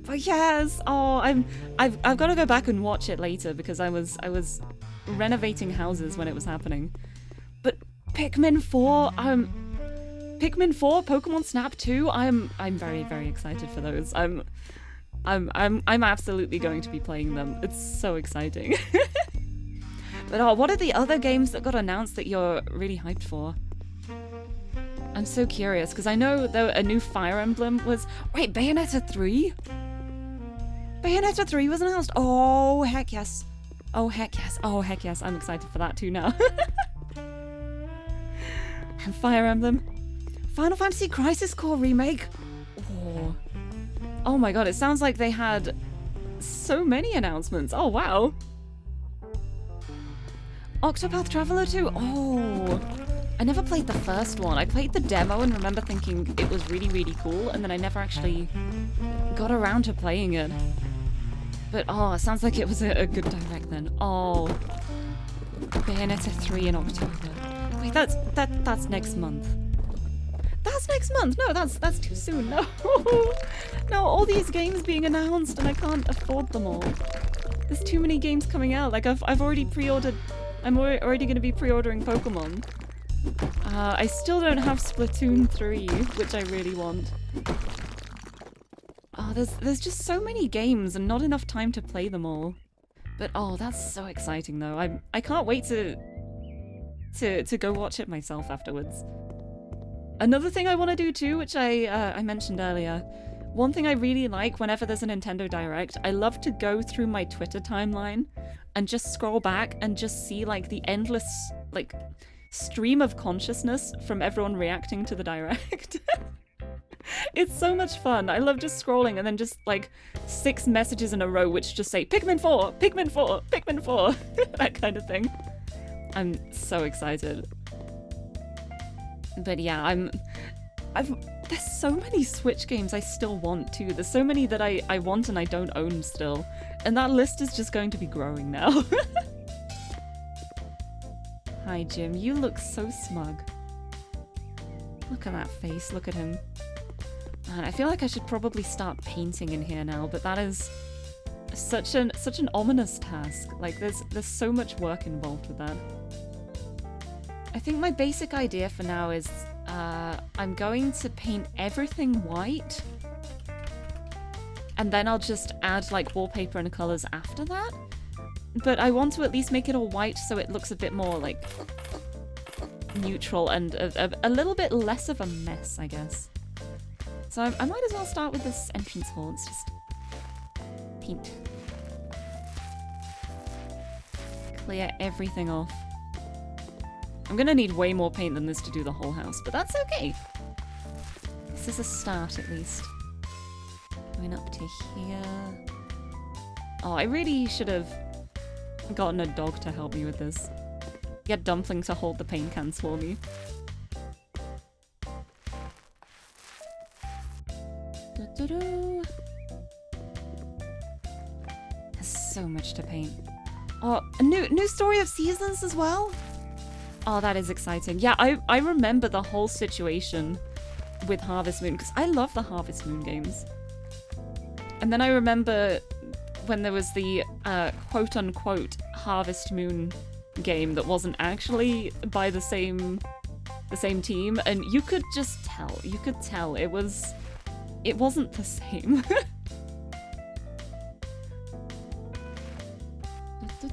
But yes, oh, I've got to go back and watch it later because I was renovating houses when it was happening. But Pikmin 4, Pikmin 4, Pokemon Snap 2, I'm very, very excited for those. I'm absolutely going to be playing them. It's so exciting. But what are the other games that got announced that you're really hyped for? I'm so curious, because I know a new Fire Emblem was... Wait, Bayonetta 3? Bayonetta 3 was announced? Oh, heck yes. Oh, heck yes. Oh, heck yes. I'm excited for that too now. And Fire Emblem. Final Fantasy Crisis Core Remake? Oh my god, it sounds like they had so many announcements. Oh, wow. Octopath Traveler 2? Oh, I never played the first one. I played the demo and remember thinking it was really, really cool, and then I never actually got around to playing it. But oh, it sounds like it was a good direct then. Oh, Bayonetta 3 in October. Wait, that's next month. That's next month. No, that's too soon. No, no, all these games being announced and I can't afford them all. There's too many games coming out. Like I've already pre-ordered. I'm already going to be pre-ordering Pokemon. I still don't have Splatoon 3, which I really want. Oh, there's just so many games and not enough time to play them all. But oh, that's so exciting though. I can't wait to go watch it myself afterwards. Another thing I want to do too, which I mentioned earlier, one thing I really like whenever there's a Nintendo Direct, I love to go through my Twitter timeline and just scroll back and just see like the endless like stream of consciousness from everyone reacting to the Direct. It's so much fun. I love just scrolling and then just like 6 messages in a row which just say Pikmin 4, Pikmin 4, Pikmin 4, that kind of thing. I'm so excited. But yeah, there's so many Switch games I still want too. There's so many that I want and I don't own still. And that list is just going to be growing now. Hi Jim, you look so smug. Look at that face, look at him. Man, I feel like I should probably start painting in here now, but that is such an ominous task. Like there's so much work involved with that. I think my basic idea for now is I'm going to paint everything white, and then I'll just add like wallpaper and colors after that. But I want to at least make it all white so it looks a bit more like neutral and a little bit less of a mess, I guess. So I might as well start with this entrance hall. Let's just paint. Clear everything off. I'm gonna need way more paint than this to do the whole house, but that's okay. This is a start, at least. Going up to here. Oh, I really should have gotten a dog to help me with this. Get Dumpling to hold the paint cans for me. There's so much to paint. Oh, a new story of seasons as well? Oh, that is exciting. Yeah, I remember the whole situation with Harvest Moon, because I love the Harvest Moon games. And then I remember when there was the quote-unquote Harvest Moon game that wasn't actually by the same team, and you could just tell. You could tell it wasn't the same.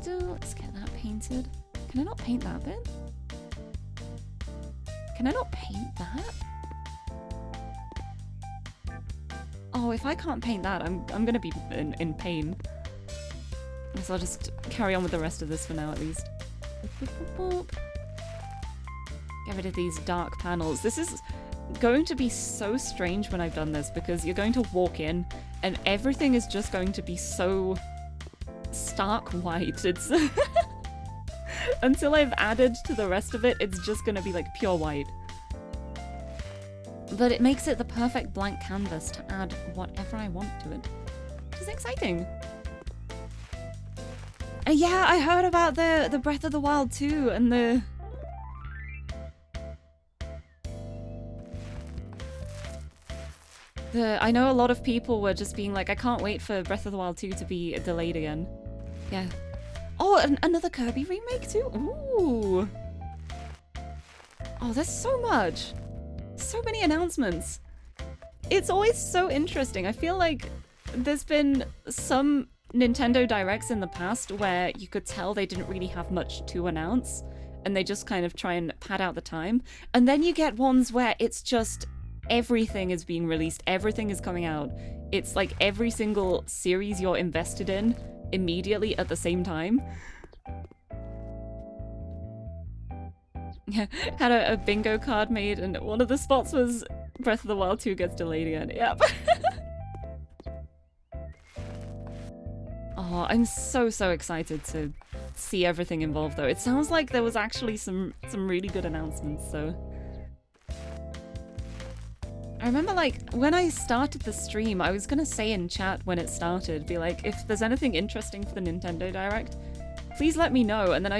Let's get that painted. Can I not paint that bit? Can I not paint that? Oh, if I can't paint that, I'm gonna be in pain. So I'll just carry on with the rest of this for now, at least. Boop, boop, boop, boop. Get rid of these dark panels. This is going to be so strange when I've done this, because you're going to walk in and everything is just going to be so stark white. It's until I've added to the rest of it, it's just gonna be like pure white. But it makes it the perfect blank canvas to add whatever I want to it, which is exciting. Yeah, I heard about the Breath of the Wild 2 and the... I know a lot of people were just being like, I can't wait for Breath of the Wild 2 to be delayed again. Yeah. Oh, another Kirby remake too? Ooh. Oh, there's so much. So many announcements. It's always so interesting. I feel like there's been some Nintendo Directs in the past where you could tell they didn't really have much to announce, and they just kind of try and pad out the time. And then you get ones where it's just everything is being released, everything is coming out. It's like every single series you're invested in immediately at the same time. Yeah, had a bingo card made, and one of the spots was Breath of the Wild 2 gets delayed again. Yep. Oh, I'm so excited to see everything involved, though. It sounds like there was actually some really good announcements, so... I remember, like, when I started the stream, I was gonna say in chat when it started, be like, if there's anything interesting for the Nintendo Direct, please let me know. And then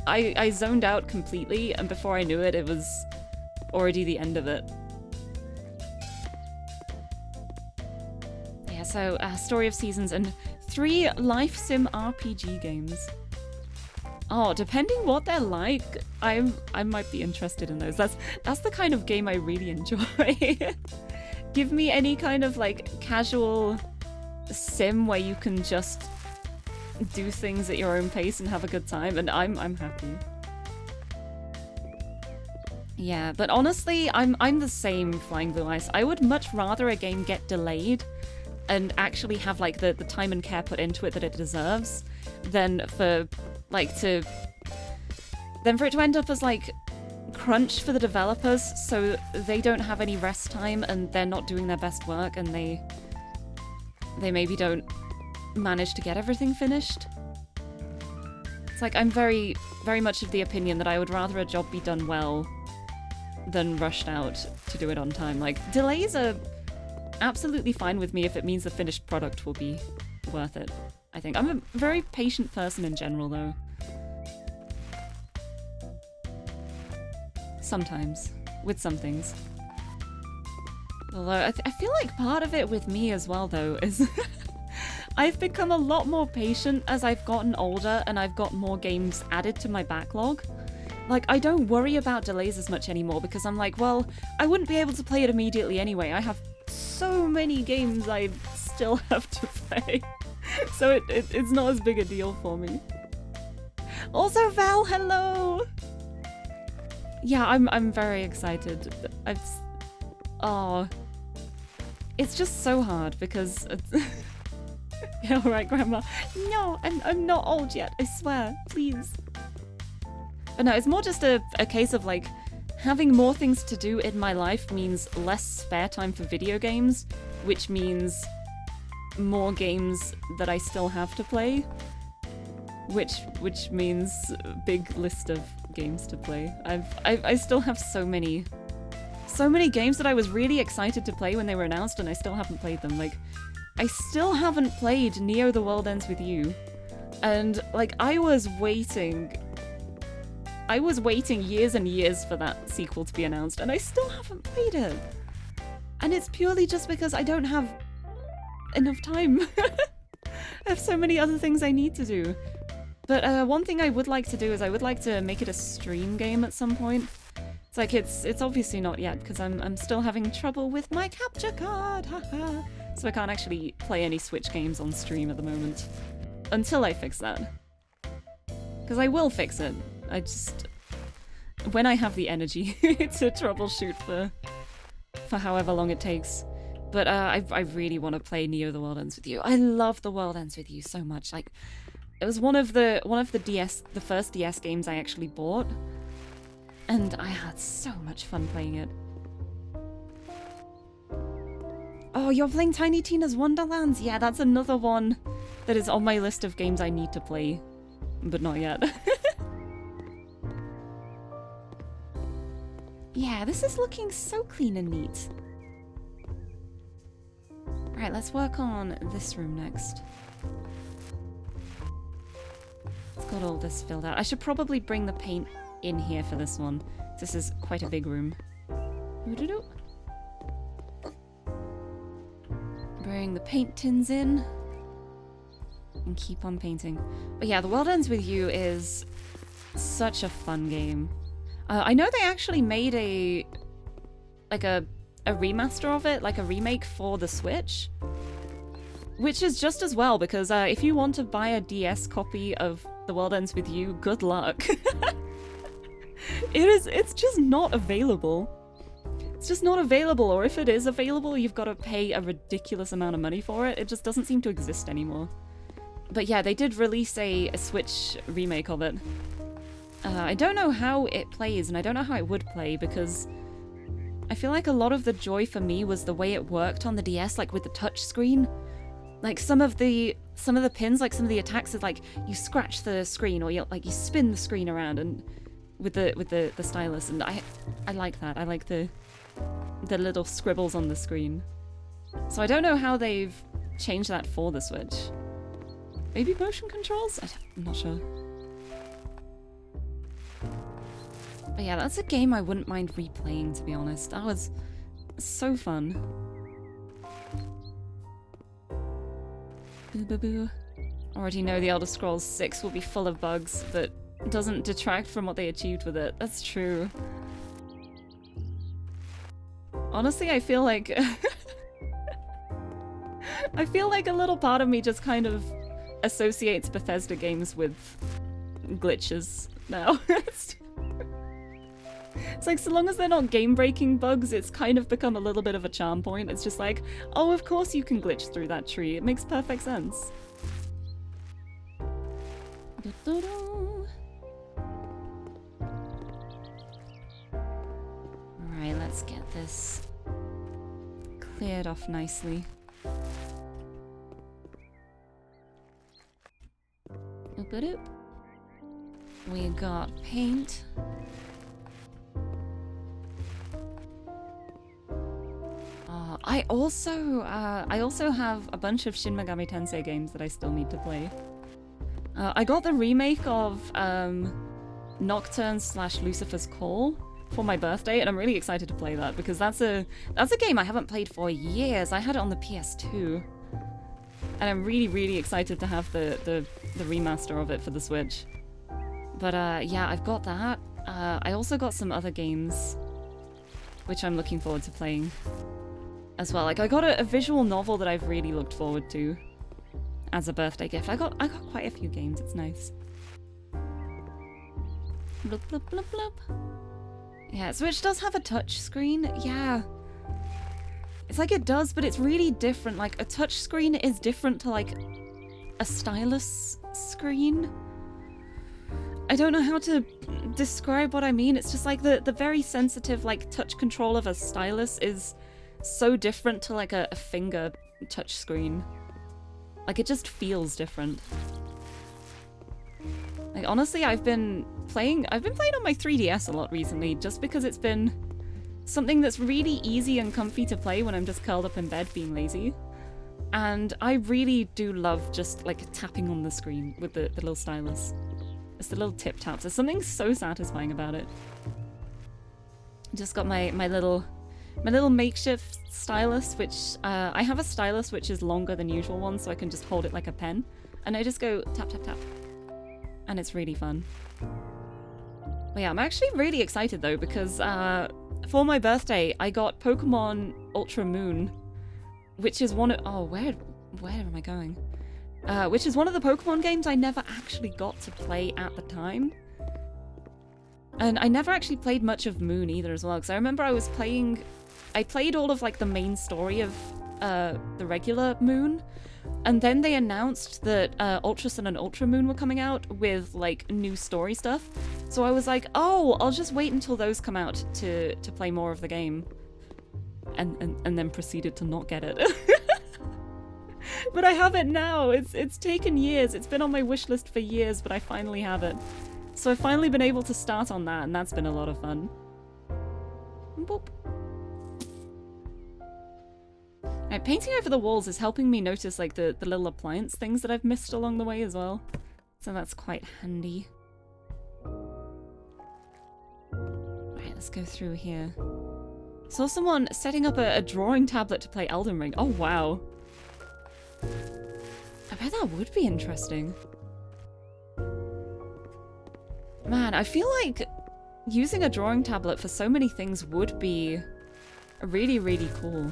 I zoned out completely, and before I knew it, it was already the end of it. Yeah, so Story of Seasons and 3 life sim RPG games. Oh, depending what they're like, I might be interested in those. That's the kind of game I really enjoy. Give me any kind of like casual sim where you can just do things at your own pace and have a good time, and I'm happy. Yeah, but honestly, I'm the same, Flying Blue Ice. I would much rather a game get delayed and actually have like the time and care put into it that it deserves than for it to end up as like crunch for the developers, so they don't have any rest time and they're not doing their best work, and they maybe don't manage to get everything finished. It's like I'm very much of the opinion that I would rather a job be done well than rushed out to do it on time. Like, delays are absolutely fine with me if it means the finished product will be worth it. I think I'm a very patient person in general, though. Sometimes, with some things. Although I feel like part of it with me as well, though, is I've become a lot more patient as I've gotten older and I've got more games added to my backlog. Like, I don't worry about delays as much anymore because I'm like, well, I wouldn't be able to play it immediately anyway. I have so many games I still have to play. So it's not as big a deal for me. Also, Val, hello! Yeah, I'm very excited. It's just so hard because yeah, alright, Grandma. No, I'm not old yet, I swear, please. But no, it's more just a case of like, having more things to do in my life means less spare time for video games, which means more games that I still have to play. Which means a big list of games to play. I still have so many games that I was really excited to play when they were announced, and I still haven't played them. Like, I still haven't played Neo: The World Ends With You, and like I was waiting years and years for that sequel to be announced, and I still haven't played it. And it's purely just because I don't have enough time. I have so many other things I need to do. But one thing I would like to do is I would like to make it a stream game at some point. It's like it's obviously not yet because I'm still having trouble with my capture card, haha. So I can't actually play any Switch games on stream at the moment until I fix that. Because I will fix it. I just, when I have the energy to troubleshoot for however long it takes. But I really want to play Neo: The World Ends With You. I love The World Ends With You so much. Like, it was one of the first DS games I actually bought, and I had so much fun playing it. Oh, you're playing Tiny Tina's Wonderlands? Yeah, that's another one that is on my list of games I need to play, but not yet. Yeah, this is looking so clean and neat. Right, let's work on this room next. It's got all this filled out. I should probably bring the paint in here for this one. This is quite a big room. Bring the paint tins in. And keep on painting. But yeah, The World Ends With You is such a fun game. I know they actually made a remaster of it, like a remake for the Switch. Which is just as well, because if you want to buy a DS copy of The World Ends With You, good luck. It's just not available. It's just not available, or if it is available, you've got to pay a ridiculous amount of money for it. It just doesn't seem to exist anymore. But yeah, they did release a Switch remake of it. I don't know how it plays, and I don't know how it would play, because I feel like a lot of the joy for me was the way it worked on the DS, like with the touch screen. Like some of the pins, like some of the attacks is like you scratch the screen, or you spin the screen around and with the stylus, and I like that. I like the little scribbles on the screen. So I don't know how they've changed that for the Switch. Maybe motion controls? I'm not sure. But yeah, that's a game I wouldn't mind replaying, to be honest. That was so fun. Boo-boo-boo. Already know the Elder Scrolls 6 will be full of bugs, but doesn't detract from what they achieved with it. That's true. Honestly, I feel like... I feel like a little part of me just kind of associates Bethesda games with glitches now. It's like, so long as they're not game-breaking bugs, it's kind of become a little bit of a charm point. It's just like, oh, of course you can glitch through that tree. It makes perfect sense. Alright, let's get this cleared off nicely. Oop-a-doop. We got paint. I also have a bunch of Shin Megami Tensei games that I still need to play. I got the remake of Nocturne / Lucifer's Call for my birthday, and I'm really excited to play that because that's a game I haven't played for years. I had it on the PS2. And I'm really, really excited to have the remaster of it for the Switch. But yeah, I've got that. I also got some other games which I'm looking forward to playing as well. Like, I got a visual novel that I've really looked forward to as a birthday gift. I got quite a few games. It's nice. Bloop, bloop, bloop, bloop. Yeah, Switch does have a touch screen. Yeah. It's like it does, but it's really different. Like, a touch screen is different to, like, a stylus screen. I don't know how to describe what I mean. It's just like the very sensitive, like, touch control of a stylus is so different to, like, a finger touch screen. Like, it just feels different. Like, honestly, I've been playing on my 3DS a lot recently, just because it's been something that's really easy and comfy to play when I'm just curled up in bed being lazy. And I really do love just, like, tapping on the screen with the little stylus. It's the little tip taps. There's something so satisfying about it. Just got my little makeshift stylus, which I have a stylus which is longer than usual one, so I can just hold it like a pen, and I just go tap tap tap, and it's really fun. But yeah, I'm actually really excited though, because for my birthday I got Pokemon Ultra Moon, which is one of where am I going? Which is one of the Pokemon games I never actually got to play at the time. And I never actually played much of Moon either as well, because I remember I played all of, like, the main story of the regular Moon, and then they announced that Ultra Sun and Ultra Moon were coming out with, like, new story stuff. So I was like, oh, I'll just wait until those come out to play more of the game. And then proceeded to not get it. But I have it now. It's taken years. It's been on my wish list for years, but I finally have it. So I've finally been able to start on that, and that's been a lot of fun. Boop. Right, painting over the walls is helping me notice, like, the little appliance things that I've missed along the way as well. So that's quite handy. Right, let's go through here. Saw someone setting up a drawing tablet to play Elden Ring. Oh, wow. I bet that would be interesting. Man, I feel like using a drawing tablet for so many things would be really, really cool.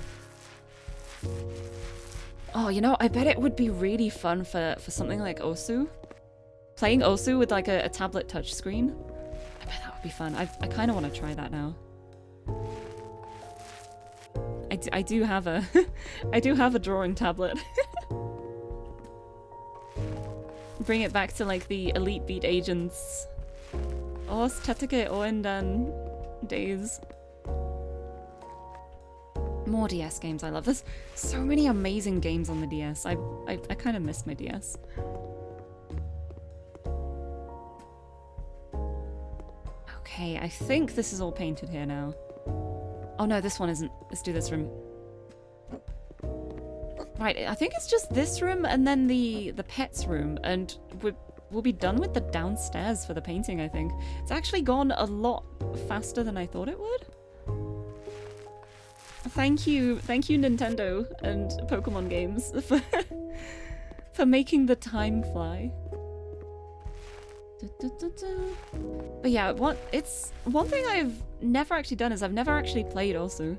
Oh, you know, I bet it would be really fun for something like Osu. Playing Osu with, like, a tablet touchscreen. I bet that would be fun. I kind of want to try that now. I do have a I do have a drawing tablet. Bring it back to, like, the Elite Beat Agents Os Tatake Oendan days. More DS games I love. There's so many amazing games on the DS. I kind of miss my DS. Okay, I think this is all painted here now. Oh no, this one isn't. Let's do this room. Right, I think it's just this room and then the pets room, and we'll be done with the downstairs for the painting, I think. It's actually gone a lot faster than I thought it would. Thank you Nintendo and Pokemon games for making the time fly. But yeah, one thing I've never actually done is I've never actually played Osu.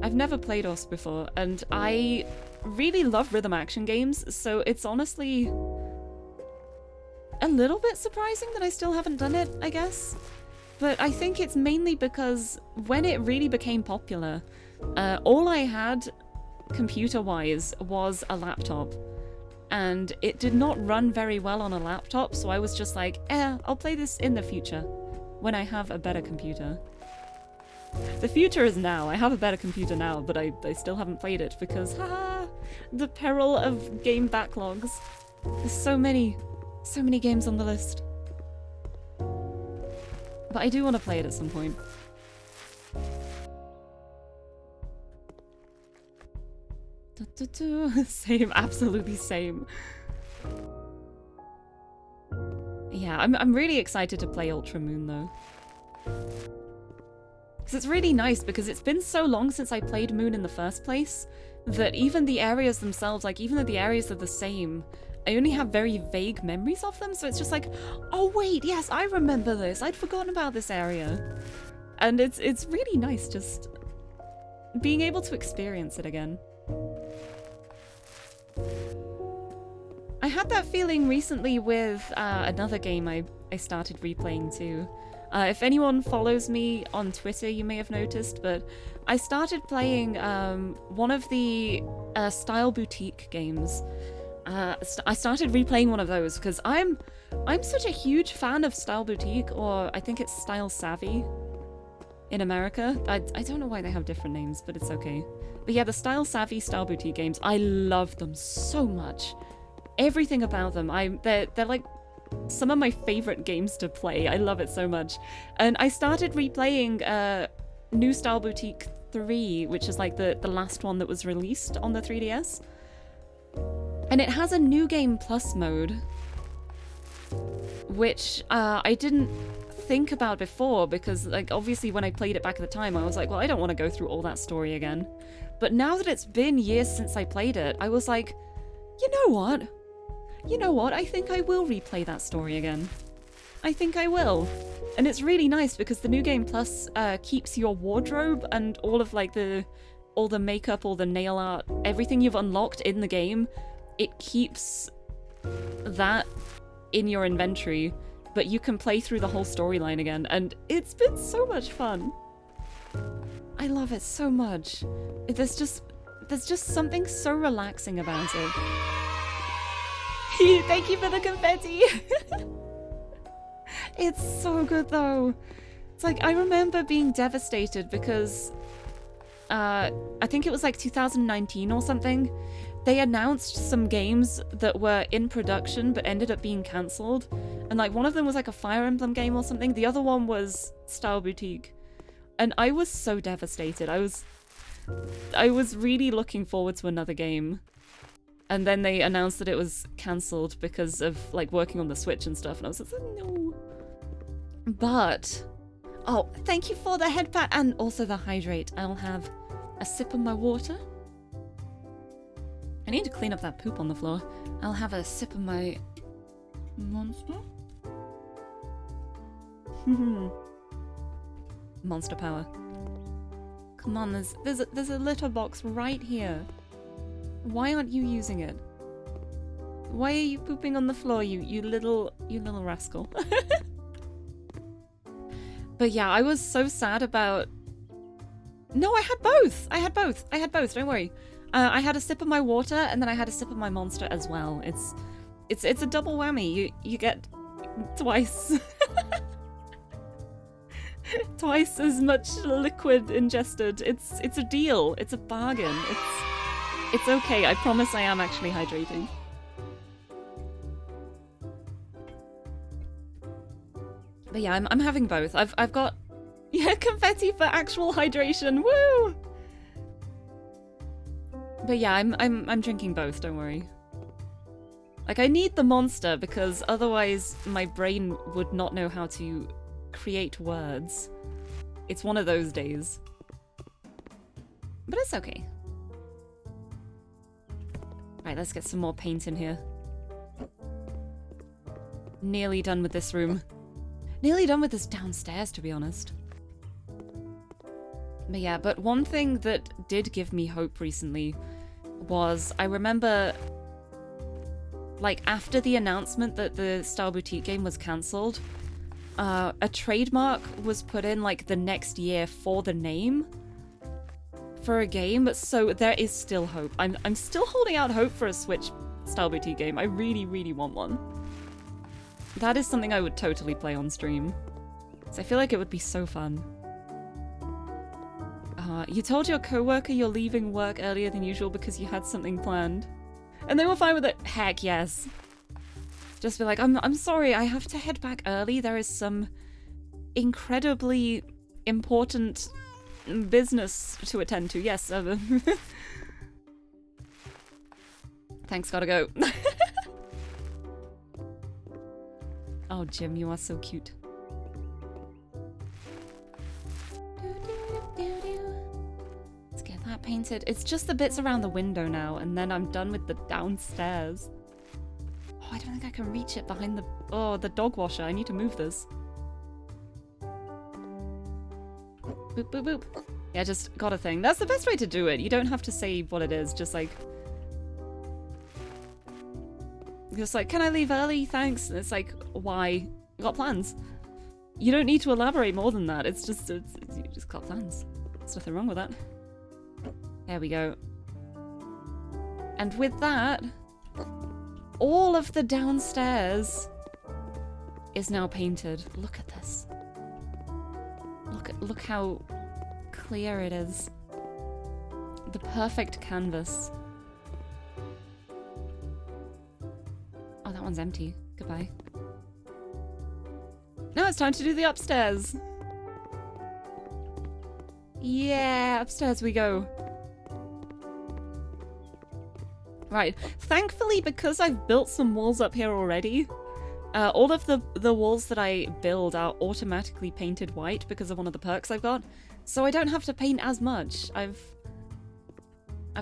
I've never played Osu before, and I really love rhythm action games, so it's honestly a little bit surprising that I still haven't done it, I guess. But I think it's mainly because when it really became popular, all I had computer-wise was a laptop. And it did not run very well on a laptop, so I was just like, I'll play this in the future, when I have a better computer. The future is now. I have a better computer now, but I still haven't played it because, haha, the peril of game backlogs. There's so many games on the list. But I do want to play it at some point. Same, absolutely same. Yeah, I'm really excited to play Ultra Moon though. So it's really nice because it's been so long since I played Moon in the first place that even the areas themselves, like even though the areas are the same, I only have very vague memories of them. So it's just like, oh wait, yes, I remember this. I'd forgotten about this area. And it's really nice just being able to experience it again. I had that feeling recently with another game I started replaying too. If anyone follows me on Twitter, you may have noticed, but I started playing one of the Style Boutique games. I started replaying one of those because I'm such a huge fan of Style Boutique, or I think it's Style Savvy in America. I don't know why they have different names, but it's okay. But yeah, the Style Savvy, Style Boutique games, I love them so much. Everything about them, they're like some of my favorite games to play. I love it so much. And I started replaying New Style Boutique 3, which is like the last one that was released on the 3DS. And it has a New Game Plus mode, which I didn't think about before because, like, obviously when I played it back at the time, I was like, well, I don't want to go through all that story again. But now that it's been years since I played it, I was like, you know what? You know what? I think I will replay that story again. I think I will. And it's really nice because the New Game Plus keeps your wardrobe and all of like all the makeup, all the nail art, everything you've unlocked in the game, it keeps that in your inventory, but you can play through the whole storyline again, and it's been so much fun. I love it so much. There's just something so relaxing about it. Thank you for the confetti. It's so good though. It's like, I remember being devastated because I think it was like 2019 or something. They announced some games that were in production but ended up being cancelled. And like one of them was like a Fire Emblem game or something. The other one was Style Boutique. And I was so devastated. I was really looking forward to another game. And then they announced that it was cancelled because of like working on the Switch and stuff. And I was like, no. But, oh, thank you for the head pat and also the hydrate. I'll have a sip of my water. I need to clean up that poop on the floor. I'll have a sip of my monster. Monster power. Come on, there's a litter box right here. Why aren't you using it? Why are you pooping on the floor, you little rascal? But yeah, I was so sad about... No, I had both! I had both, don't worry. I had a sip of my water, and then I had a sip of my monster as well. It's a double whammy. You get twice. Twice as much liquid ingested. It's a deal. It's a bargain. It's okay. I promise I am actually hydrating. But yeah, I'm having both. I've got confetti for actual hydration. Woo! But yeah, I'm drinking both, don't worry. Like, I need the monster because otherwise my brain would not know how to create words. It's one of those days. But it's okay. Right, let's get some more paint in here. Nearly done with this room. Nearly done with this downstairs, to be honest. But yeah, but one thing that did give me hope recently was, I remember, like, after the announcement that the Style Boutique game was cancelled, a trademark was put in, like, the next year for the name for a game, so there is still hope. I'm still holding out hope for a Switch Style Boutique game. I really, really want one. That is something I would totally play on stream. So I feel like it would be so fun. You told your coworker you're leaving work earlier than usual because you had something planned. And they were fine with it. Heck yes. Just be like, I'm sorry, I have to head back early. There is some incredibly important business to attend to. Yes. Thanks, gotta go. Oh, Jim, you are so cute. that painted. It's just the bits around the window now, and then I'm done with the downstairs. Oh, I don't think I can reach it behind the... Oh, the dog washer. I need to move this. Boop, boop, boop. Yeah, just got a thing. That's the best way to do it. You don't have to say what it is. Just like, can I leave early? Thanks. And it's like, why? You got plans. You don't need to elaborate more than that. It's just, you just got plans. There's nothing wrong with that. There we go. And with that, all of the downstairs is now painted. Look at this. Look how clear it is. The perfect canvas. Oh, that one's empty. Goodbye. Now it's time to do the upstairs. Yeah, upstairs we go. Right, thankfully, because I've built some walls up here already, all of the walls that I build are automatically painted white because of one of the perks I've got. So I don't have to paint as much. I've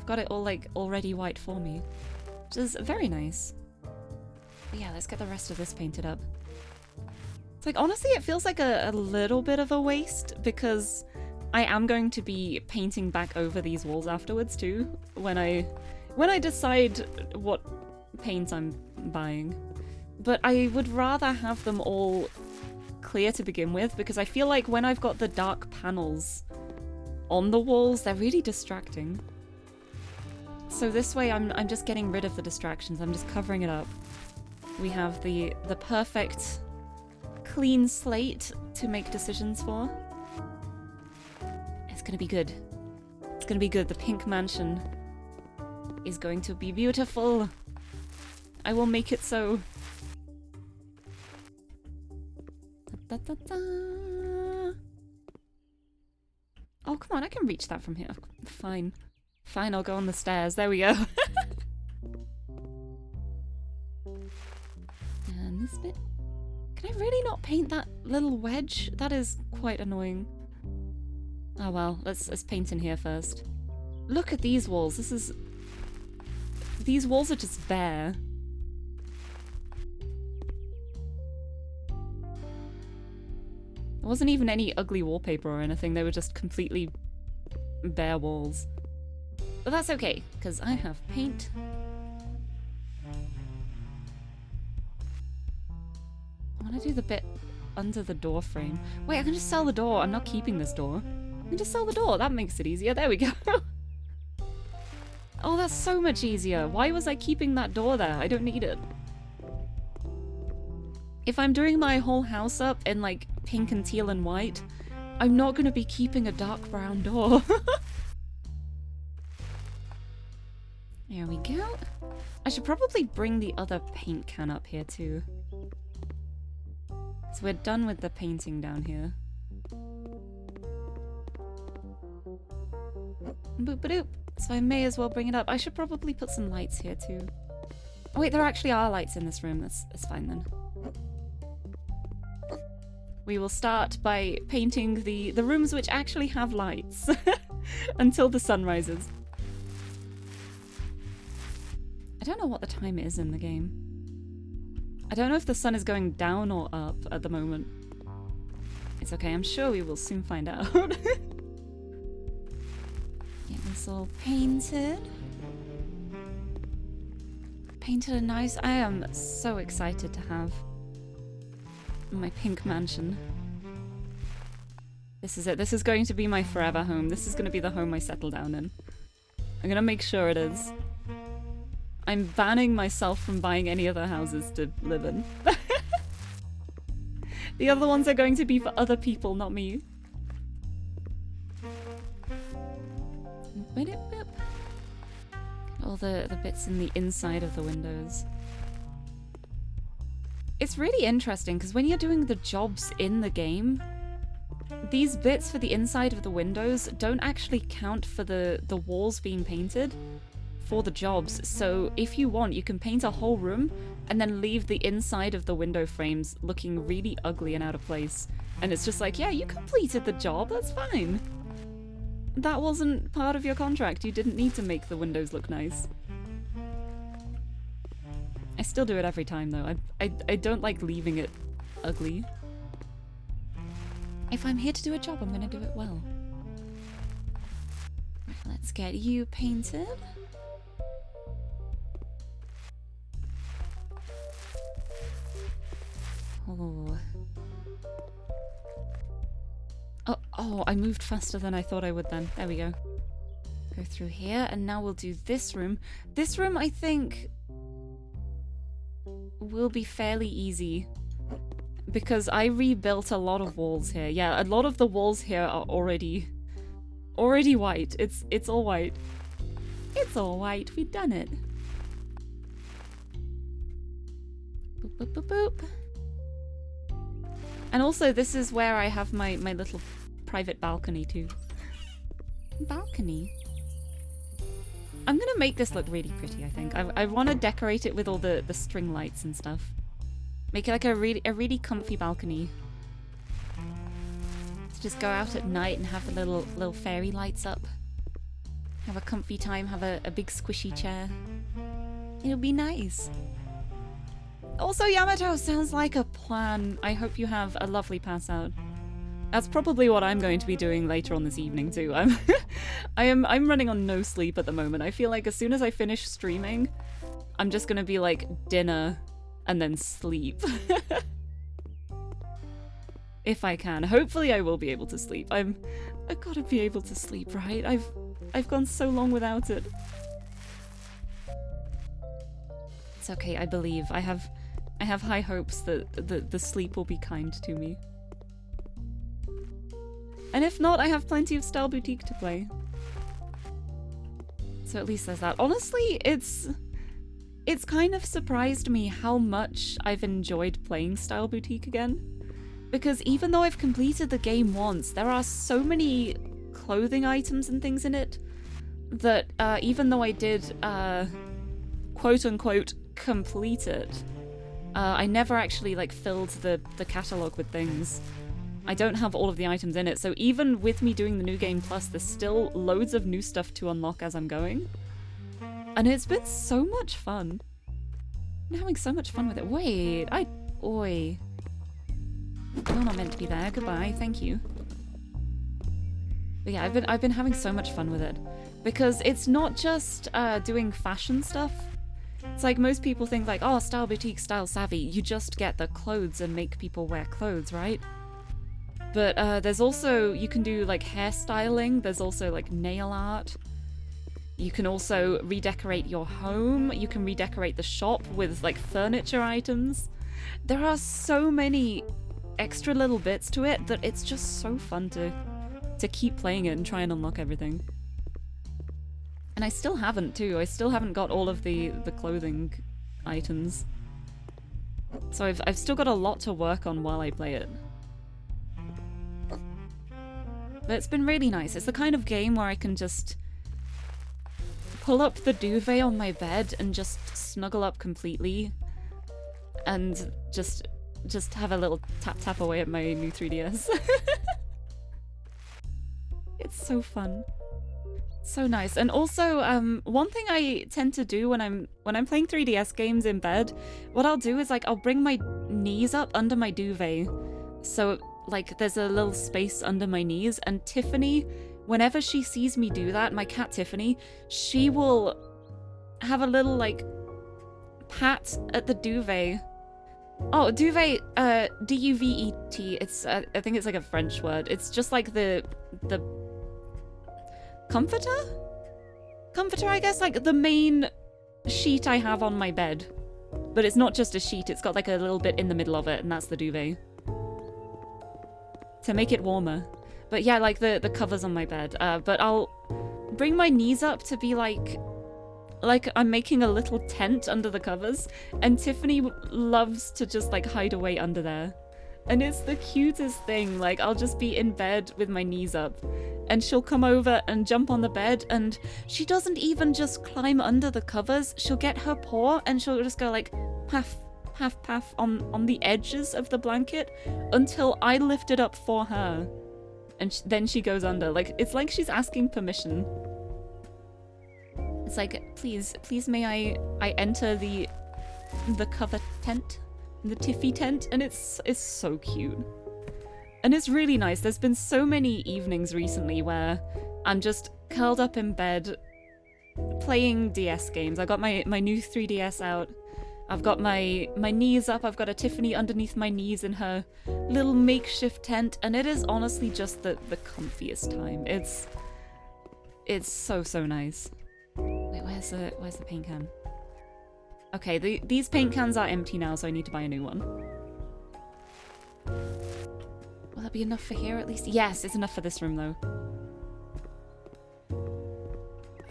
got it all like already white for me, which is very nice. But yeah, let's get the rest of this painted up. It's like, honestly, it feels like a little bit of a waste because I am going to be painting back over these walls afterwards too when I decide what paint I'm buying. But I would rather have them all clear to begin with because I feel like when I've got the dark panels on the walls, they're really distracting. So this way I'm just getting rid of the distractions. I'm just covering it up. We have the perfect clean slate to make decisions for. It's gonna be good. It's gonna be good. The pink mansion is going to be beautiful. I will make it so. Da, da, da. Oh, come on, I can reach that from here. Fine. Fine, I'll go on the stairs. There we go. And this bit. Can I really not paint that little wedge? That is quite annoying. Oh well, let's paint in here first. Look at these walls. These walls are just bare. There wasn't even any ugly wallpaper or anything. They were just completely bare walls. But that's okay, because I have paint. I want to do the bit under the door frame. Wait, I can just sell the door. I'm not keeping this door. I can just sell the door. That makes it easier. There we go. Oh, that's so much easier. Why was I keeping that door there? I don't need it. If I'm doing my whole house up in like pink and teal and white, I'm not going to be keeping a dark brown door. There we go. I should probably bring the other paint can up here too. So we're done with the painting down here. Boop-a-doop. So I may as well bring it up. I should probably put some lights here too. Oh wait, there actually are lights in this room. That's fine then. We will start by painting the rooms which actually have lights until the sun rises. I don't know what the time is in the game. I don't know if the sun is going down or up at the moment. It's okay, I'm sure we will soon find out. Get this all painted. Painted and nice. I am so excited to have my pink mansion. This is it. This is going to be my forever home. This is going to be the home I settle down in. I'm going to make sure it is. I'm banning myself from buying any other houses to live in. The other ones are going to be for other people, not me. All the bits in the inside of the windows. It's really interesting because when you're doing the jobs in the game, these bits for the inside of the windows don't actually count for the walls being painted for the jobs. So if you want, you can paint a whole room and then leave the inside of the window frames looking really ugly and out of place. And it's just like, yeah, you completed the job, that's fine. That wasn't part of your contract. You didn't need to make the windows look nice. I still do it every time though. I don't like leaving it ugly. If I'm here to do a job, I'm gonna do it well. Right, let's get you painted. Oh. Oh, I moved faster than I thought I would then. There we go. Go through here, and now we'll do this room. This room, I think, will be fairly easy. Because I rebuilt a lot of walls here. Yeah, a lot of the walls here are already white. It's all white. It's all white. We've done it. Boop, boop, boop, boop. And also, this is where I have my little private balcony too. Balcony? I'm gonna make this look really pretty, I think. I want to decorate it with all the string lights and stuff. Make it like a really comfy balcony. To just go out at night and have the little fairy lights up. Have a comfy time, have a big squishy chair. It'll be nice. Also, Yamato, sounds like a plan. I hope you have a lovely pass out. That's probably what I'm going to be doing later on this evening too. I'm running on no sleep at the moment. I feel like as soon as I finish streaming, I'm just gonna be like dinner and then sleep. If I can. Hopefully I will be able to sleep. I've gotta be able to sleep, right? I've gone so long without it. It's okay, I believe. I have high hopes that the sleep will be kind to me. And if not, I have plenty of Style Boutique to play. So at least there's that. Honestly, it's kind of surprised me how much I've enjoyed playing Style Boutique again. Because even though I've completed the game once, there are so many clothing items and things in it that even though I did quote-unquote complete it, I never actually like filled the catalog with things. I don't have all of the items in it, so even with me doing the New Game Plus, there's still loads of new stuff to unlock as I'm going. And it's been so much fun. I'm having so much fun with it. Wait, oi. You're not meant to be there. Goodbye, thank you. But yeah, I've been having so much fun with it. Because it's not just doing fashion stuff. It's like most people think like, oh, Style Boutique, Style Savvy, you just get the clothes and make people wear clothes, right? But there's also, you can do like hairstyling, there's also like nail art. You can also redecorate your home, you can redecorate the shop with like furniture items. There are so many extra little bits to it that it's just so fun to keep playing it and try and unlock everything. And I still haven't too, I still haven't got all of the clothing items. So I've still got a lot to work on while I play it. But it's been really nice. It's the kind of game where I can just pull up the duvet on my bed and just snuggle up completely and just have a little tap away at my new 3DS. It's so fun. So nice. And also, one thing I tend to do when I'm playing 3DS games in bed, what I'll do is like I'll bring my knees up under my duvet. So like there's a little space under my knees, and Tiffany, whenever she sees me do that, my cat Tiffany, she will have a little like pat at the duvet. Oh, duvet, D-U-V-E-T. It's I think it's like a French word. It's just like the comforter, I guess, like the main sheet I have on my bed. But it's not just a sheet, it's got like a little bit in the middle of it, and that's the duvet. To make it warmer. But yeah, like the covers on my bed. But I'll bring my knees up to be like I'm making a little tent under the covers, and Tiffany loves to just like hide away under there. And it's the cutest thing. Like I'll just be in bed with my knees up, and she'll come over and jump on the bed, and she doesn't even just climb under the covers. She'll get her paw and she'll just go like paff, paff, paff on the edges of the blanket until I lift it up for her. and then she goes under. Like, it's like she's asking permission. It's like, please may I enter the cover tent, the Tiffy tent, and it's so cute. And it's really nice. There's been so many evenings recently where I'm just curled up in bed playing DS games. I got my new 3DS out. I've got my knees up. I've got a Tiffany underneath my knees in her little makeshift tent, and it is honestly just the comfiest time. It's so nice. Wait, where's the paint can? Okay, these paint cans are empty now, so I need to buy a new one. Will that be enough for here at least? Yes, it's enough for this room though.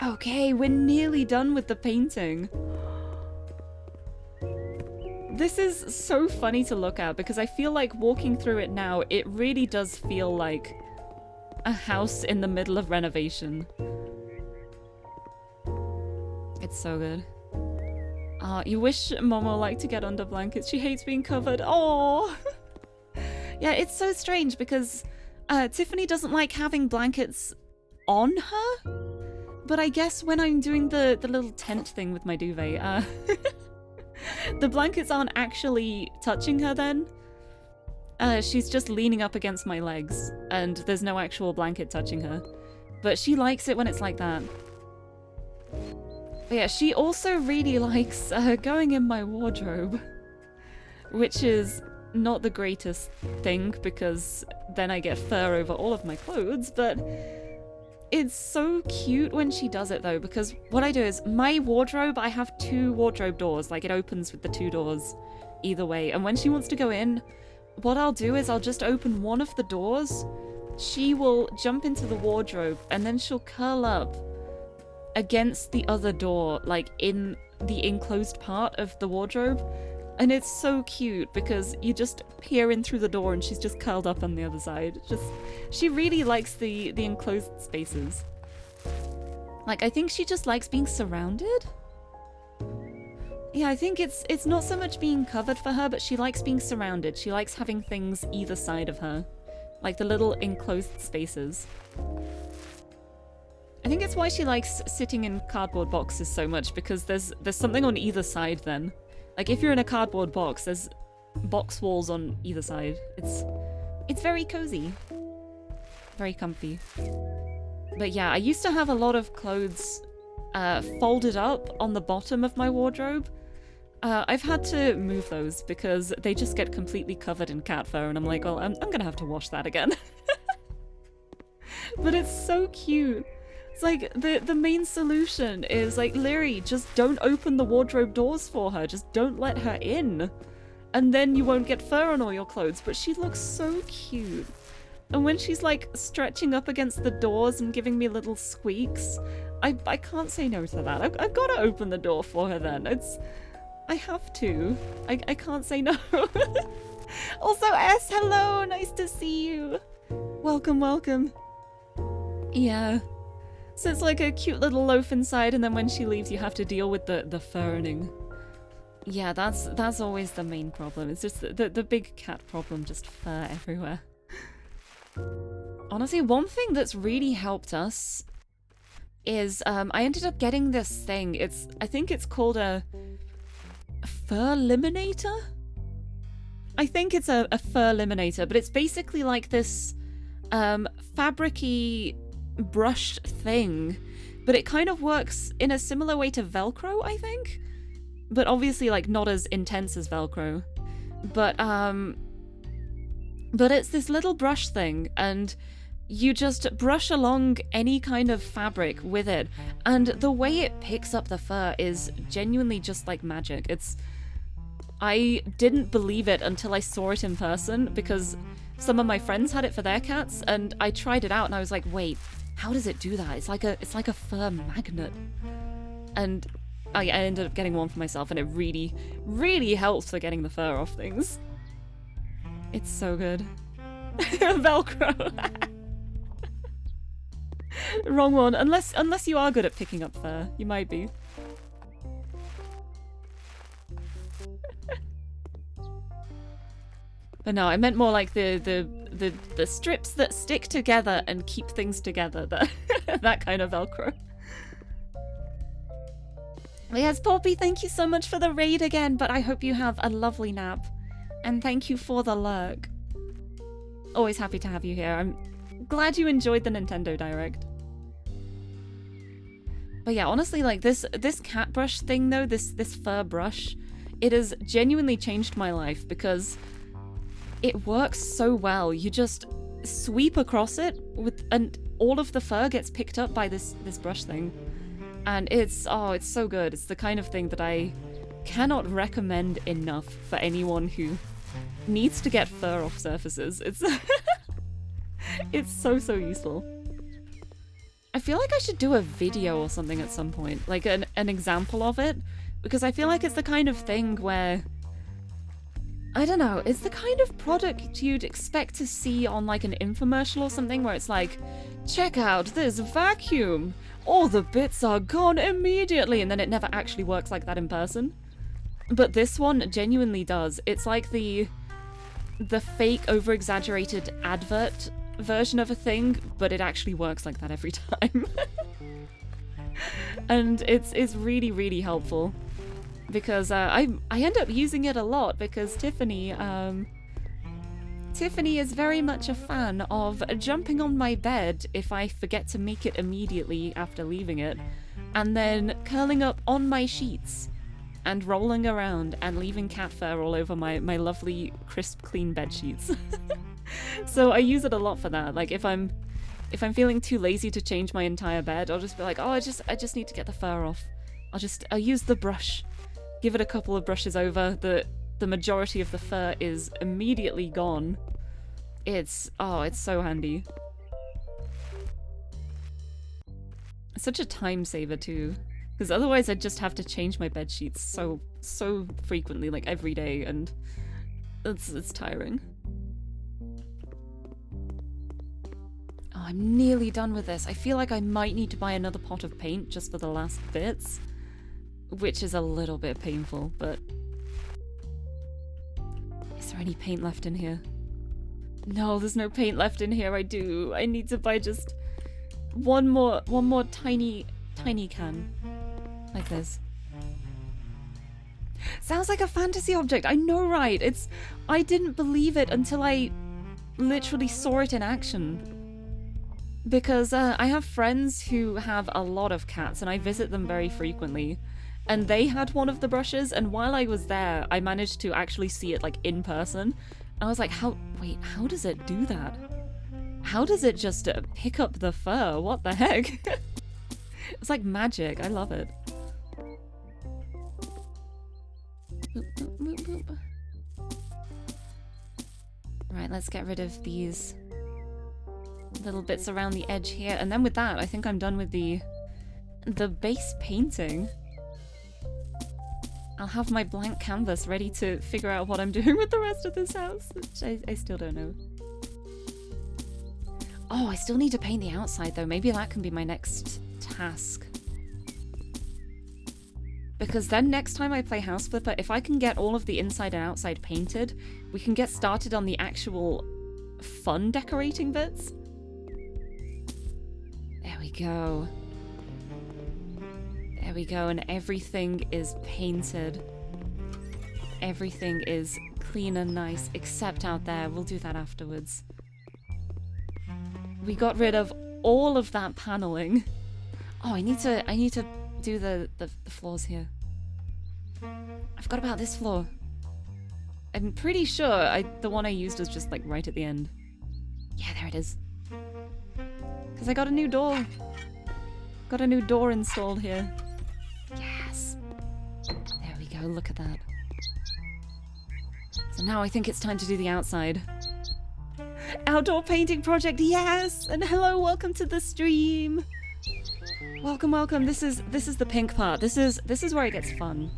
Okay, we're nearly done with the painting. This is so funny to look at because I feel like walking through it now, it really does feel like a house in the middle of renovation. It's so good. You wish Momo liked to get under blankets. She hates being covered. Oh. Yeah, it's so strange because Tiffany doesn't like having blankets on her. But I guess when I'm doing the little tent thing with my duvet, the blankets aren't actually touching her then. She's just leaning up against my legs, and there's no actual blanket touching her. But she likes it when it's like that. But yeah, she also really likes going in my wardrobe, which is not the greatest thing because then I get fur over all of my clothes, but it's so cute when she does it though, because what I do is my wardrobe, I have 2 wardrobe doors, like it opens with the 2 doors either way, and when she wants to go in, what I'll do is I'll just open one of the doors, she will jump into the wardrobe, and then she'll curl up against the other door, like in the enclosed part of the wardrobe. And it's so cute because you just peer in through the door and she's just curled up on the other side. She really likes the enclosed spaces. Like, I think she just likes being surrounded. Yeah, I think it's not so much being covered for her, but she likes being surrounded. She likes having things either side of her. Like the little enclosed spaces. I think it's why she likes sitting in cardboard boxes so much, because there's something on either side then. Like if you're in a cardboard box, there's box walls on either side. It's very cozy. Very comfy. But yeah, I used to have a lot of clothes folded up on the bottom of my wardrobe. I've had to move those because they just get completely covered in cat fur, and I'm like, well, I'm gonna have to wash that again. But it's so cute. It's like, the main solution is like, Lirie, just don't open the wardrobe doors for her. Just don't let her in. And then you won't get fur on all your clothes. But she looks so cute. And when she's like stretching up against the doors and giving me little squeaks, I can't say no to that. I've got to open the door for her then. I have to. I can't say no. Also, S, hello, nice to see you. Welcome, welcome. Yeah. So it's like a cute little loaf inside, and then when she leaves you have to deal with the furring. Yeah, that's always the main problem. It's just the big cat problem, just fur everywhere. Honestly, one thing that's really helped us is I ended up getting this thing. I think it's called a fur eliminator? I think it's a fur eliminator, but it's basically like this fabric-y brushed thing, but it kind of works in a similar way to Velcro, I think, but obviously like not as intense as Velcro. But it's this little brush thing, and you just brush along any kind of fabric with it, and the way it picks up the fur is genuinely just like magic. I didn't believe it until I saw it in person, because some of my friends had it for their cats, and I tried it out and I was like, wait, how does it do that? It's like a fur magnet. And I ended up getting one for myself, and it really, really helps for getting the fur off things. It's so good. Velcro. Wrong one. Unless you are good at picking up fur. You might be. But no, I meant more like the the strips that stick together and keep things together. That kind of Velcro. But yes, Poppy, thank you so much for the raid again, but I hope you have a lovely nap. And thank you for the lurk. Always happy to have you here. I'm glad you enjoyed the Nintendo Direct. But yeah, honestly, like this cat brush thing though, this fur brush, it has genuinely changed my life because it works so well. You just sweep across it and all of the fur gets picked up by this brush thing. And it's so good. It's the kind of thing that I cannot recommend enough for anyone who needs to get fur off surfaces. It's it's so useful. I feel like I should do a video or something at some point, like an example of it, because I feel like it's the kind of thing where, I don't know, it's the kind of product you'd expect to see on like an infomercial or something where it's like, check out this vacuum, all the bits are gone immediately, and then it never actually works like that in person. But this one genuinely does. It's like the fake over-exaggerated advert version of a thing, but it actually works like that every time. And it's really helpful because I end up using it a lot because Tiffany is very much a fan of jumping on my bed if I forget to make it immediately after leaving it, and then curling up on my sheets and rolling around and leaving cat fur all over my lovely crisp clean bed sheets. So I use it a lot for that. Like if I'm feeling too lazy to change my entire bed, I'll just be like, oh, I just need to get the fur off. I'll use the brush, give it a couple of brushes over. The majority of the fur is immediately gone. It's so handy. It's such a time saver too, because otherwise I'd just have to change my bed sheets so frequently, like every day, and it's tiring. Oh, I'm nearly done with this. I feel like I might need to buy another pot of paint just for the last bits, which is a little bit painful, but is there any paint left in here? No, there's no paint left in here. I need to buy just one more tiny can. Like this. Sounds like a fantasy object. I know, right? I didn't believe it until I literally saw it in action. Because I have friends who have a lot of cats and I visit them very frequently. And they had one of the brushes, and while I was there, I managed to actually see it like in person. I was like, how does it do that? How does it just pick up the fur? What the heck? It's like magic. I love it. Right, let's get rid of these little bits around the edge here. And then with that, I think I'm done with the base painting. I'll have my blank canvas ready to figure out what I'm doing with the rest of this house, which I still don't know. Oh, I still need to paint the outside though. Maybe that can be my next task. Because then next time I play House Flipper, if I can get all of the inside and outside painted, we can get started on the actual fun decorating bits. There we go. There we go, and everything is painted. Everything is clean and nice, except out there. We'll do that afterwards. We got rid of all of that paneling. Oh, I need to do the floors here. I forgot about this floor. I'm pretty sure the one I used was just like right at the end. Yeah, there it is. Because I got a new door. Got a new door installed here. Yes. There we go, look at that. So now I think it's time to do the outside. Outdoor painting project, yes! And hello, welcome to the stream. Welcome, welcome. This is the pink part. This is where it gets fun.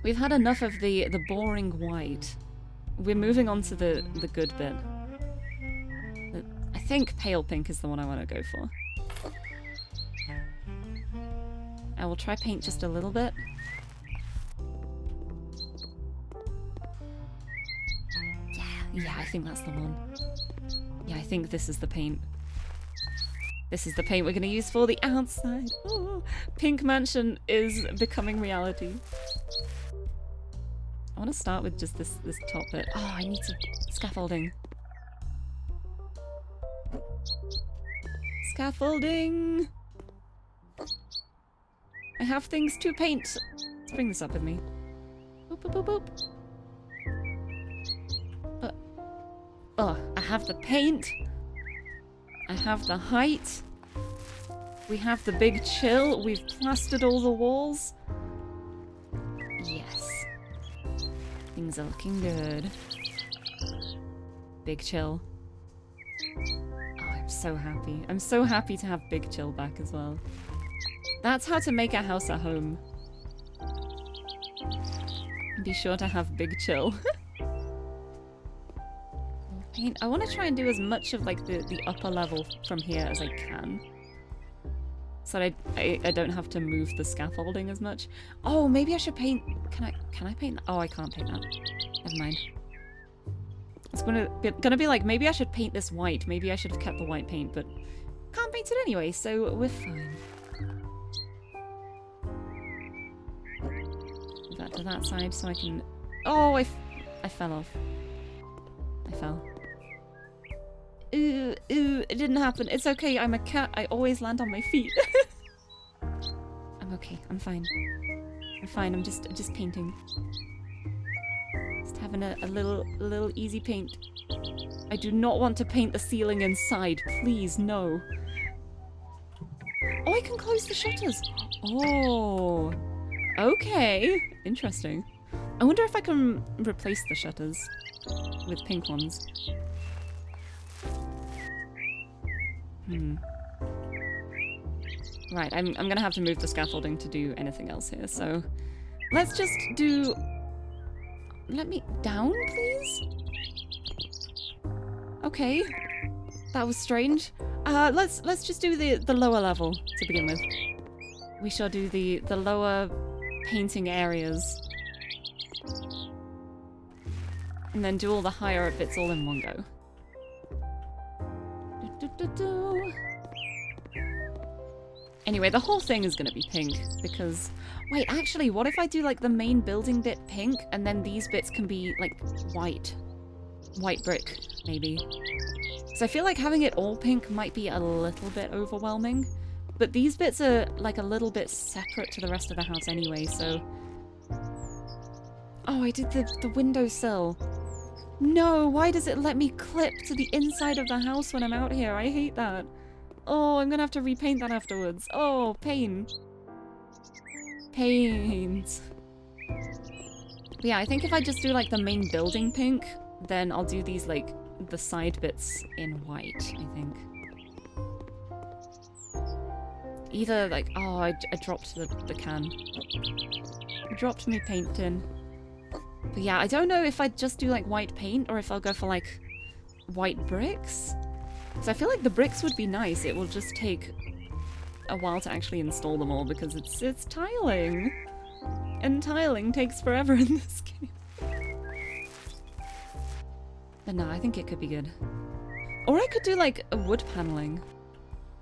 We've had enough of the boring white. We're moving on to the good bit. I think pale pink is the one I want to go for. I will try paint just a little bit. Yeah, I think that's the one. Yeah, I think this is the paint. This is the paint we're going to use for the outside. Oh, Pink Mansion is becoming reality. I want to start with just this top bit. Oh, I need some scaffolding. Scaffolding! I have things to paint. Let's bring this up with me. Boop, boop, boop, boop. Oh, I have the paint. I have the height. We have the big chill. We've plastered all the walls. Yes. Things are looking good. Big chill. Oh, I'm so happy. I'm so happy to have Big Chill back as well. That's how to make a house a home. Be sure to have Big Chill. Paint. I want to try and do as much of like the upper level from here as I can. So that I don't have to move the scaffolding as much. Oh, maybe I should paint. Can I paint that? Oh, I can't paint that. Never mind. It's gonna be like, maybe I should paint this white. Maybe I should have kept the white paint, but can't paint it anyway, so we're fine. Move that to that side so I can. Oh, I fell off. I fell. Ooh, it didn't happen. It's okay, I'm a cat. I always land on my feet. I'm okay, I'm fine. I'm fine, I'm just painting. Just having a little easy paint. I do not want to paint the ceiling inside. Please, no. Oh, I can close the shutters. Oh. Okay. Interesting. I wonder if I can replace the shutters with pink ones. Right, I'm gonna have to move the scaffolding to do anything else here, so let's just do. Let me down, please. Okay, that was strange. Let's just do the lower level to begin with. We shall do the lower painting areas, and then do all the higher up bits all in one go. Anyway, the whole thing is gonna be pink, because... Wait, actually, what if I do, like, the main building bit pink, and then these bits can be, like, white? White brick, maybe. So I feel like having it all pink might be a little bit overwhelming, but these bits are, like, a little bit separate to the rest of the house anyway, so... Oh, I did the windowsill. No, why does it let me clip to the inside of the house when I'm out here? I hate that. Oh, I'm gonna have to repaint that afterwards. Oh, pain. Paint. But yeah, I think if I just do like the main building pink, then I'll do these like the side bits in white, I think. Either like, oh, I dropped the can. I dropped my paint tin. But yeah, I don't know if I'd just do like white paint or if I'll go for like white bricks. So I feel like the bricks would be nice. It will just take a while to actually install them all because it's tiling. And tiling takes forever in this game. But no, I think it could be good. Or I could do like a wood paneling.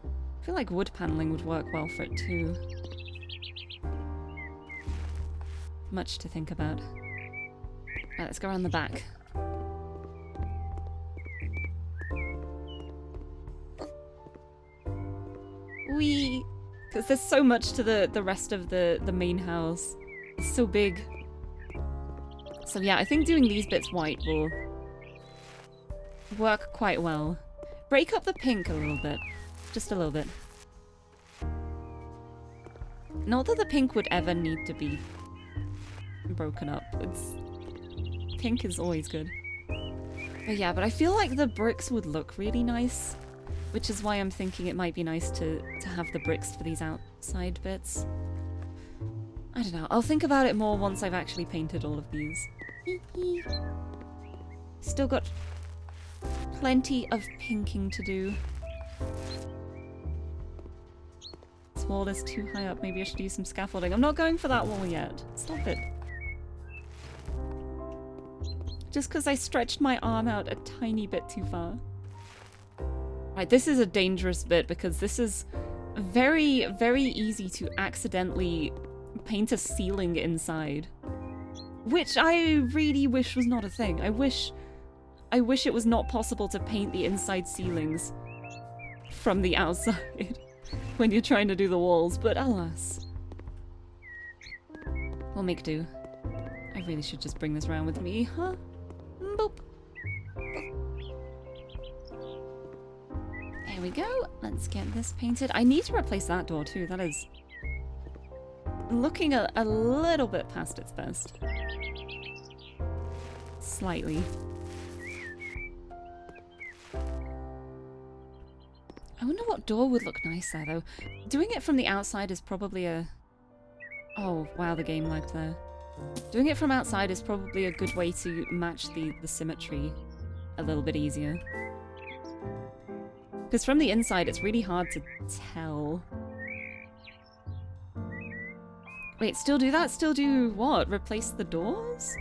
I feel like wood paneling would work well for it too. Much to think about. Right, let's go around the back. Whee! Because there's so much to the rest of the main house. It's so big. So yeah, I think doing these bits white will work quite well. Break up the pink a little bit. Just a little bit. Not that the pink would ever need to be broken up. Pink is always good. But yeah, but I feel like the bricks would look really nice. Which is why I'm thinking it might be nice to have the bricks for these outside bits. I don't know. I'll think about it more once I've actually painted all of these. Still got plenty of pinking to do. This wall is too high up. Maybe I should use some scaffolding. I'm not going for that wall yet. Stop it. Just because I stretched my arm out a tiny bit too far. Right, this is a dangerous bit because this is very, very easy to accidentally paint a ceiling inside. Which I really wish was not a thing. I wish it was not possible to paint the inside ceilings from the outside when you're trying to do the walls, but alas. We'll make do. I really should just bring this around with me, huh? Boop. There we go. Let's get this painted. I need to replace that door too. That is looking a little bit past its best. Slightly. I wonder what door would look nice there, though. Doing it from the outside is probably a... Oh, wow, the game lagged there. Doing it from outside is probably a good way to match the symmetry a little bit easier. Because from the inside, it's really hard to tell. Wait, still do that? Still do what? Replace the doors?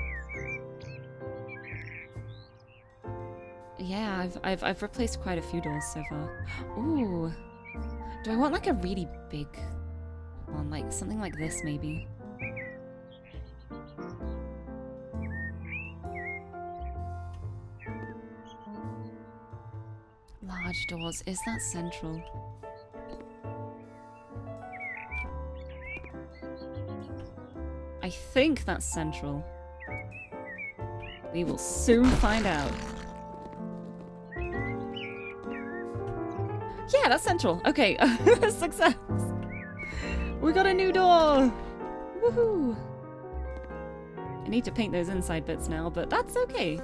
Yeah, I've replaced quite a few doors so far. Ooh. Do I want like a really big one? Like something like this maybe? Large doors. Is that central? I think that's central. We will soon find out. Yeah, that's central. Okay, success. We got a new door. Woohoo. I need to paint those inside bits now, but that's okay.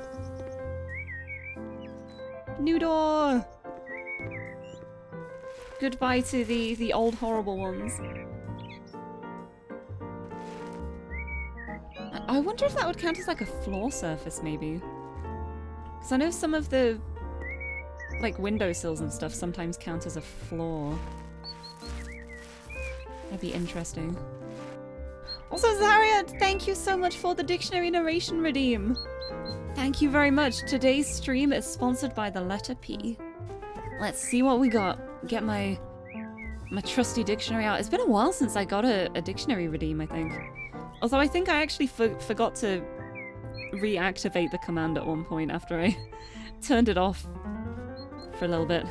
New door. Goodbye to the old horrible ones. I wonder if that would count as like a floor surface maybe. Because I know some of the like windowsills and stuff sometimes count as a floor. That'd be interesting. Also, Zaria, thank you so much for the dictionary narration redeem. Thank you very much. Today's stream is sponsored by the letter P. Let's see what we got. Get my trusty dictionary out. It's been a while since I got a dictionary redeem, I think. Although I think I actually forgot to reactivate the command at one point after I turned it off for a little bit.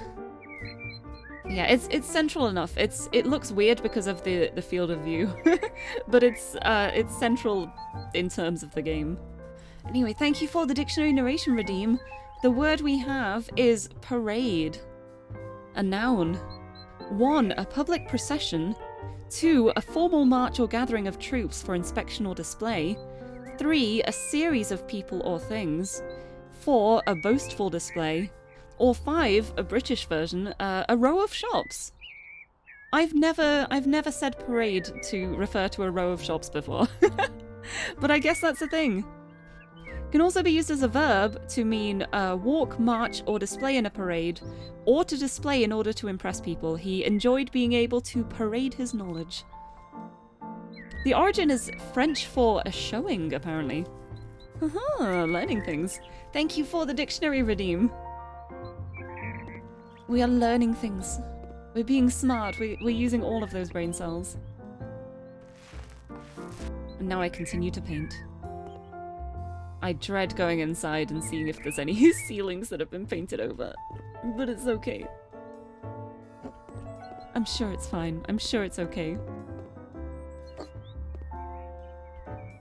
Yeah, it's central enough. It looks weird because of the field of view, but it's central in terms of the game. Anyway, thank you for the dictionary narration redeem. The word we have is parade. A noun. 1. A public procession. 2. A formal march or gathering of troops for inspection or display. 3. A series of people or things. 4. A boastful display. Or 5, a British version, a row of shops. I've never said parade to refer to a row of shops before. But I guess that's a thing. Can also be used as a verb to mean walk, march, or display in a parade, or to display in order to impress people. He enjoyed being able to parade his knowledge. The origin is French for a showing, apparently. Haha, learning things. Thank you for the dictionary redeem. We are learning things. We're being smart. We're using all of those brain cells. And now I continue to paint. I dread going inside and seeing if there's any ceilings that have been painted over. But it's okay. I'm sure it's fine. I'm sure it's okay.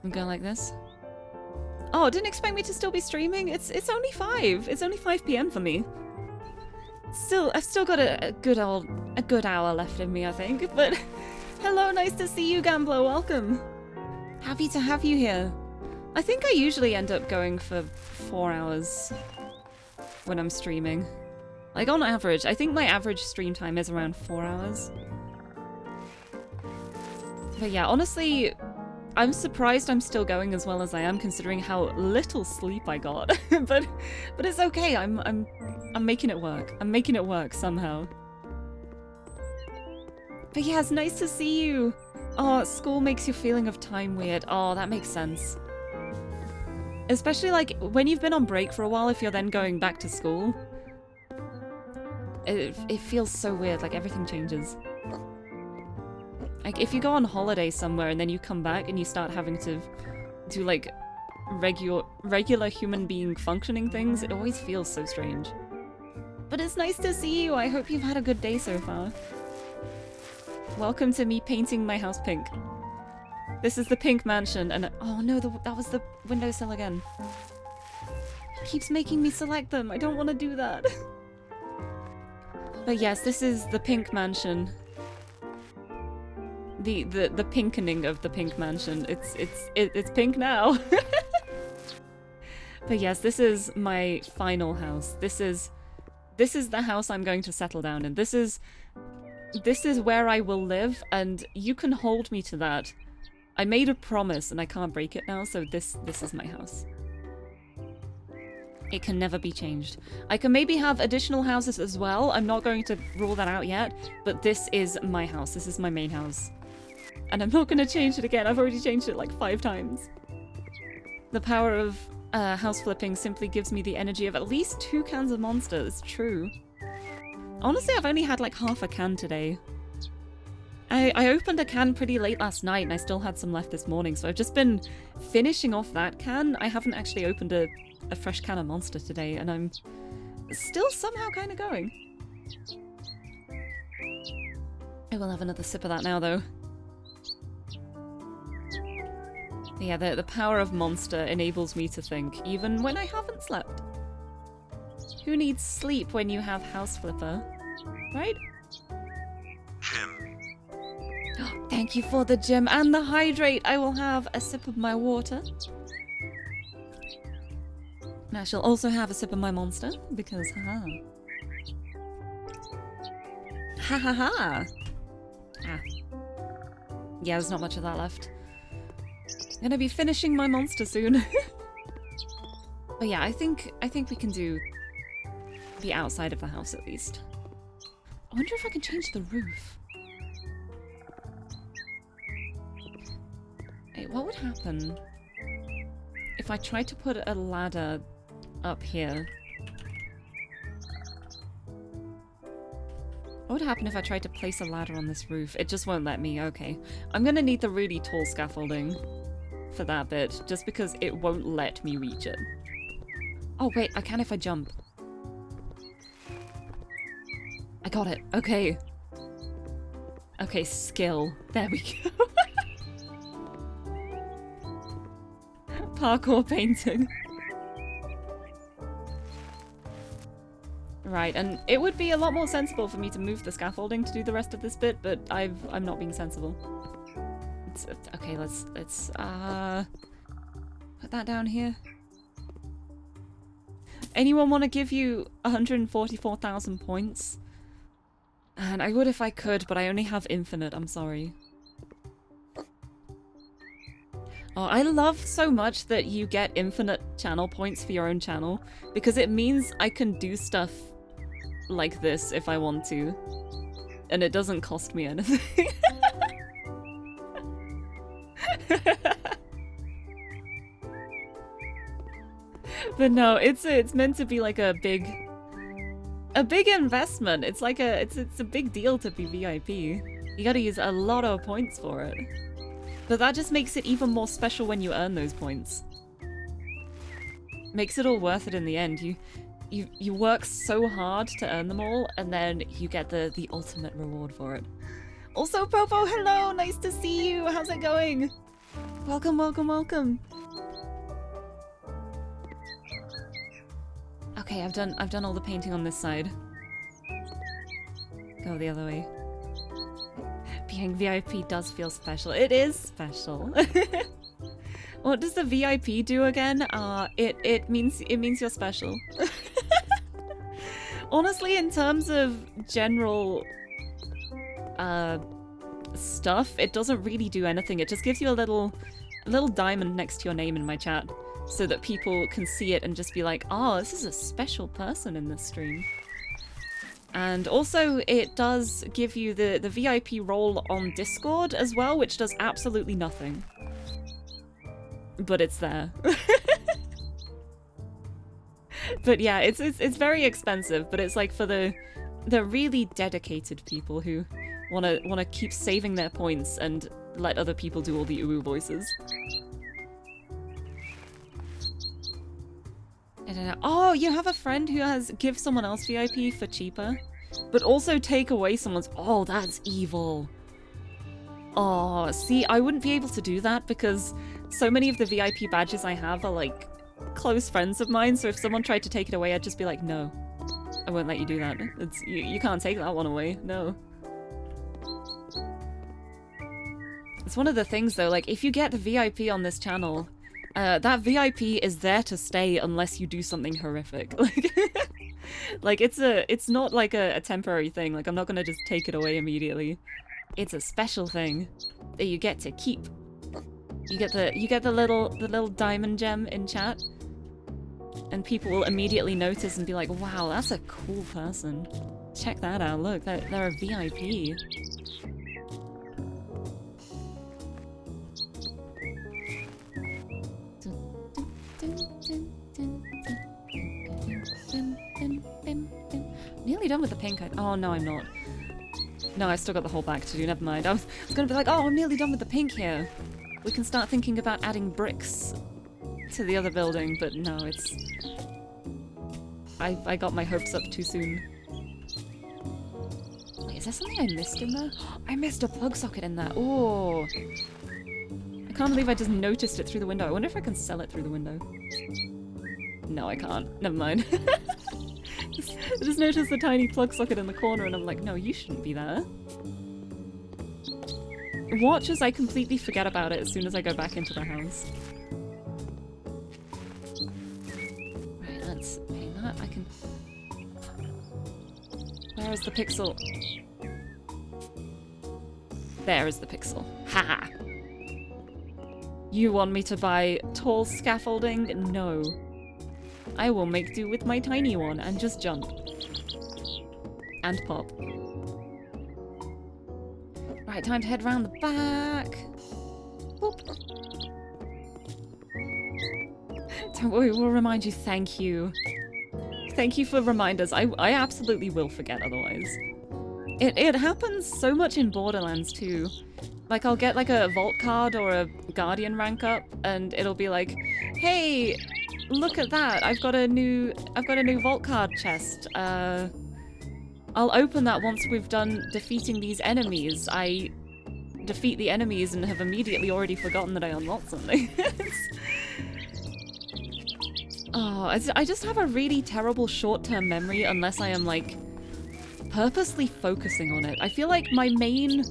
I'm going like this. Oh, didn't expect me to still be streaming? It's only 5. It's only 5 PM for me. I've still got a good hour left in me, I think. But hello, nice to see you, Gambler. Welcome. Happy to have you here. I think I usually end up going for 4 hours when I'm streaming. Like on average, I think my average stream time is around 4 hours. But yeah, honestly, I'm surprised I'm still going as well as I am, considering how little sleep I got. but it's okay. I'm making it work. I'm making it work somehow. But yeah, it's nice to see you. Oh, school makes your feeling of time weird. Oh, that makes sense. Especially like when you've been on break for a while, if you're then going back to school. It feels so weird, like everything changes. Like if you go on holiday somewhere and then you come back and you start having to do like regular human being functioning things, it always feels so strange. But it's nice to see you. I hope you've had a good day so far. Welcome to me painting my house pink. This is the pink mansion, and oh no, that was the windowsill again. It keeps making me select them. I don't want to do that. But yes, this is the pink mansion. The pinkening of the pink mansion. It's pink now. But yes, this is my final house. This is the house I'm going to settle down in. This is where I will live, and you can hold me to that. I made a promise and I can't break it now, so this is my house. It can never be changed. I can maybe have additional houses as well. I'm not going to rule that out yet, but this is my house. This is my main house. And I'm not going to change it again. I've already changed it like 5 times. The power of house flipping simply gives me the energy of at least 2 cans of Monster. It's true. Honestly, I've only had like half a can today. I opened a can pretty late last night and I still had some left this morning, so I've just been finishing off that can. I haven't actually opened a fresh can of Monster today, and I'm still somehow kind of going. I will have another sip of that now, though. But yeah, the power of Monster enables me to think, even when I haven't slept. Who needs sleep when you have House Flipper? Right? Thank you for the gem and the hydrate. I will have a sip of my water. And I shall also have a sip of my Monster, because haha. Ha ha ha! Ah. Yeah, there's not much of that left. I'm gonna be finishing my Monster soon. But yeah, I think we can do the outside of the house at least. I wonder if I can change the roof. Wait, what would happen if I tried to put a ladder up here? What would happen if I tried to place a ladder on this roof? It just won't let me. Okay. I'm gonna need the really tall scaffolding for that bit, just because it won't let me reach it. Oh wait, I can if I jump. I got it. Okay. Okay, skill. There we go. Parkour painting. Right, and it would be a lot more sensible for me to move the scaffolding to do the rest of this bit, but I'm not being sensible. Okay, let's put that down here. Anyone want to give you 144,000 points? And I would if I could, but I only have infinite, I'm sorry. Oh, I love so much that you get infinite channel points for your own channel, because it means I can do stuff like this if I want to, and it doesn't cost me anything. But no, it's meant to be like a big investment. It's like it's a big deal to be VIP. You gotta use a lot of points for it. But that just makes it even more special when you earn those points. Makes it all worth it in the end. You work so hard to earn them all, and then you get the ultimate reward for it. Also, Popo, hello! Nice to see you! How's it going? Welcome, welcome, welcome! Okay, I've done all the painting on this side. Go the other way. Being VIP does feel special. It is special. What does the VIP do again? It means you're special. Honestly, in terms of general stuff, it doesn't really do anything. It just gives you a little diamond next to your name in my chat, so that people can see it and just be like, oh, this is a special person in this stream. And also, it does give you the VIP role on Discord as well, which does absolutely nothing. But it's there. But yeah, it's very expensive, but it's like for the really dedicated people who wanna keep saving their points and let other people do all the uwu voices. I don't know. Oh, you have a friend who has give someone else VIP for cheaper, but also take away someone's. Oh, that's evil. Oh, see, I wouldn't be able to do that because so many of the VIP badges I have are like close friends of mine. So if someone tried to take it away, I'd just be like, no, I won't let you do that. It's you can't take that one away. No. It's one of the things though. Like if you get the VIP on this channel, that VIP is there to stay unless you do something horrific. Like it's not like a temporary thing. Like I'm not gonna just take it away immediately. It's a special thing that you get to keep. You get the little diamond gem in chat, and people will immediately notice and be like, "Wow, that's a cool person. Check that out. Look, they're a VIP." Nearly done with the pink. Oh no, I'm not. No, I've still got the whole back to do, never mind. I was gonna be like, oh, I'm nearly done with the pink here. We can start thinking about adding bricks to the other building, but no, it's... I got my hopes up too soon. Wait, is there something I missed in there? I missed a plug socket in there. Oh, I can't believe I just noticed it through the window. I wonder if I can sell it through the window. No, I can't. Never mind. I just noticed the tiny plug socket in the corner and I'm like, no, you shouldn't be there. Watch as I completely forget about it as soon as I go back into the house. Right, let's paint that. I can... Where is the pixel? There is the pixel. Haha! You want me to buy tall scaffolding? No. I will make do with my tiny one and just jump. And pop. Right, time to head round the back. Boop. Don't worry, we'll remind you. Thank you. Thank you for reminders. I absolutely will forget otherwise. It happens so much in Borderlands too. Like I'll get like a vault card or a guardian rank up and it'll be like, hey, look at that! I've got a new vault card chest. I'll open that once we've done defeating these enemies. I defeat the enemies and have immediately already forgotten that I unlocked something. Oh, I just have a really terrible short-term memory unless I am like purposely focusing on it. I feel like my main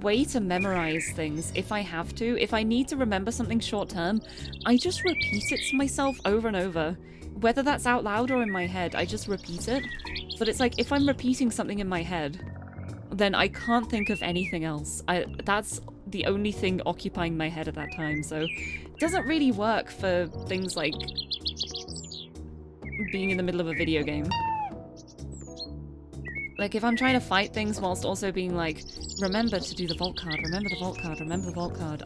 way to memorize things, if I have to, if I need to remember something short-term, I just repeat it to myself over and over. Whether that's out loud or in my head, I just repeat it. But it's like, if I'm repeating something in my head, then I can't think of anything else. That's the only thing occupying my head at that time, so it doesn't really work for things like being in the middle of a video game. Like, if I'm trying to fight things whilst also being like, remember to do the vault card, remember the vault card, remember the vault card,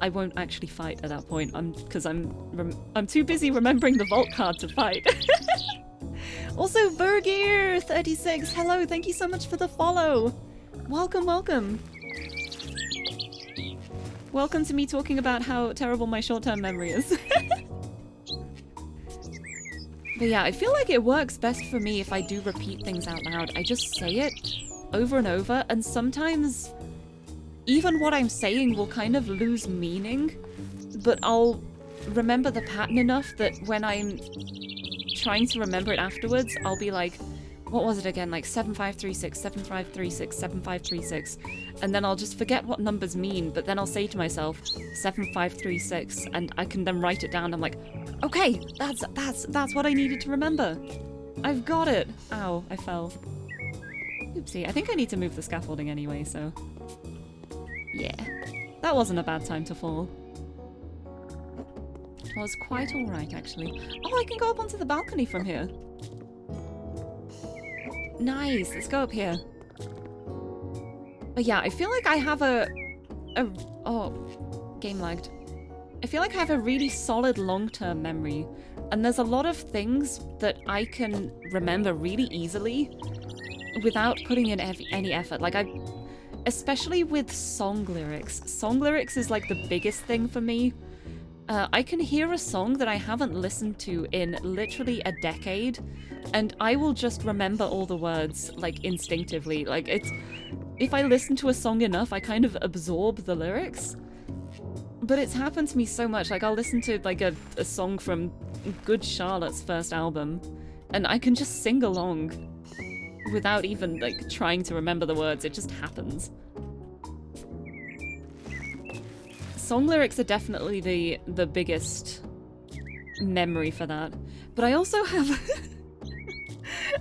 I won't actually fight at that point, because I'm too busy remembering the vault card to fight. Also, Bergear36, hello, thank you so much for the follow. Welcome, welcome. Welcome to me talking about how terrible my short-term memory is. But yeah, I feel like it works best for me if I do repeat things out loud. I just say it over and over, and sometimes even what I'm saying will kind of lose meaning, but I'll remember the pattern enough that when I'm trying to remember it afterwards, I'll be like, what was it again? Like 7536, 7536, 7536. And then I'll just forget what numbers mean, but then I'll say to myself, 7536, and I can then write it down. I'm like, okay, that's what I needed to remember. I've got it. Ow, I fell. Oopsie, I think I need to move the scaffolding anyway, so... yeah. That wasn't a bad time to fall. It was quite alright, actually. Oh, I can go up onto the balcony from here. Nice, let's go up here. But yeah, I feel like I have oh, game lagged. I feel like I have a really solid long-term memory, and there's a lot of things that I can remember really easily without putting in any effort. Like especially with song lyrics. Song lyrics is like the biggest thing for me. I can hear a song that I haven't listened to in literally a decade, and I will just remember all the words, like, instinctively. Like, if I listen to a song enough, I kind of absorb the lyrics. But it's happened to me so much. Like, I'll listen to, like, a song from Good Charlotte's first album, and I can just sing along without even, like, trying to remember the words. It just happens. Song lyrics are definitely the biggest memory for that. But I also have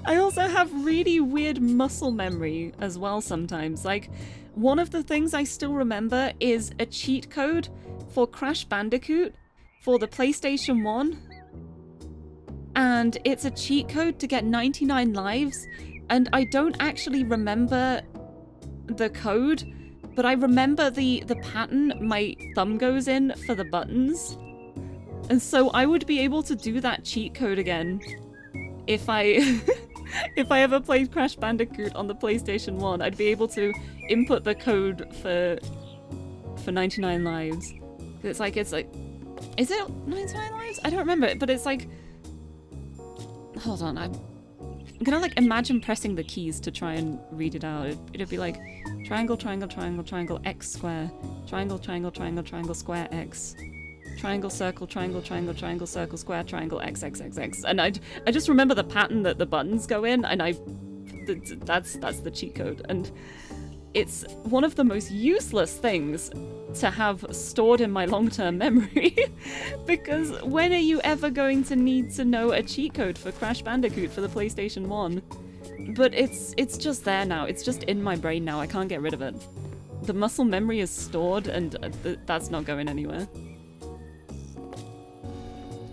I also have really weird muscle memory as well sometimes. Like, one of the things I still remember is a cheat code for Crash Bandicoot for the PlayStation 1. And it's a cheat code to get 99 lives, and I don't actually remember the code, but I remember the pattern my thumb goes in for the buttons. And so I would be able to do that cheat code again if I if I ever played Crash Bandicoot on the PlayStation 1. I'd be able to input the code for 99 lives. It's like is it 99 lives? I don't remember, but it's like, hold on, I'm gonna like imagine pressing the keys to try and read it out. It'd be like triangle, triangle, triangle, triangle, x square, triangle, triangle, triangle, triangle, square, x, triangle, circle, triangle, triangle, triangle, circle, square, triangle, x, x, x, x. And I just remember the pattern that the buttons go in, and that's the cheat code. And it's one of the most useless things to have stored in my long-term memory, because when are you ever going to need to know a cheat code for Crash Bandicoot for the PlayStation 1? But it's just there now. It's just in my brain now. I can't get rid of it. The muscle memory is stored, and that's not going anywhere.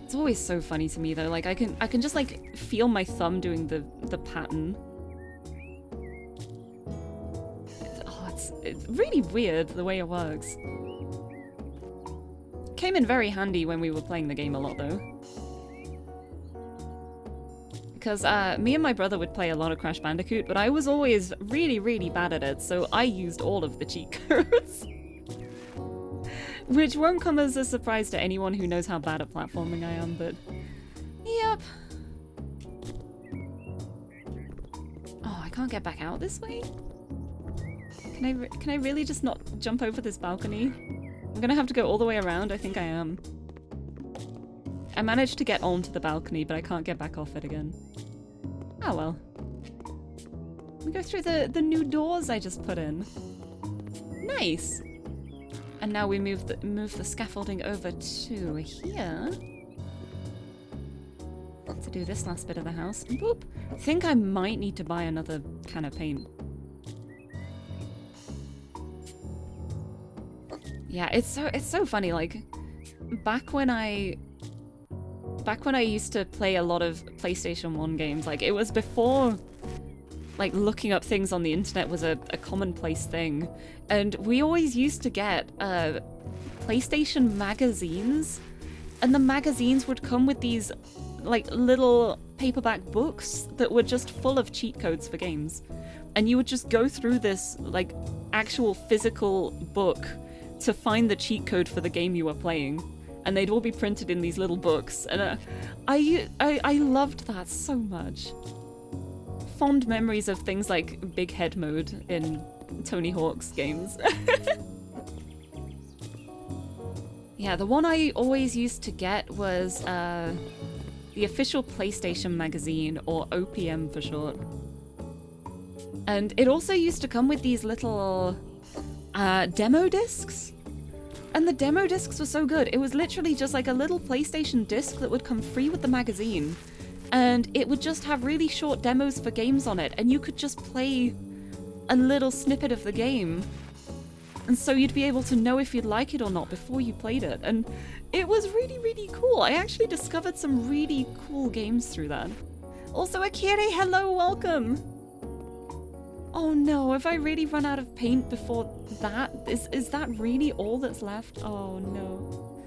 It's always so funny to me though. Like I can just like feel my thumb doing the pattern. It's really weird the way it works. Came in very handy when we were playing the game a lot though. Because me and my brother would play a lot of Crash Bandicoot, but I was always really, really bad at it, so I used all of the cheat codes. Which won't come as a surprise to anyone who knows how bad at platforming I am, but yep. Oh, I can't get back out this way? Can I really just not jump over this balcony? I'm gonna have to go all the way around. I think I am. I managed to get onto the balcony, but I can't get back off it again. Oh well. We go through the new doors I just put in. Nice! And now we move the scaffolding over to here. To do this last bit of the house. Boop! I think I might need to buy another can of paint. Yeah, it's so funny, like, back when I used to play a lot of PlayStation 1 games, like, it was before, like, looking up things on the internet was a commonplace thing, and we always used to get, PlayStation magazines, and the magazines would come with these, like, little paperback books that were just full of cheat codes for games, and you would just go through this, like, actual physical book to find the cheat code for the game you were playing, and they'd all be printed in these little books, and I loved that so much. Fond memories of things like Big Head Mode in Tony Hawk's games. Yeah, the one I always used to get was the official PlayStation magazine, or OPM for short. And it also used to come with these little demo discs. And the demo discs were so good. It was literally just like a little PlayStation disc that would come free with the magazine. And it would just have really short demos for games on it, and you could just play a little snippet of the game. And so you'd be able to know if you'd like it or not before you played it. And it was really, really cool. I actually discovered some really cool games through that. Also, Akiri, hello, welcome! Oh no, have I really run out of paint before that? Is that really all that's left? Oh no.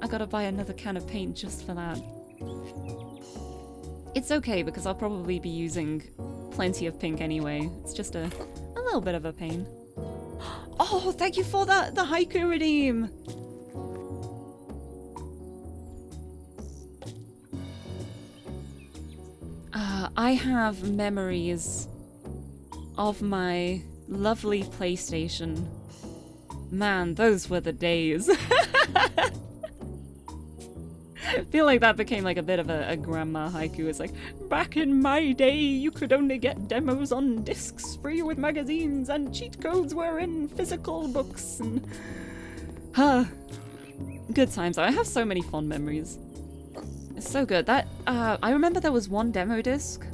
I gotta buy another can of paint just for that. It's okay, because I'll probably be using plenty of pink anyway. It's just a little bit of a pain. Oh, thank you for the haiku redeem! I have memories of my lovely PlayStation. Man, those were the days. I feel like that became like a bit of a grandma haiku. It's like, back in my day, you could only get demos on discs free with magazines, and cheat codes were in physical books, and... Good times. I have so many fond memories. It's so good. That, I remember there was one demo disc.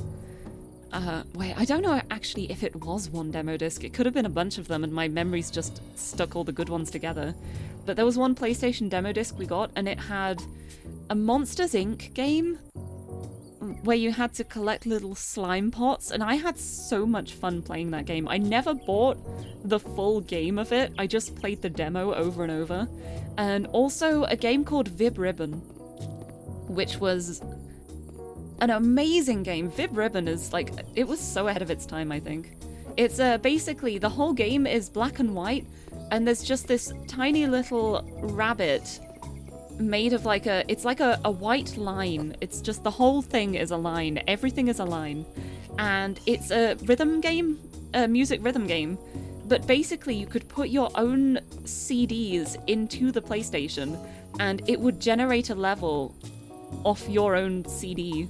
Wait, I don't know actually if it was one demo disc. It could have been a bunch of them, and my memories just stuck all the good ones together. But there was one PlayStation demo disc we got, and it had a Monsters, Inc. game where you had to collect little slime pots, and I had so much fun playing that game. I never bought the full game of it. I just played the demo over and over. And also a game called Vib Ribbon, which was an amazing game. Vib Ribbon is like, it was so ahead of its time, I think. It's basically the whole game is black and white, and there's just this tiny little rabbit made of like it's like a white line. It's just, the whole thing is a line. Everything is a line. And it's a rhythm game, a music rhythm game. But basically you could put your own CDs into the PlayStation and it would generate a level off your own CD.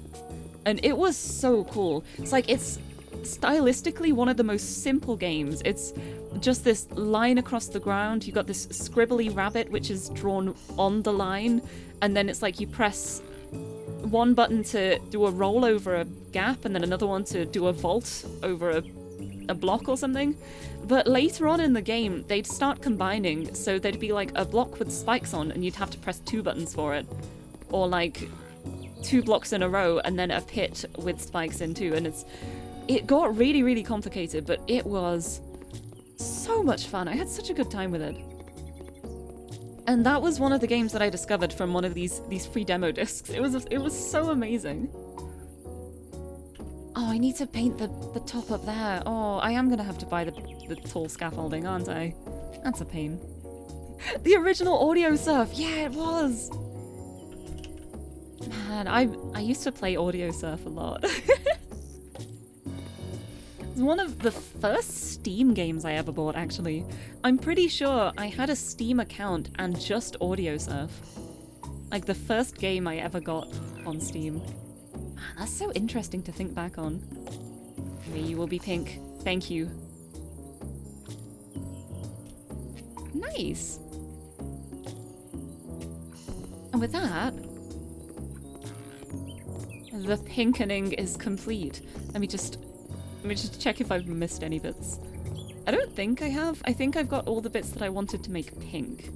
And it was so cool. It's like, it's stylistically one of the most simple games. It's just this line across the ground. You got this scribbly rabbit which is drawn on the line, and then it's like you press one button to do a roll over a gap, and then another one to do a vault over a block or something. But later on in the game they'd start combining, so there'd be like a block with spikes on and you'd have to press 2 buttons for it, or like 2 blocks in a row and then a pit with spikes in too. And it got really, really complicated, but it was so much fun. I had such a good time with it. And that was one of the games that I discovered from one of these free demo discs. It was so amazing. Oh, I need to paint the top up there. Oh, I am gonna have to buy the tall scaffolding, aren't I? That's a pain. The original Audio Surf! Yeah, it was! Man, I used to play Audio Surf a lot. It's one of the first Steam games I ever bought, actually. I'm pretty sure I had a Steam account and just Audio Surf. Like the first game I ever got on Steam. Man, that's so interesting to think back on. Okay, you will be pink. Thank you. Nice. And with that, the pinkening is complete. Let me just check if I've missed any bits. I don't think I have. I think I've got all the bits that I wanted to make pink.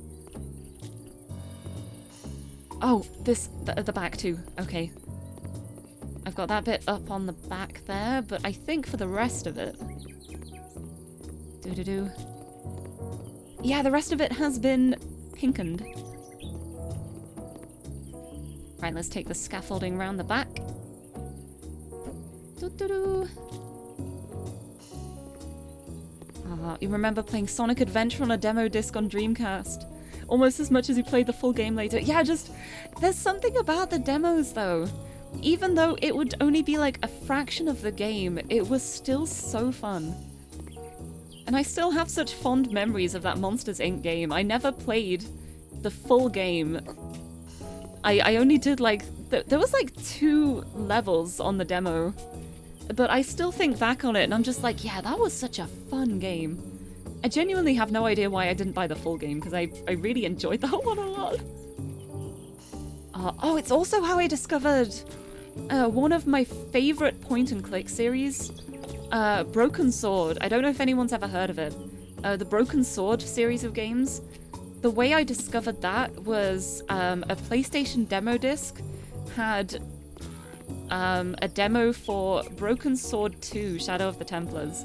Oh, the back too. Okay. I've got that bit up on the back there, but I think for the rest of it... Yeah, the rest of it has been pinkened. Right, let's take the scaffolding round the back. You remember playing Sonic Adventure on a demo disc on Dreamcast? Almost as much as you played the full game later. Yeah, just... There's something about the demos, though. Even though it would only be like a fraction of the game, it was still so fun. And I still have such fond memories of that Monsters, Inc. game. I never played the full game. I only did like... There was like 2 levels on the demo. But I still think back on it and I'm just like, yeah, that was such a fun game. I genuinely have no idea why I didn't buy the full game, because I really enjoyed that one a lot. Oh, it's also how I discovered one of my favorite point-and-click series, Broken Sword. I don't know if anyone's ever heard of it. The Broken Sword series of games. The way I discovered that was a PlayStation demo disc had a demo for Broken Sword 2, Shadow of the Templars.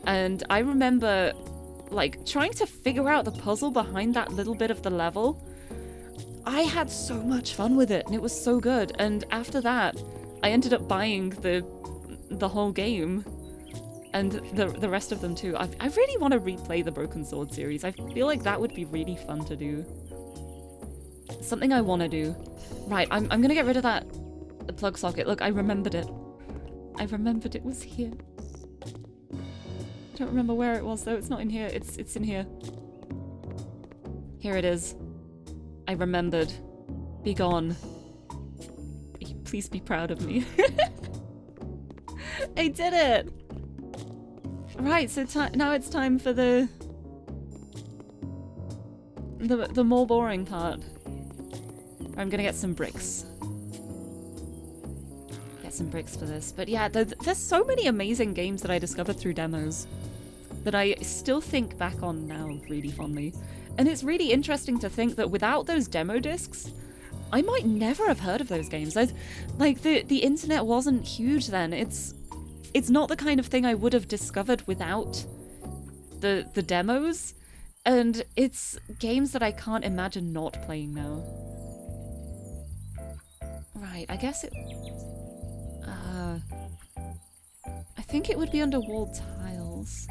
And I remember like trying to figure out the puzzle behind that little bit of the level. I had so much fun with it, and it was so good. And after that, I ended up buying the whole game, and the rest of them too. I really want to replay the Broken Sword series. I feel like that would be really fun to do. Something I want to do. Right, I'm gonna get rid of that plug socket. Look, I remembered it. I remembered it was here. I don't remember where it was though. It's not in here. It's in here. Here it is. I remembered. Be gone. Please be proud of me. I did it! Right, so now it's time for the more boring part. I'm gonna get some bricks. Get some bricks for this. But yeah, there's so many amazing games that I discovered through demos that I still think back on now really fondly. And it's really interesting to think that without those demo discs, I might never have heard of those games. Like, the internet wasn't huge then. It's not the kind of thing I would have discovered without the demos. And it's games that I can't imagine not playing now. Right, I guess it... I think it would be under wall tiles.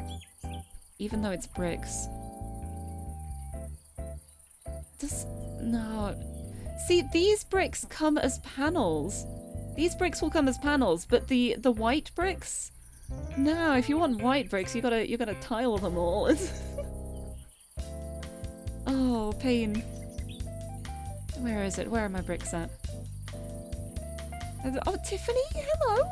Even though it's bricks. No. See, these bricks come as panels. These bricks will come as panels, but the white bricks? No, if you want white bricks, you gotta tile them all. Oh, pain. Where is it? Where are my bricks at? Oh, Tiffany? Hello?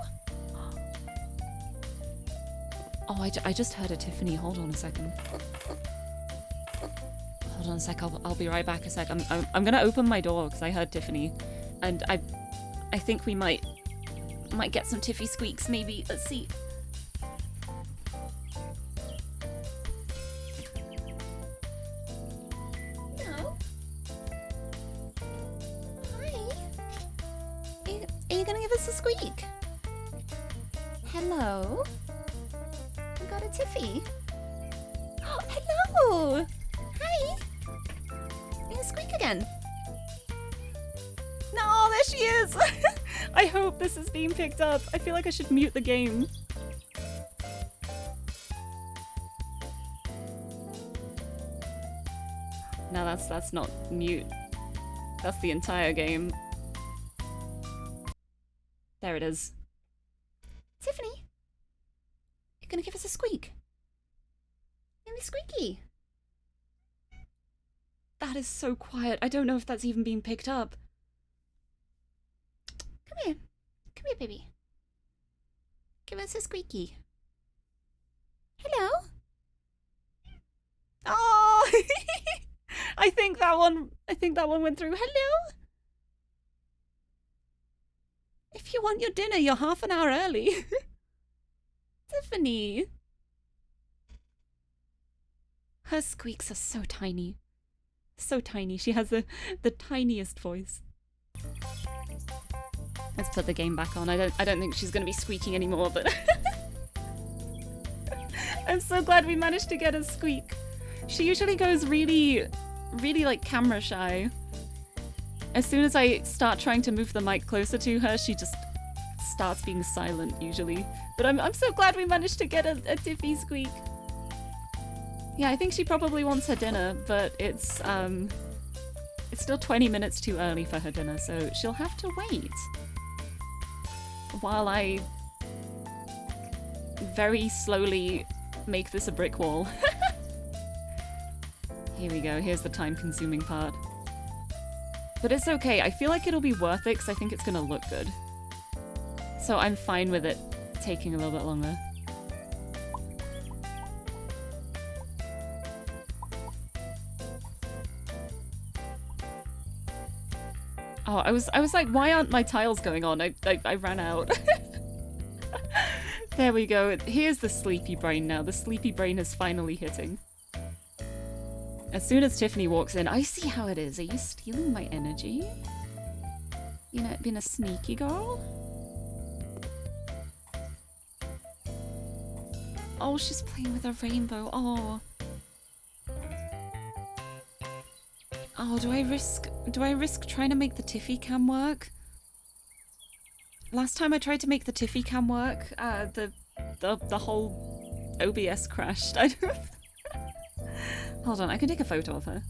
Oh, I just heard a Tiffany. Hold on a second. Hold on a sec. I'll be right back a sec. I'm gonna open my door because I heard Tiffany, and I think we might get some Tiffy squeaks maybe. Let's see. Hello. Hi. Are you gonna give us a squeak? Hello. We got a Tiffy. Oh, hello. Hi. You gonna squeak again? No, there she is! I hope this is being picked up. I feel like I should mute the game. No, that's not mute. That's the entire game. There it is. Tiffany! You're gonna give us a squeak? You're gonna be squeaky. That is so quiet. I don't know if that's even being picked up. Come here. Come here, baby. Give us a squeaky. Hello? Oh! I think that one went through. Hello? If you want your dinner, you're half an hour early. Tiffany. Her squeaks are so tiny. So tiny. She has the tiniest voice. Let's put the game back on. I don't think she's gonna be squeaking anymore, but I'm so glad we managed to get a squeak. She usually goes really like camera shy. As soon as I start trying to move the mic closer to her, she just starts being silent usually. But I'm so glad we managed to get a Tiffy squeak. Yeah, I think she probably wants her dinner, but it's still 20 minutes too early for her dinner, so she'll have to wait while I very slowly make this a brick wall. Here we go, here's the time-consuming part. But it's okay, I feel like it'll be worth it because I think it's gonna look good. So I'm fine with it taking a little bit longer. Oh, I was like, why aren't my tiles going on? I ran out. There we go. Here's the sleepy brain now. The sleepy brain is finally hitting. As soon as Tiffany walks in, I see how it is. Are you stealing my energy? You know, being a sneaky girl? Oh, she's playing with a rainbow. Oh. Oh, do I risk trying to make the Tiffy cam work? Last time I tried to make the Tiffy cam work, the whole OBS crashed. I don't. Hold on, I can take a photo of her.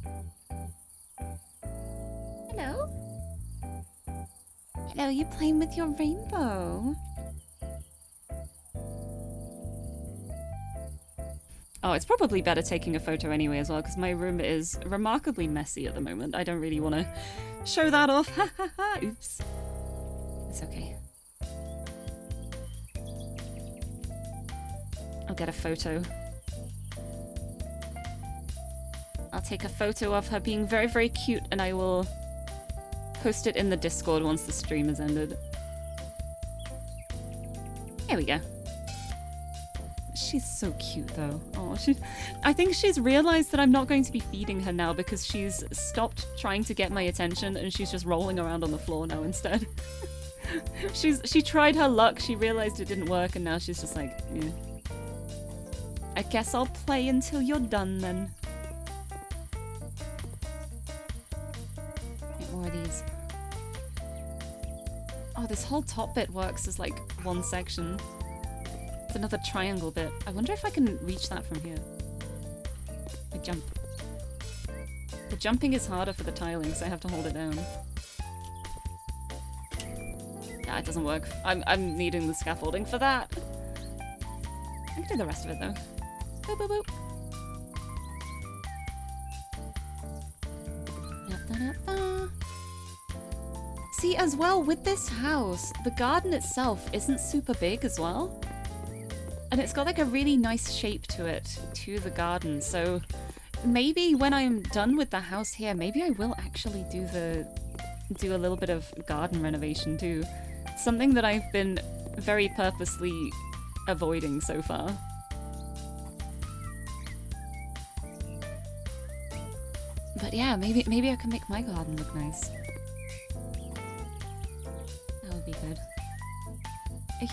Hello? Hello, you playing with your rainbow? Oh, it's probably better taking a photo anyway as well, because my room is remarkably messy at the moment. I don't really want to show that off. Ha ha ha! Oops. It's okay. I'll get a photo. I'll take a photo of her being very, very cute, and I will post it in the Discord once the stream has ended. There we go. She's so cute, though. Oh, I think she's realized that I'm not going to be feeding her now because she's stopped trying to get my attention and she's just rolling around on the floor now instead. She tried her luck, she realized it didn't work, and now she's just like, eh. I guess I'll play until you're done then. Get more of these. Oh, this whole top bit works as like one section. It's another triangle bit. I wonder if I can reach that from here. I jump. The jumping is harder for the tiling, so I have to hold it down. Yeah, it doesn't work. I'm needing the scaffolding for that. I can do the rest of it though. Boop, boop, boop. See, as well, with this house, the garden itself isn't super big as well. And it's got like a really nice shape to it, to the garden. So maybe when I'm done with the house here, maybe I will actually do a little bit of garden renovation too. Something that I've been very purposely avoiding so far. But yeah, maybe I can make my garden look nice. That would be good. Are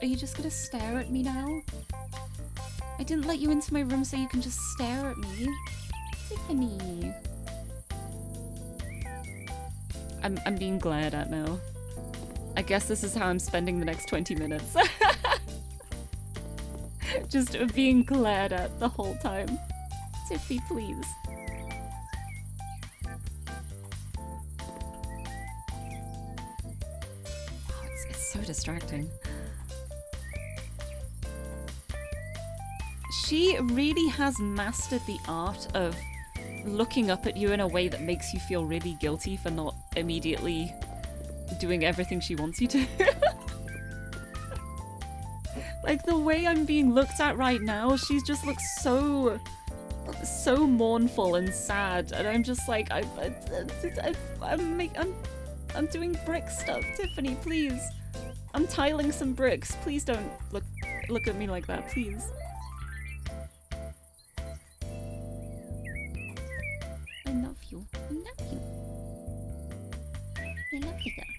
you just gonna stare at me now? I didn't let you into my room so you can just stare at me. Tiffany. I'm being glared at now. I guess this is how I'm spending the next 20 minutes. Just being glared at the whole time. Tiffy, please. So distracting. She really has mastered the art of looking up at you in a way that makes you feel really guilty for not immediately doing everything she wants you to. Like the way I'm being looked at right now, she just looks so mournful and sad, and I'm just like, I'm doing brick stuff. Tiffany, please. I'm tiling some bricks. Please don't look at me like that, please. I love you. I love you. I love you, girl.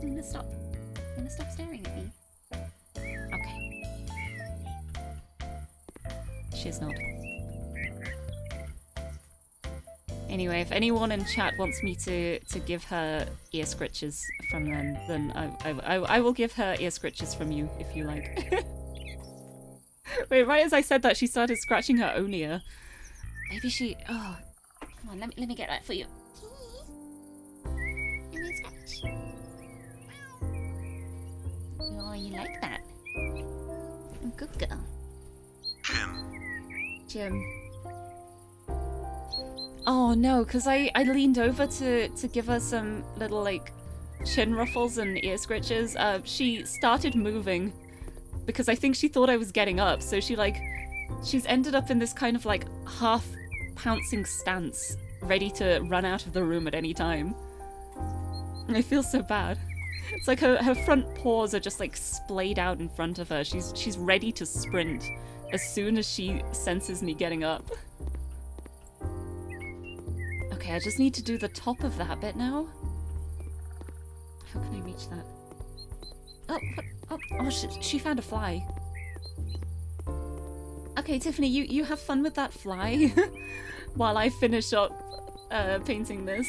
I'm gonna stop. I'm gonna stop staring at me. Okay. She's not. Anyway, if anyone in chat wants me to give her ear scritches from them, then I will give her ear scritches from you, if you like. Wait, right as I said that, she started scratching her own ear. Maybe she... Oh, come on, let me get that for you. Let me scratch. Oh, you like that? Good girl. Jim. Oh no, because I leaned over to give her some little like chin ruffles and ear scritches. She started moving because I think she thought I was getting up, so she's ended up in this kind of like half pouncing stance, ready to run out of the room at any time. And I feel so bad. It's like her front paws are just like splayed out in front of her. She's ready to sprint as soon as she senses me getting up. Okay, I just need to do the top of that bit now. How can I reach that? Oh, what? Oh, she found a fly. Okay. Okay, Tiffany, you have fun with that fly while I finish up painting this.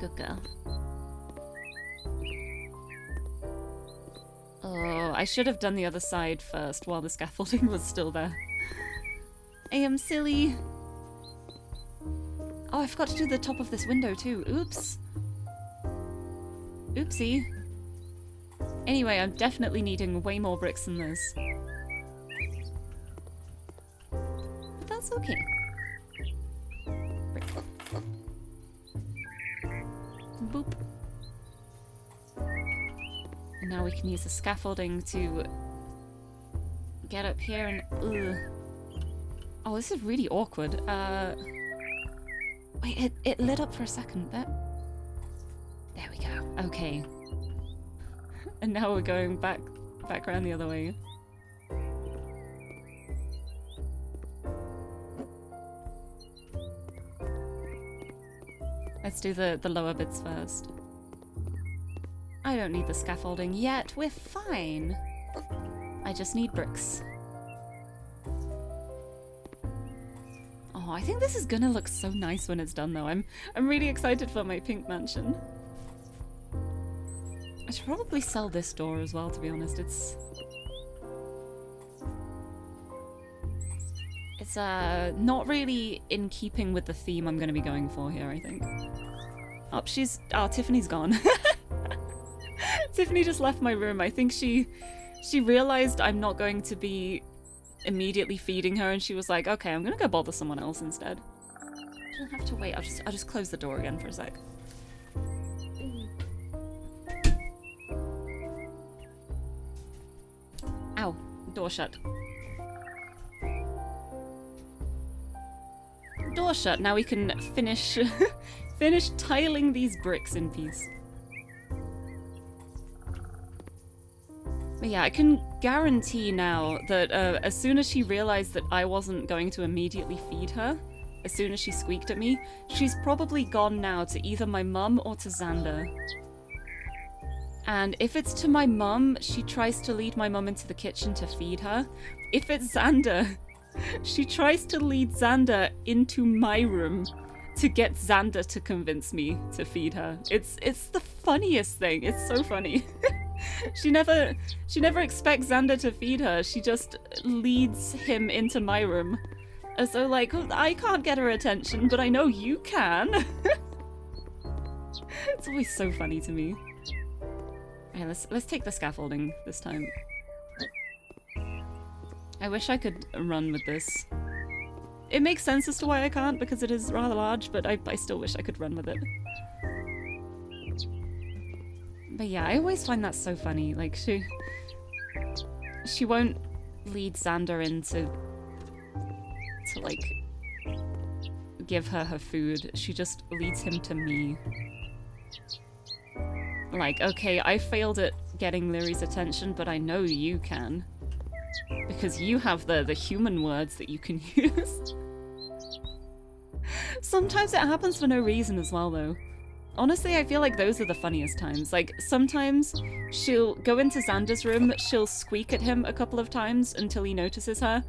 Good girl. Oh, I should have done the other side first while the scaffolding was still there. I am silly. Oh, I forgot to do the top of this window too. Oops. Oopsie. Anyway, I'm definitely needing way more bricks than this. But that's okay. Brick. Boop. And now we can use the scaffolding to get up here and... Ugh. Oh, this is really awkward. Wait, it lit up for a second. There we go. Okay. And now we're going back around the other way. Let's do the lower bits first. I don't need the scaffolding yet. We're fine. I just need bricks. Oh, I think this is gonna look so nice when it's done though. I'm really excited for my pink mansion. I should probably sell this door as well, to be honest. It's not really in keeping with the theme I'm gonna be going for here, I think. Oh, Tiffany's gone. Tiffany just left my room. I think she realized I'm not going to be immediately feeding her, and she was like, okay, I'm gonna go bother someone else instead. I don't have to wait. I'll just close the door again for a sec. Ow, door shut. Door shut. Now we can finish finish tiling these bricks in peace. But yeah, I can guarantee now that as soon as she realized that I wasn't going to immediately feed her, as soon as she squeaked at me, she's probably gone now to either my mum or to Xander. And if it's to my mum, she tries to lead my mum into the kitchen to feed her. If it's Xander, she tries to lead Xander into my room to get Xander to convince me to feed her. It's the funniest thing. It's so funny. She never expects Xander to feed her. She just leads him into my room. As though like, oh, I can't get her attention, but I know you can. It's always so funny to me. Okay, let's take the scaffolding this time. I wish I could run with this. It makes sense as to why I can't, because it is rather large, but I still wish I could run with it. But yeah, I always find that so funny. Like, she won't lead Xander in to like, give her food. She just leads him to me. Like, okay, I failed at getting Lirie's attention, but I know you can. Because you have the human words that you can use. Sometimes it happens for no reason as well, though. Honestly, I feel like those are the funniest times. Like, sometimes she'll go into Xander's room, she'll squeak at him a couple of times until he notices her,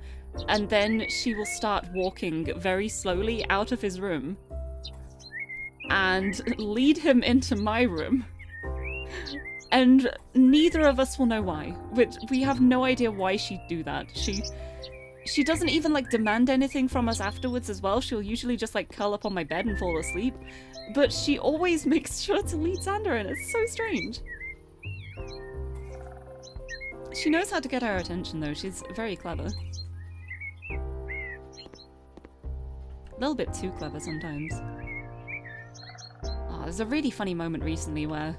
and then she will start walking very slowly out of his room and lead him into my room. And neither of us will know why. Which we have no idea why she'd do that. She doesn't even like demand anything from us afterwards as well. She'll usually just like curl up on my bed and fall asleep. But she always makes sure to lead Xander in. It's so strange. She knows how to get our attention though. She's very clever. A little bit too clever sometimes. Oh, there's a really funny moment recently where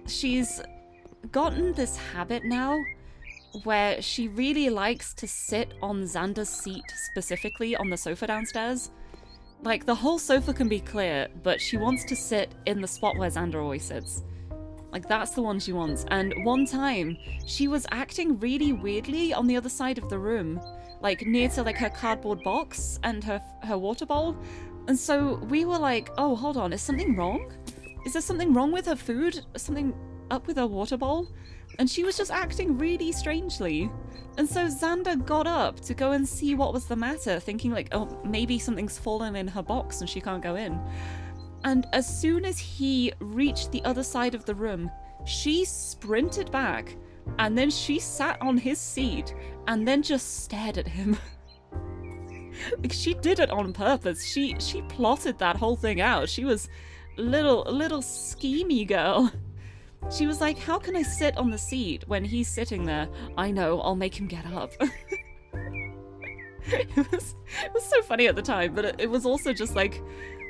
she's gotten this habit now where she really likes to sit on Xander's seat, specifically on the sofa downstairs. Like, the whole sofa can be clear, but she wants to sit in the spot where Xander always sits. Like, that's the one she wants. And one time, she was acting really weirdly on the other side of the room, like near to like her cardboard box and her water bowl. And so we were like, oh, hold on, is something wrong? Is there something wrong with her food? Something up with her water bowl? And she was just acting really strangely. And so Xander got up to go and see what was the matter, thinking like, oh, maybe something's fallen in her box and she can't go in. And as soon as he reached the other side of the room, she sprinted back, and then she sat on his seat and then just stared at him. Like, she did it on purpose. She plotted that whole thing out. She was little schemy girl. She was like, how can I sit on the seat when he's sitting there? I know, I'll make him get up. It was so funny at the time, but it was also just like,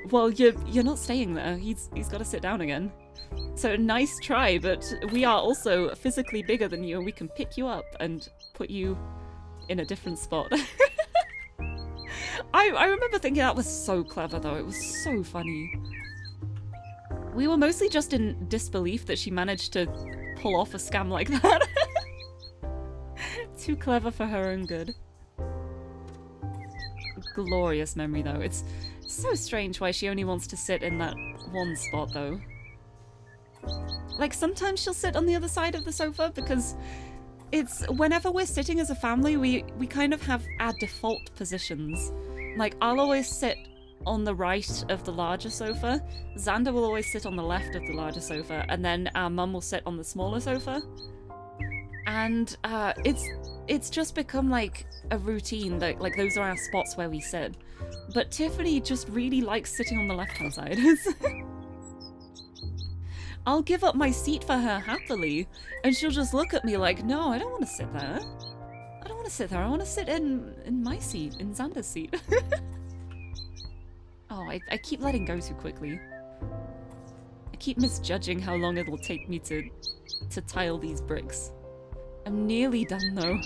well, you're not staying there. He's got to sit down again. So nice try, but we are also physically bigger than you, and we can pick you up and put you in a different spot. I remember thinking that was so clever, though. It was so funny. We were mostly just in disbelief that she managed to pull off a scam like that. Too clever for her own good. Glorious memory, though. It's so strange why she only wants to sit in that one spot, though. Like, sometimes she'll sit on the other side of the sofa because it's whenever we're sitting as a family, we kind of have our default positions. Like, I'll always sit on the right of the larger sofa. Xander will always sit on the left of the larger sofa, and then our mum will sit on the smaller sofa. And it's just become like a routine that like those are our spots where we sit. But Tiffany just really likes sitting on the left-hand side. I'll give up my seat for her happily, and she'll just look at me like, no, I don't want to sit there. I don't want to sit there. I want to sit in my seat, in Xander's seat. Oh, I keep letting go too quickly. I keep misjudging how long it'll take me to tile these bricks. I'm nearly done, though.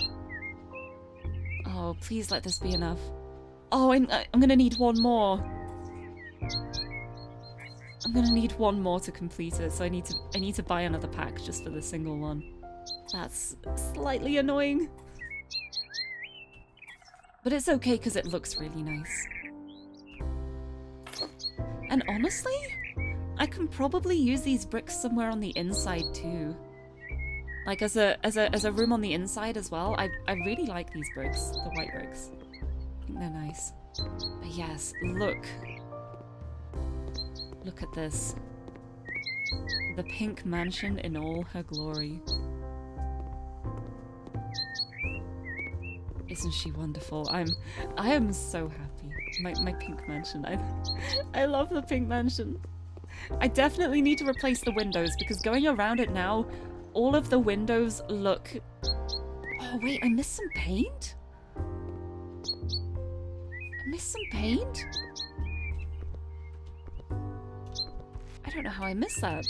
Oh, please let this be enough. Oh, I'm gonna need one more. I'm gonna need one more to complete it, so I need to buy another pack just for the single one. That's slightly annoying. But it's okay because it looks really nice. And honestly, I can probably use these bricks somewhere on the inside too. Like as a room on the inside as well. I really like these bricks, the white bricks. I think they're nice. But yes, look. Look at this. The pink mansion in all her glory. Isn't she wonderful? I am so happy. My pink mansion. I love the pink mansion. I definitely need to replace the windows because going around it now, all of the windows look... Oh wait, I missed some paint? I missed some paint? I don't know how I missed that.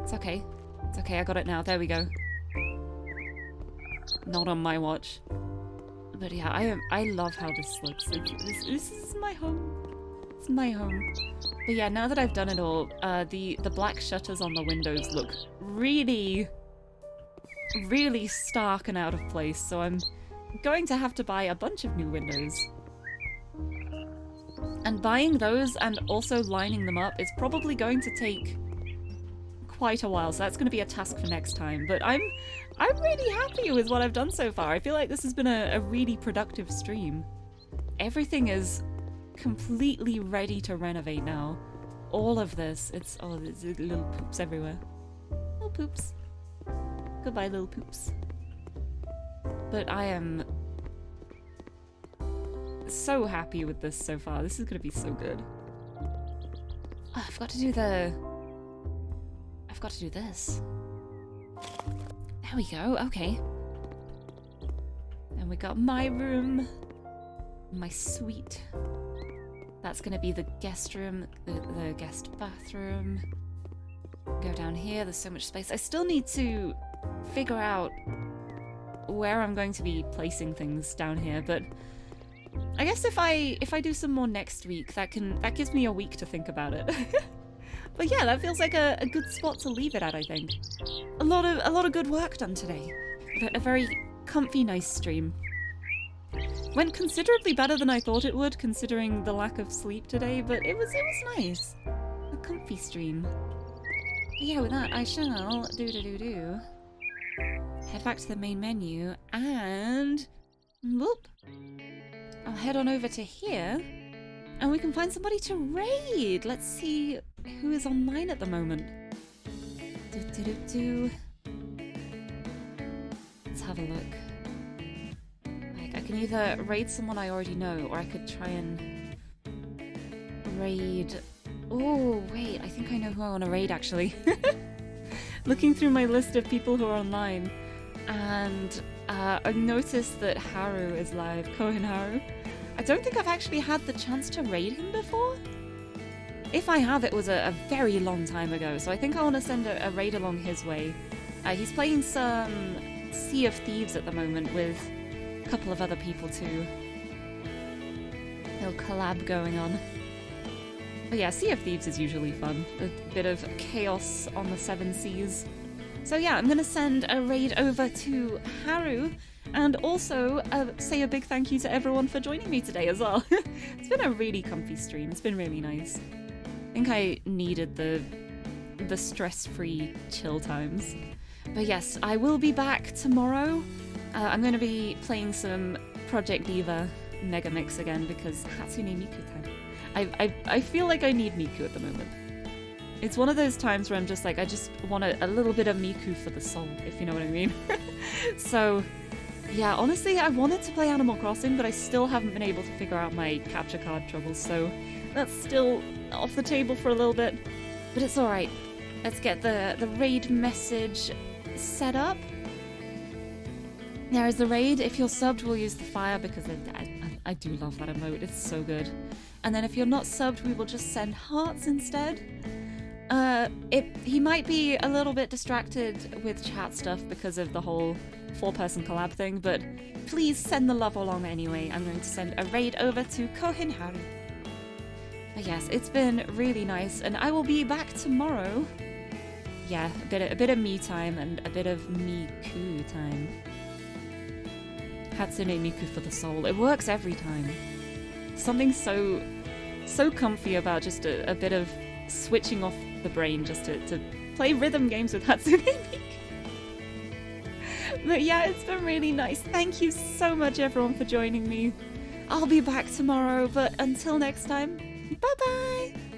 It's okay. It's okay, I got it now. There we go. Not on my watch. But yeah, I love how this looks. This is my home. It's my home. But yeah, now that I've done it all, the black shutters on the windows look really stark and out of place, so I'm going to have to buy a bunch of new windows. And buying those and also lining them up is probably going to take quite a while, so that's going to be a task for next time. But I'm really happy with what I've done so far. I feel like this has been a really productive stream. Everything is completely ready to renovate now. All of this. Oh, there's little poops everywhere. Little poops. Goodbye, little poops. But I am so happy with this so far. This is going to be so good. Oh, I forgot to do this. There we go. Okay. And we got my room. My suite. That's going to be the guest room, the guest bathroom. Go down here. There's so much space. I still need to figure out where I'm going to be placing things down here, but I guess if I do some more next week, that gives me a week to think about it. But yeah, that feels like a good spot to leave it at, I think. A lot of good work done today. A very comfy, nice stream. Went considerably better than I thought it would, considering the lack of sleep today, but it was nice. A comfy stream. But yeah, with that, I shall do. head back to the main menu, and whoop, I'll head on over to here, and we can find somebody to raid. Let's see who is online at the moment. Let's have a look. Like, I can either raid someone I already know, or I could try and raid... Oh, wait, I think I know who I want to raid, actually. Looking through my list of people who are online, and I noticed that Haru is live, Kohen Haru. I don't think I've actually had the chance to raid him before. If I have, it was a very long time ago, so I think I want to send a raid along his way. He's playing some Sea of Thieves at the moment with a couple of other people too. Little collab going on. But yeah, Sea of Thieves is usually fun. A bit of chaos on the seven seas. So yeah, I'm gonna send a raid over to Haru, and also say a big thank you to everyone for joining me today as well. It's been a really comfy stream. It's been really nice. I think I needed the stress-free chill times. But yes, I will be back tomorrow. I'm going to be playing some Project Diva Mega Mix again because Hatsune Miku time. I feel like I need Miku at the moment. It's one of those times where I'm just like, I just want a little bit of Miku for the soul, if you know what I mean. So, yeah, honestly, I wanted to play Animal Crossing, but I still haven't been able to figure out my capture card troubles, so that's still off the table for a little bit. But it's alright. Let's get the raid message set up. There is the raid. If you're subbed, we'll use the fire because I do love that emote. It's so good. And then if you're not subbed, we will just send hearts instead. He might be a little bit distracted with chat stuff because of the whole 4-person collab thing, but please send the love along anyway. I'm going to send a raid over to Kohen Haru. But yes, it's been really nice, and I will be back tomorrow. Yeah, a bit of me time and a bit of Miku time. Hatsune Miku for the soul. It works every time. Something so comfy about just a bit of switching off the brain just to play rhythm games with Hatsune Miku. But yeah, it's been really nice. Thank you so much everyone for joining me. I'll be back tomorrow, but until next time, bye bye!